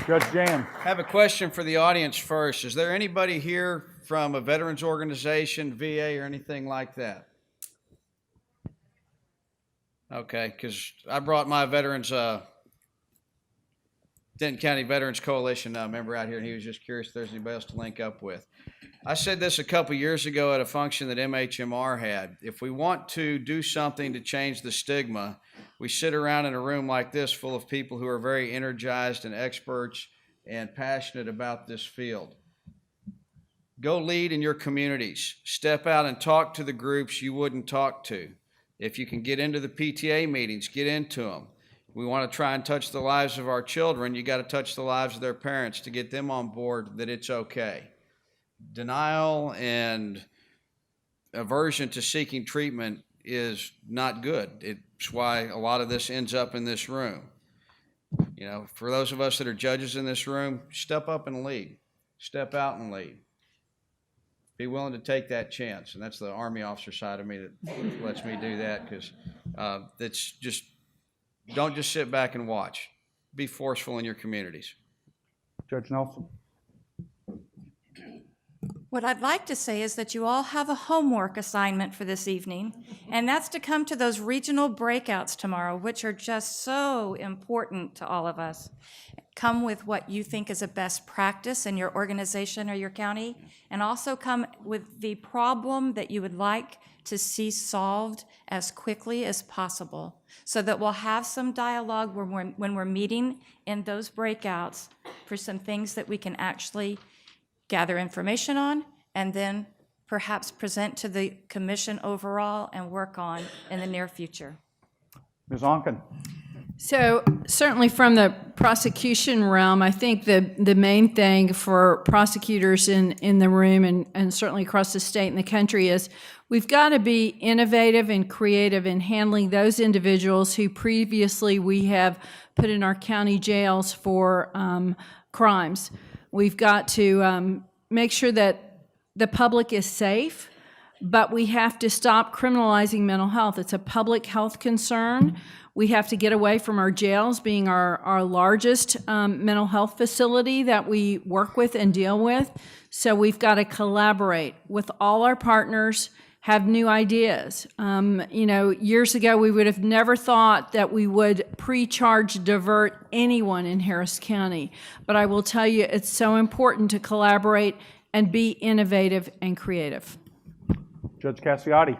Judge Jahn. I have a question for the audience first. Is there anybody here from a veterans organization, VA, or anything like that? Okay, because I brought my veterans, Denton County Veterans Coalition member out here, and he was just curious if there's anybody else to link up with. I said this a couple years ago at a function that MHMR had. If we want to do something to change the stigma, we sit around in a room like this full of people who are very energized and experts and passionate about this field. Go lead in your communities. Step out and talk to the groups you wouldn't talk to. If you can get into the PTA meetings, get into them. We want to try and touch the lives of our children. You got to touch the lives of their parents to get them on board that it's okay. Denial and aversion to seeking treatment is not good. It's why a lot of this ends up in this room. You know, for those of us that are judges in this room, step up and lead. Step out and lead. Be willing to take that chance. And that's the Army officer side of me that lets me do that, because that's just, don't just sit back and watch. Be forceful in your communities. Judge Nelson. What I'd like to say is that you all have a homework assignment for this evening, and that's to come to those regional breakouts tomorrow, which are just so important to all of us. Come with what you think is a best practice in your organization or your county, and also come with the problem that you would like to see solved as quickly as possible, so that we'll have some dialogue when we're meeting in those breakouts for some things that we can actually gather information on, and then perhaps present to the commission overall and work on in the near future. Ms. Oncken. So certainly from the prosecution realm, I think the main thing for prosecutors in the room and certainly across the state and the country is we've got to be innovative and creative in handling those individuals who previously we have put in our county jails for crimes. We've got to make sure that the public is safe, but we have to stop criminalizing mental health. It's a public health concern. We have to get away from our jails being our largest mental health facility that we work with and deal with. So we've got to collaborate with all our partners have new ideas. Years ago, we would have never thought that we would pre-charge divert anyone in Harris County. But I will tell you, it's so important to collaborate and be innovative and creative. Judge Cacciotti.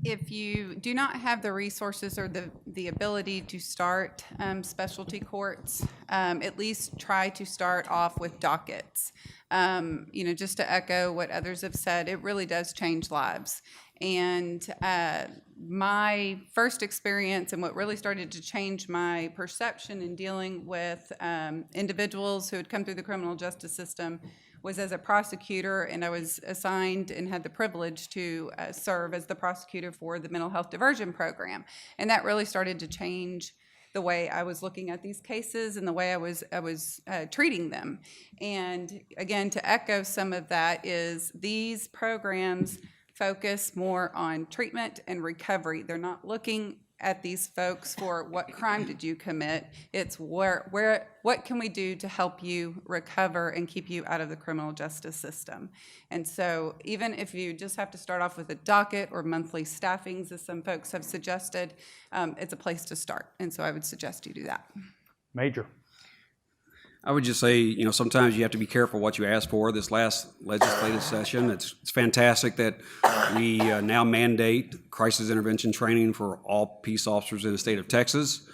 If you do not have the resources or the ability to start specialty courts, at least try to start off with dockets. Just to echo what others have said, it really does change lives. And my first experience and what really started to change my perception in dealing with individuals who had come through the criminal justice system was as a prosecutor, and I was assigned and had the privilege to serve as the prosecutor for the mental health diversion program. And that really started to change the way I was looking at these cases and the way I was treating them. And again, to echo some of that is these programs focus more on treatment and recovery. They're not looking at these folks for what crime did you commit. It's what can we do to help you recover and keep you out of the criminal justice system. And so even if you just have to start off with a docket or monthly staffings, as some folks have suggested, it's a place to start. And so I would suggest you do that. Major. I would just say, sometimes you have to be careful what you ask for. This last legislative session, it's fantastic that we now mandate crisis intervention training for all peace officers in the state of Texas.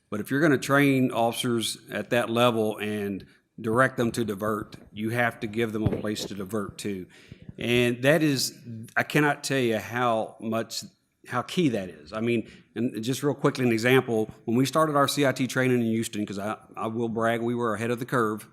But if you're going to train officers at that level and direct them to divert, you have to give them a place to divert to. And that is, I cannot tell you how key that is. I mean, and just real quickly, an example, when we started our CIT training in Houston, because I will brag, we were ahead of the curve.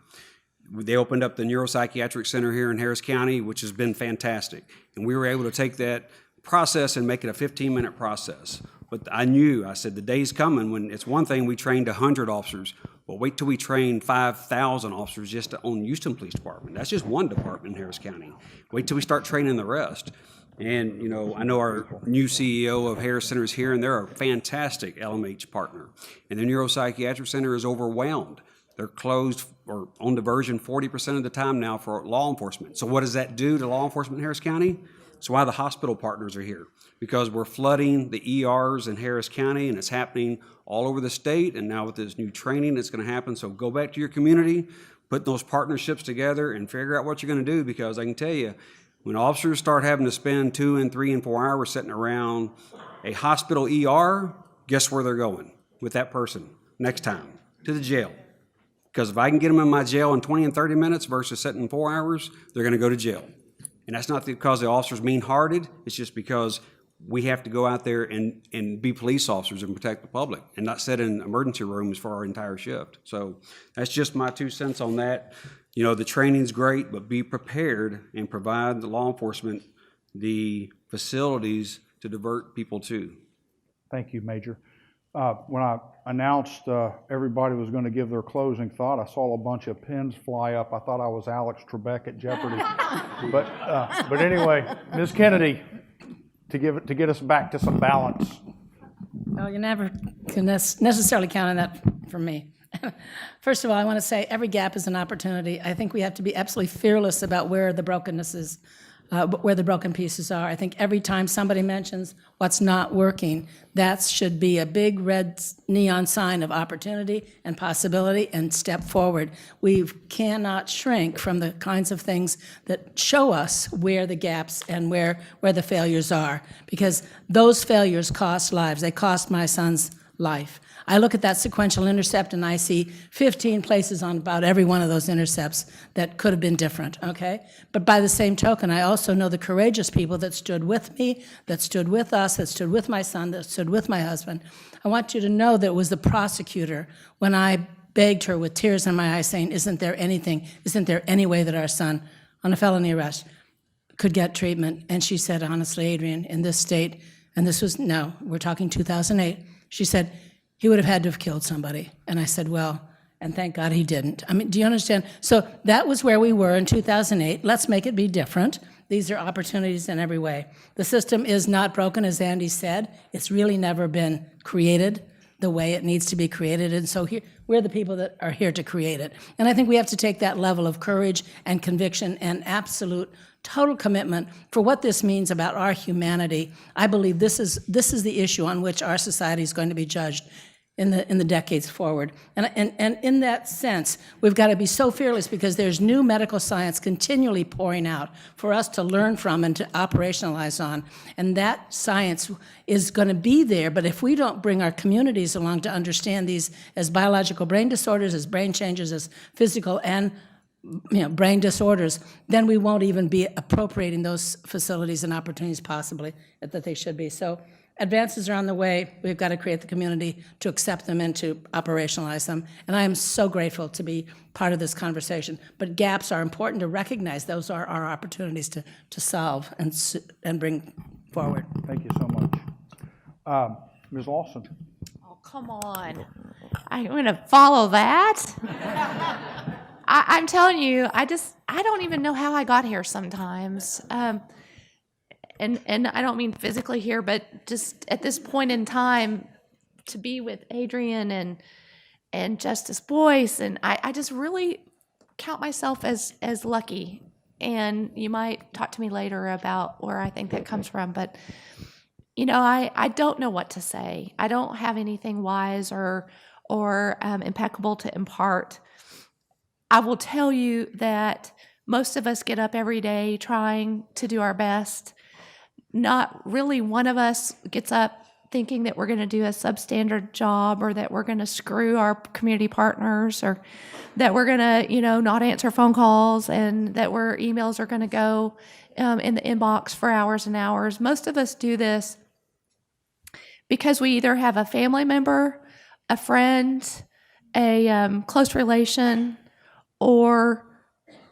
They opened up the neuropsychiatric center here in Harris County, which has been fantastic. And we were able to take that process and make it a 15-minute process. But I said, the day's coming when it's one thing we trained 100 officers, but wait till we train 5,000 officers just on Houston Police Department. That's just one department in Harris County. Wait till we start training the rest. And, I know our new CEO of Harris Center is here, and they're a fantastic LMH partner. And the Neuropsychiatric Center is overwhelmed. They're closed or on diversion 40% of the time now for law enforcement. So what does that do to law enforcement in Harris County? That's why the hospital partners are here, because we're flooding the ERs in Harris County, and it's happening all over the state. And now with this new training, it's going to happen. So go back to your community, put those partnerships together, and figure out what you're going to do, because I can tell you, when officers start having to spend 2 and 3 and 4 hours sitting around a hospital ER, guess where they're going with that person next time? To the jail. Because if I can get them in my jail in 20 and 30 minutes versus sitting 4 hours, they're going to go to jail. And that's not because the officer's mean-hearted. It's just because we have to go out there and be police officers and protect the public and not sit in emergency rooms for our entire shift. So that's just my 2 cents on that. The training's great, but be prepared and provide the law enforcement the facilities to divert people to. Thank you, Major. When I announced everybody was going to give their closing thought, I saw a bunch of pins fly up. I thought I was Alex Trebek at Jeopardy. But anyway, Ms. Kennedy, to get us back to some balance. Well, you never can necessarily count on that from me. First of all, I want to say every gap is an opportunity. I think we have to be absolutely fearless about where the brokenness is, where the broken pieces are. I think every time somebody mentions what's not working, that should be a big red neon sign of opportunity and possibility and step forward. We cannot shrink from the kinds of things that show us where the gaps and where the failures are, because those failures cost lives. They cost my son's life. I look at that sequential intercept and I see 15 places on about every one of those intercepts that could have been different, okay? But by the same token, I also know the courageous people that stood with me, that stood with us, that stood with my son, that stood with my husband. I want you to know that it was the prosecutor when I begged her with tears in my eyes saying, isn't there any way that our son on a felony arrest could get treatment? And she said, honestly, Adrienne, in this state, and this was, no, we're talking 2008, she said, he would have had to have killed somebody. And I said, well, and thank God he didn't. I mean, do you understand? So that was where we were in 2008. Let's make it be different. These are opportunities in every way. The system is not broken, as Andy said. It's really never been created. the way it needs to be created. And so here, we're the people that are here to create it. And I think we have to take that level of courage and conviction and absolute total commitment for what this means about our humanity. I believe this is the issue on which our society is going to be judged in the decades forward. And in that sense, we've got to be so fearless because there's new medical science continually pouring out for us to learn from and to operationalize on. And that science is going to be there, but if we don't bring our communities along to understand these as biological brain disorders, as brain changes, as physical and brain disorders, then we won't even be appropriating those facilities and opportunities possibly that they should be. So advances are on the way. We've got to create the community to accept them and to operationalize them. And I am so grateful to be part of this conversation. But gaps are important to recognize. Those are our opportunities to solve and bring forward. Thank you so much. Ms. Lawson. Oh, come on. I'm going to follow that. I'm telling you, I don't even know how I got here sometimes. And I don't mean physically here, but just at this point in time, to be with Adrienne and Justice Boyce, and I just really count myself as lucky. And you might talk to me later about where I think that comes from, but I don't know what to say. I don't have anything wise or impeccable to impart. I will tell you that most of us get up every day trying to do our best. Not really one of us gets up thinking that we're going to do a substandard job or that we're going to screw our community partners or that we're going to, not answer phone calls and that our emails are going to go in the inbox for hours and hours. Most of us do this because we either have a family member, a friend, a close relation, or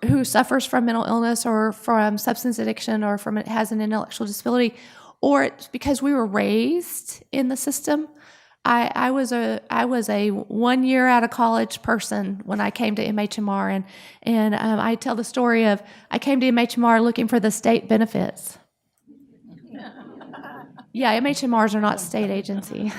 who suffers from mental illness or from substance addiction or has an intellectual disability, or it's because we were raised in the system. I was a 1 year out of college person when I came to MHMR, and I tell the story of I came to MHMR looking for the state benefits. Yeah, MHMRs are not state agency.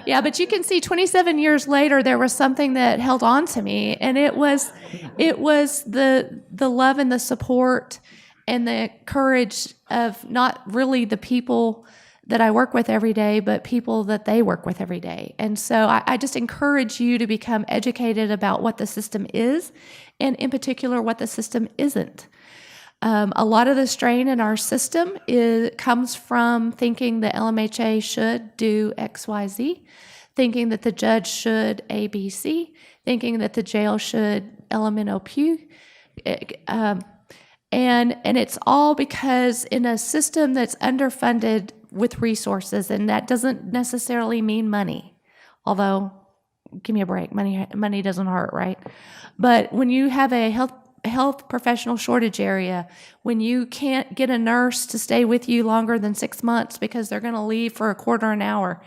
Yeah, but you can see 27 years later, there was something that held on to me, and it was the love and the support and the courage of not really the people that I work with every day, but people that they work with every day. And so I just encourage you to become educated about what the system is, and in particular, what the system isn't. A lot of the strain in our system comes from thinking the LMHA should do X, Y, Z, thinking that the judge should A, B, C, thinking that the jail should LMNOP. And it's all because in a system that's underfunded with resources, and that doesn't necessarily mean money, although, give me a break, money doesn't hurt, right? But when you have a health professional shortage area, when you can't get a nurse to stay with you longer than 6 months because they're going to leave for a quarter an hour,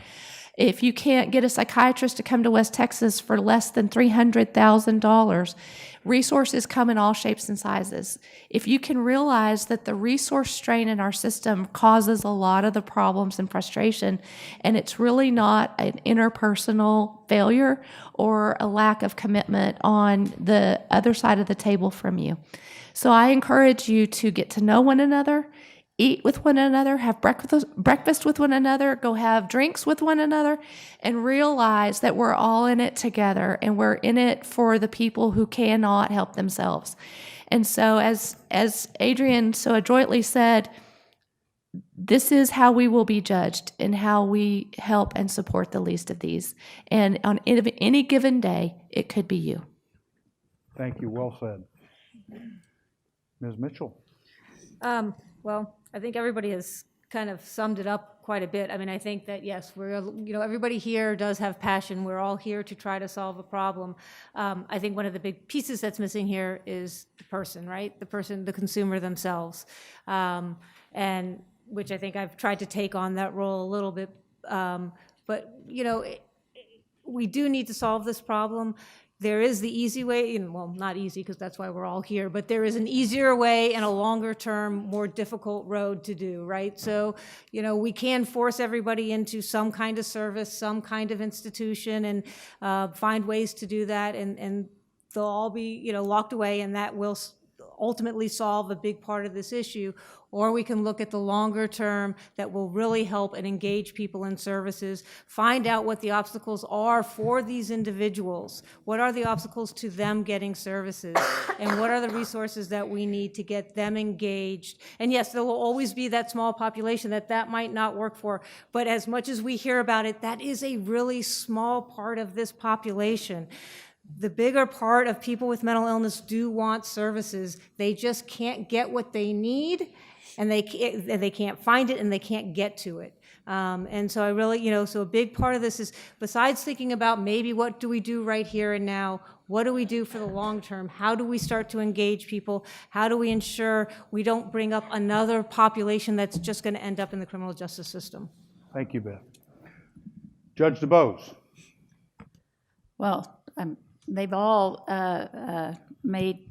if you can't get a psychiatrist to come to West Texas for less than $300,000, resources come in all shapes and sizes. If you can realize that the resource strain in our system causes a lot of the problems and frustration, and it's really not an interpersonal failure or a lack of commitment on the other side of the table from you. So I encourage you to get to know one another, eat with one another, have breakfast with one another, go have drinks with one another, and realize that we're all in it together, and we're in it for the people who cannot help themselves. And so as Adrienne so adroitly said, this is how we will be judged, and how we help and support the least of these. And on any given day, it could be you. Thank you. Well said. Ms. Mitchell. Well, I think everybody has kind of summed it up quite a bit. I mean, I think that, yes, everybody here does have passion. We're all here to try to solve a problem. I think one of the big pieces that's missing here is the person, right? The person, the consumer themselves. And which I think I've tried to take on that role a little bit. But, we do need to solve this problem. there is the easy way, and well, not easy because that's why we're all here, but there is an easier way and a longer term, more difficult road to do, right? So, we can force everybody into some kind of service, some kind of institution, and find ways to do that, and they'll all be, locked away, and that will ultimately solve a big part of this issue. Or we can look at the longer term that will really help and engage people in services, find out what the obstacles are for these individuals. What are the obstacles to them getting services? And what are the resources that we need to get them engaged? And yes, there will always be that small population that might not work for, but as much as we hear about it, that is a really small part of this population. The bigger part of people with mental illness do want services. They just can't get what they need, and they can't find it, and they can't get to it. And so I really, so a big part of this is, besides thinking about maybe what do we do right here and now, what do we do for the long term? How do we start to engage people? How do we ensure we don't bring up another population that's just going to end up in the criminal justice system? Thank you, Beth. Judge DuBose. Well, they've all made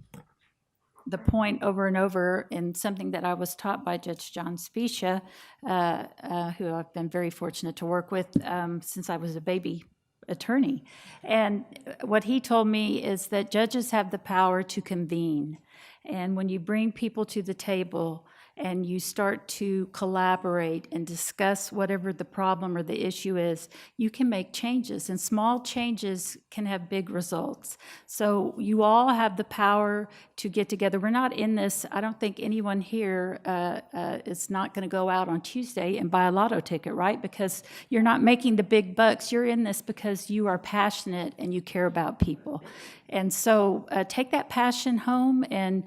the point over and over in something that I was taught by Judge Jahn Spicia, who I've been very fortunate to work with since I was a baby attorney. And what he told me is that judges have the power to convene. And when you bring people to the table and you start to collaborate and discuss whatever the problem or the issue is, you can make changes, and small changes can have big results. So you all have the power to get together. We're not in this, I don't think anyone here is not going to go out on Tuesday and buy a lotto ticket, right? Because you're not making the big bucks. You're in this because you are passionate and you care about people. And so take that passion home and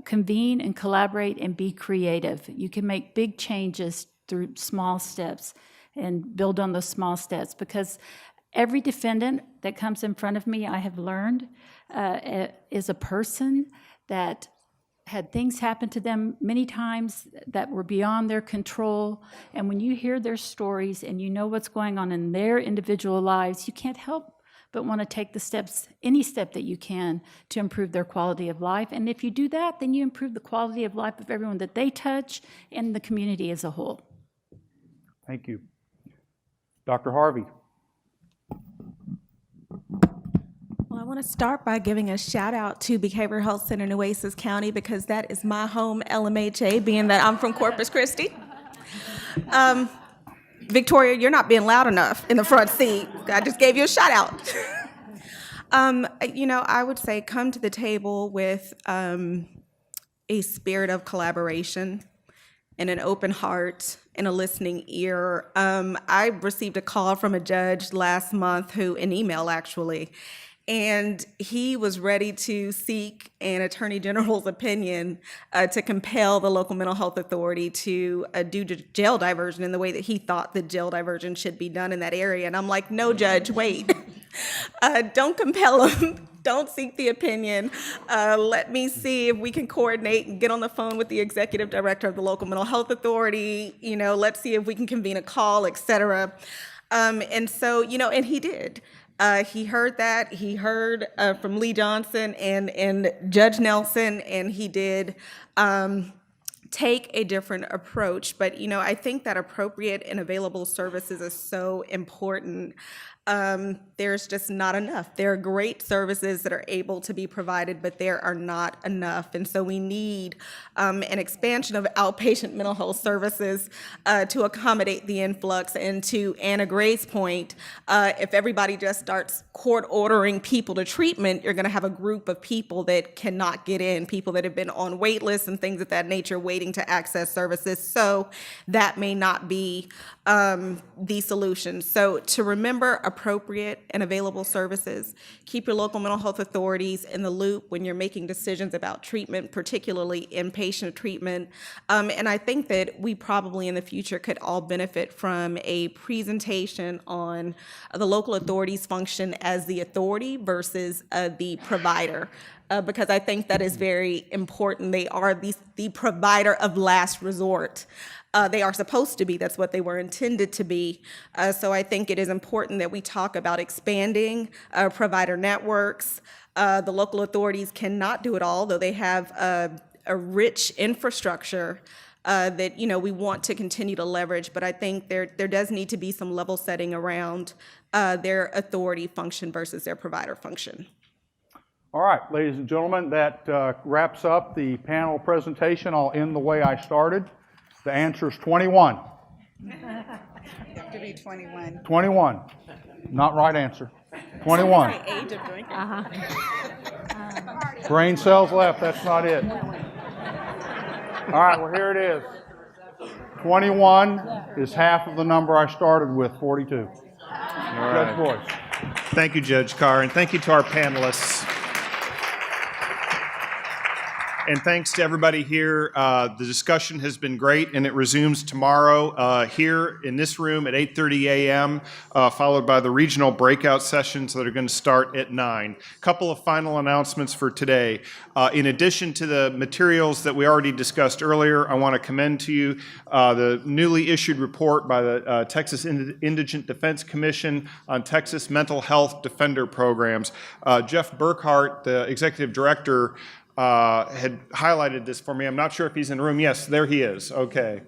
convene and collaborate and be creative. You can make big changes through small steps and build on those small steps, because every defendant that comes in front of me, I have learned, is a person that had things happen to them many times that were beyond their control. And when you hear their stories and you know what's going on in their individual lives, you can't help but want to take the steps, any step that you can, to improve their quality of life. And if you do that, then you improve the quality of life of everyone that they touch and the community as a whole. Thank you. Dr. Harvey. Well, I want to start by giving a shout out to Behavioral Health Center in Oasis County, because that is my home LMHA, being that I'm from Corpus Christi. Victoria, you're not being loud enough in the front seat. I just gave you a shout out. I would say come to the table with a spirit of collaboration and an open heart and a listening ear. I received a call from a judge last month, an email actually, and he was ready to seek an attorney general's opinion to compel the local mental health authority to do jail diversion in the way that he thought the jail diversion should be done in that area. And I'm like, no, Judge, wait. Don't compel him. Don't seek the opinion. Let me see if we can coordinate and get on the phone with the executive director of the local mental health authority. Let's see if we can convene a call, et cetera. And so, and he did. He heard that. He heard from Lee Johnson and Judge Nelson, and he did take a different approach. But, I think that appropriate and available services is so important. There's just not enough. There are great services that are able to be provided, but there are not enough. And so we need an expansion of outpatient mental health services to accommodate the influx. And to Anna Gray's point, if everybody just starts court ordering people to treatment, you're going to have a group of people that cannot get in, people that have been on wait lists and things of that nature waiting to access services. So that may not be the solution. So to remember appropriate and available services, keep your local mental health authorities in the loop when you're making decisions about treatment, particularly inpatient treatment. And I think that we probably in the future could all benefit from a presentation on the local authorities' function as the authority versus the provider. Because I think that is very important. They are the provider of last resort. They are supposed to be. That's what they were intended to be. So I think it is important that we talk about expanding provider networks. The local authorities cannot do it all, though they have a rich infrastructure that we want to continue to leverage. But I think there does need to be some level setting around their authority function versus their provider function. All right, ladies and gentlemen, that wraps up the panel presentation. I'll end the way I started. The answer is 21. You have to be 21. 21. Not right answer. 21. Age of drinking. Brain cells left, that's not it. All right, well, here it is. 21 is half of the number I started with, 42. All right. Judge Boyce. Thank you, Judge Carr, and thank you to our panelists. And thanks to everybody here. The discussion has been great, and it resumes tomorrow here in this room at 8:30 a.m., followed by the regional breakout sessions that are going to start at 9. A couple of final announcements for today. In addition to the materials that we already discussed earlier, I want to commend to you the newly issued report by the Texas Indigent Defense Commission on Texas Mental Health Defender Programs. Jeff Burkhart, the executive director, had highlighted this for me. I'm not sure if he's in the room. Yes, there he is. Okay.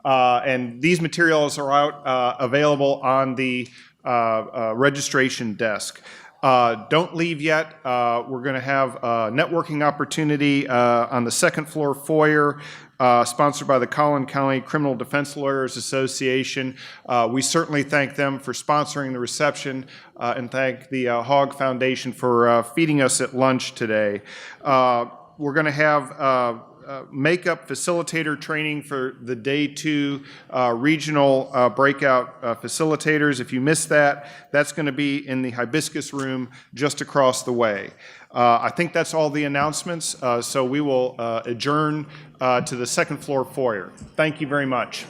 And these materials are out available on the registration desk. Don't leave yet. We're going to have a networking opportunity on the second floor foyer, sponsored by the Collin County Criminal Defense Lawyers Association. We certainly thank them for sponsoring the reception and thank the Hogg Foundation for feeding us at lunch today. We're going to have makeup facilitator training for the day 2 regional breakout facilitators. If you missed that, that's going to be in the Hibiscus room just across the way. I think that's all the announcements, so we will adjourn to the second floor foyer. Thank you very much.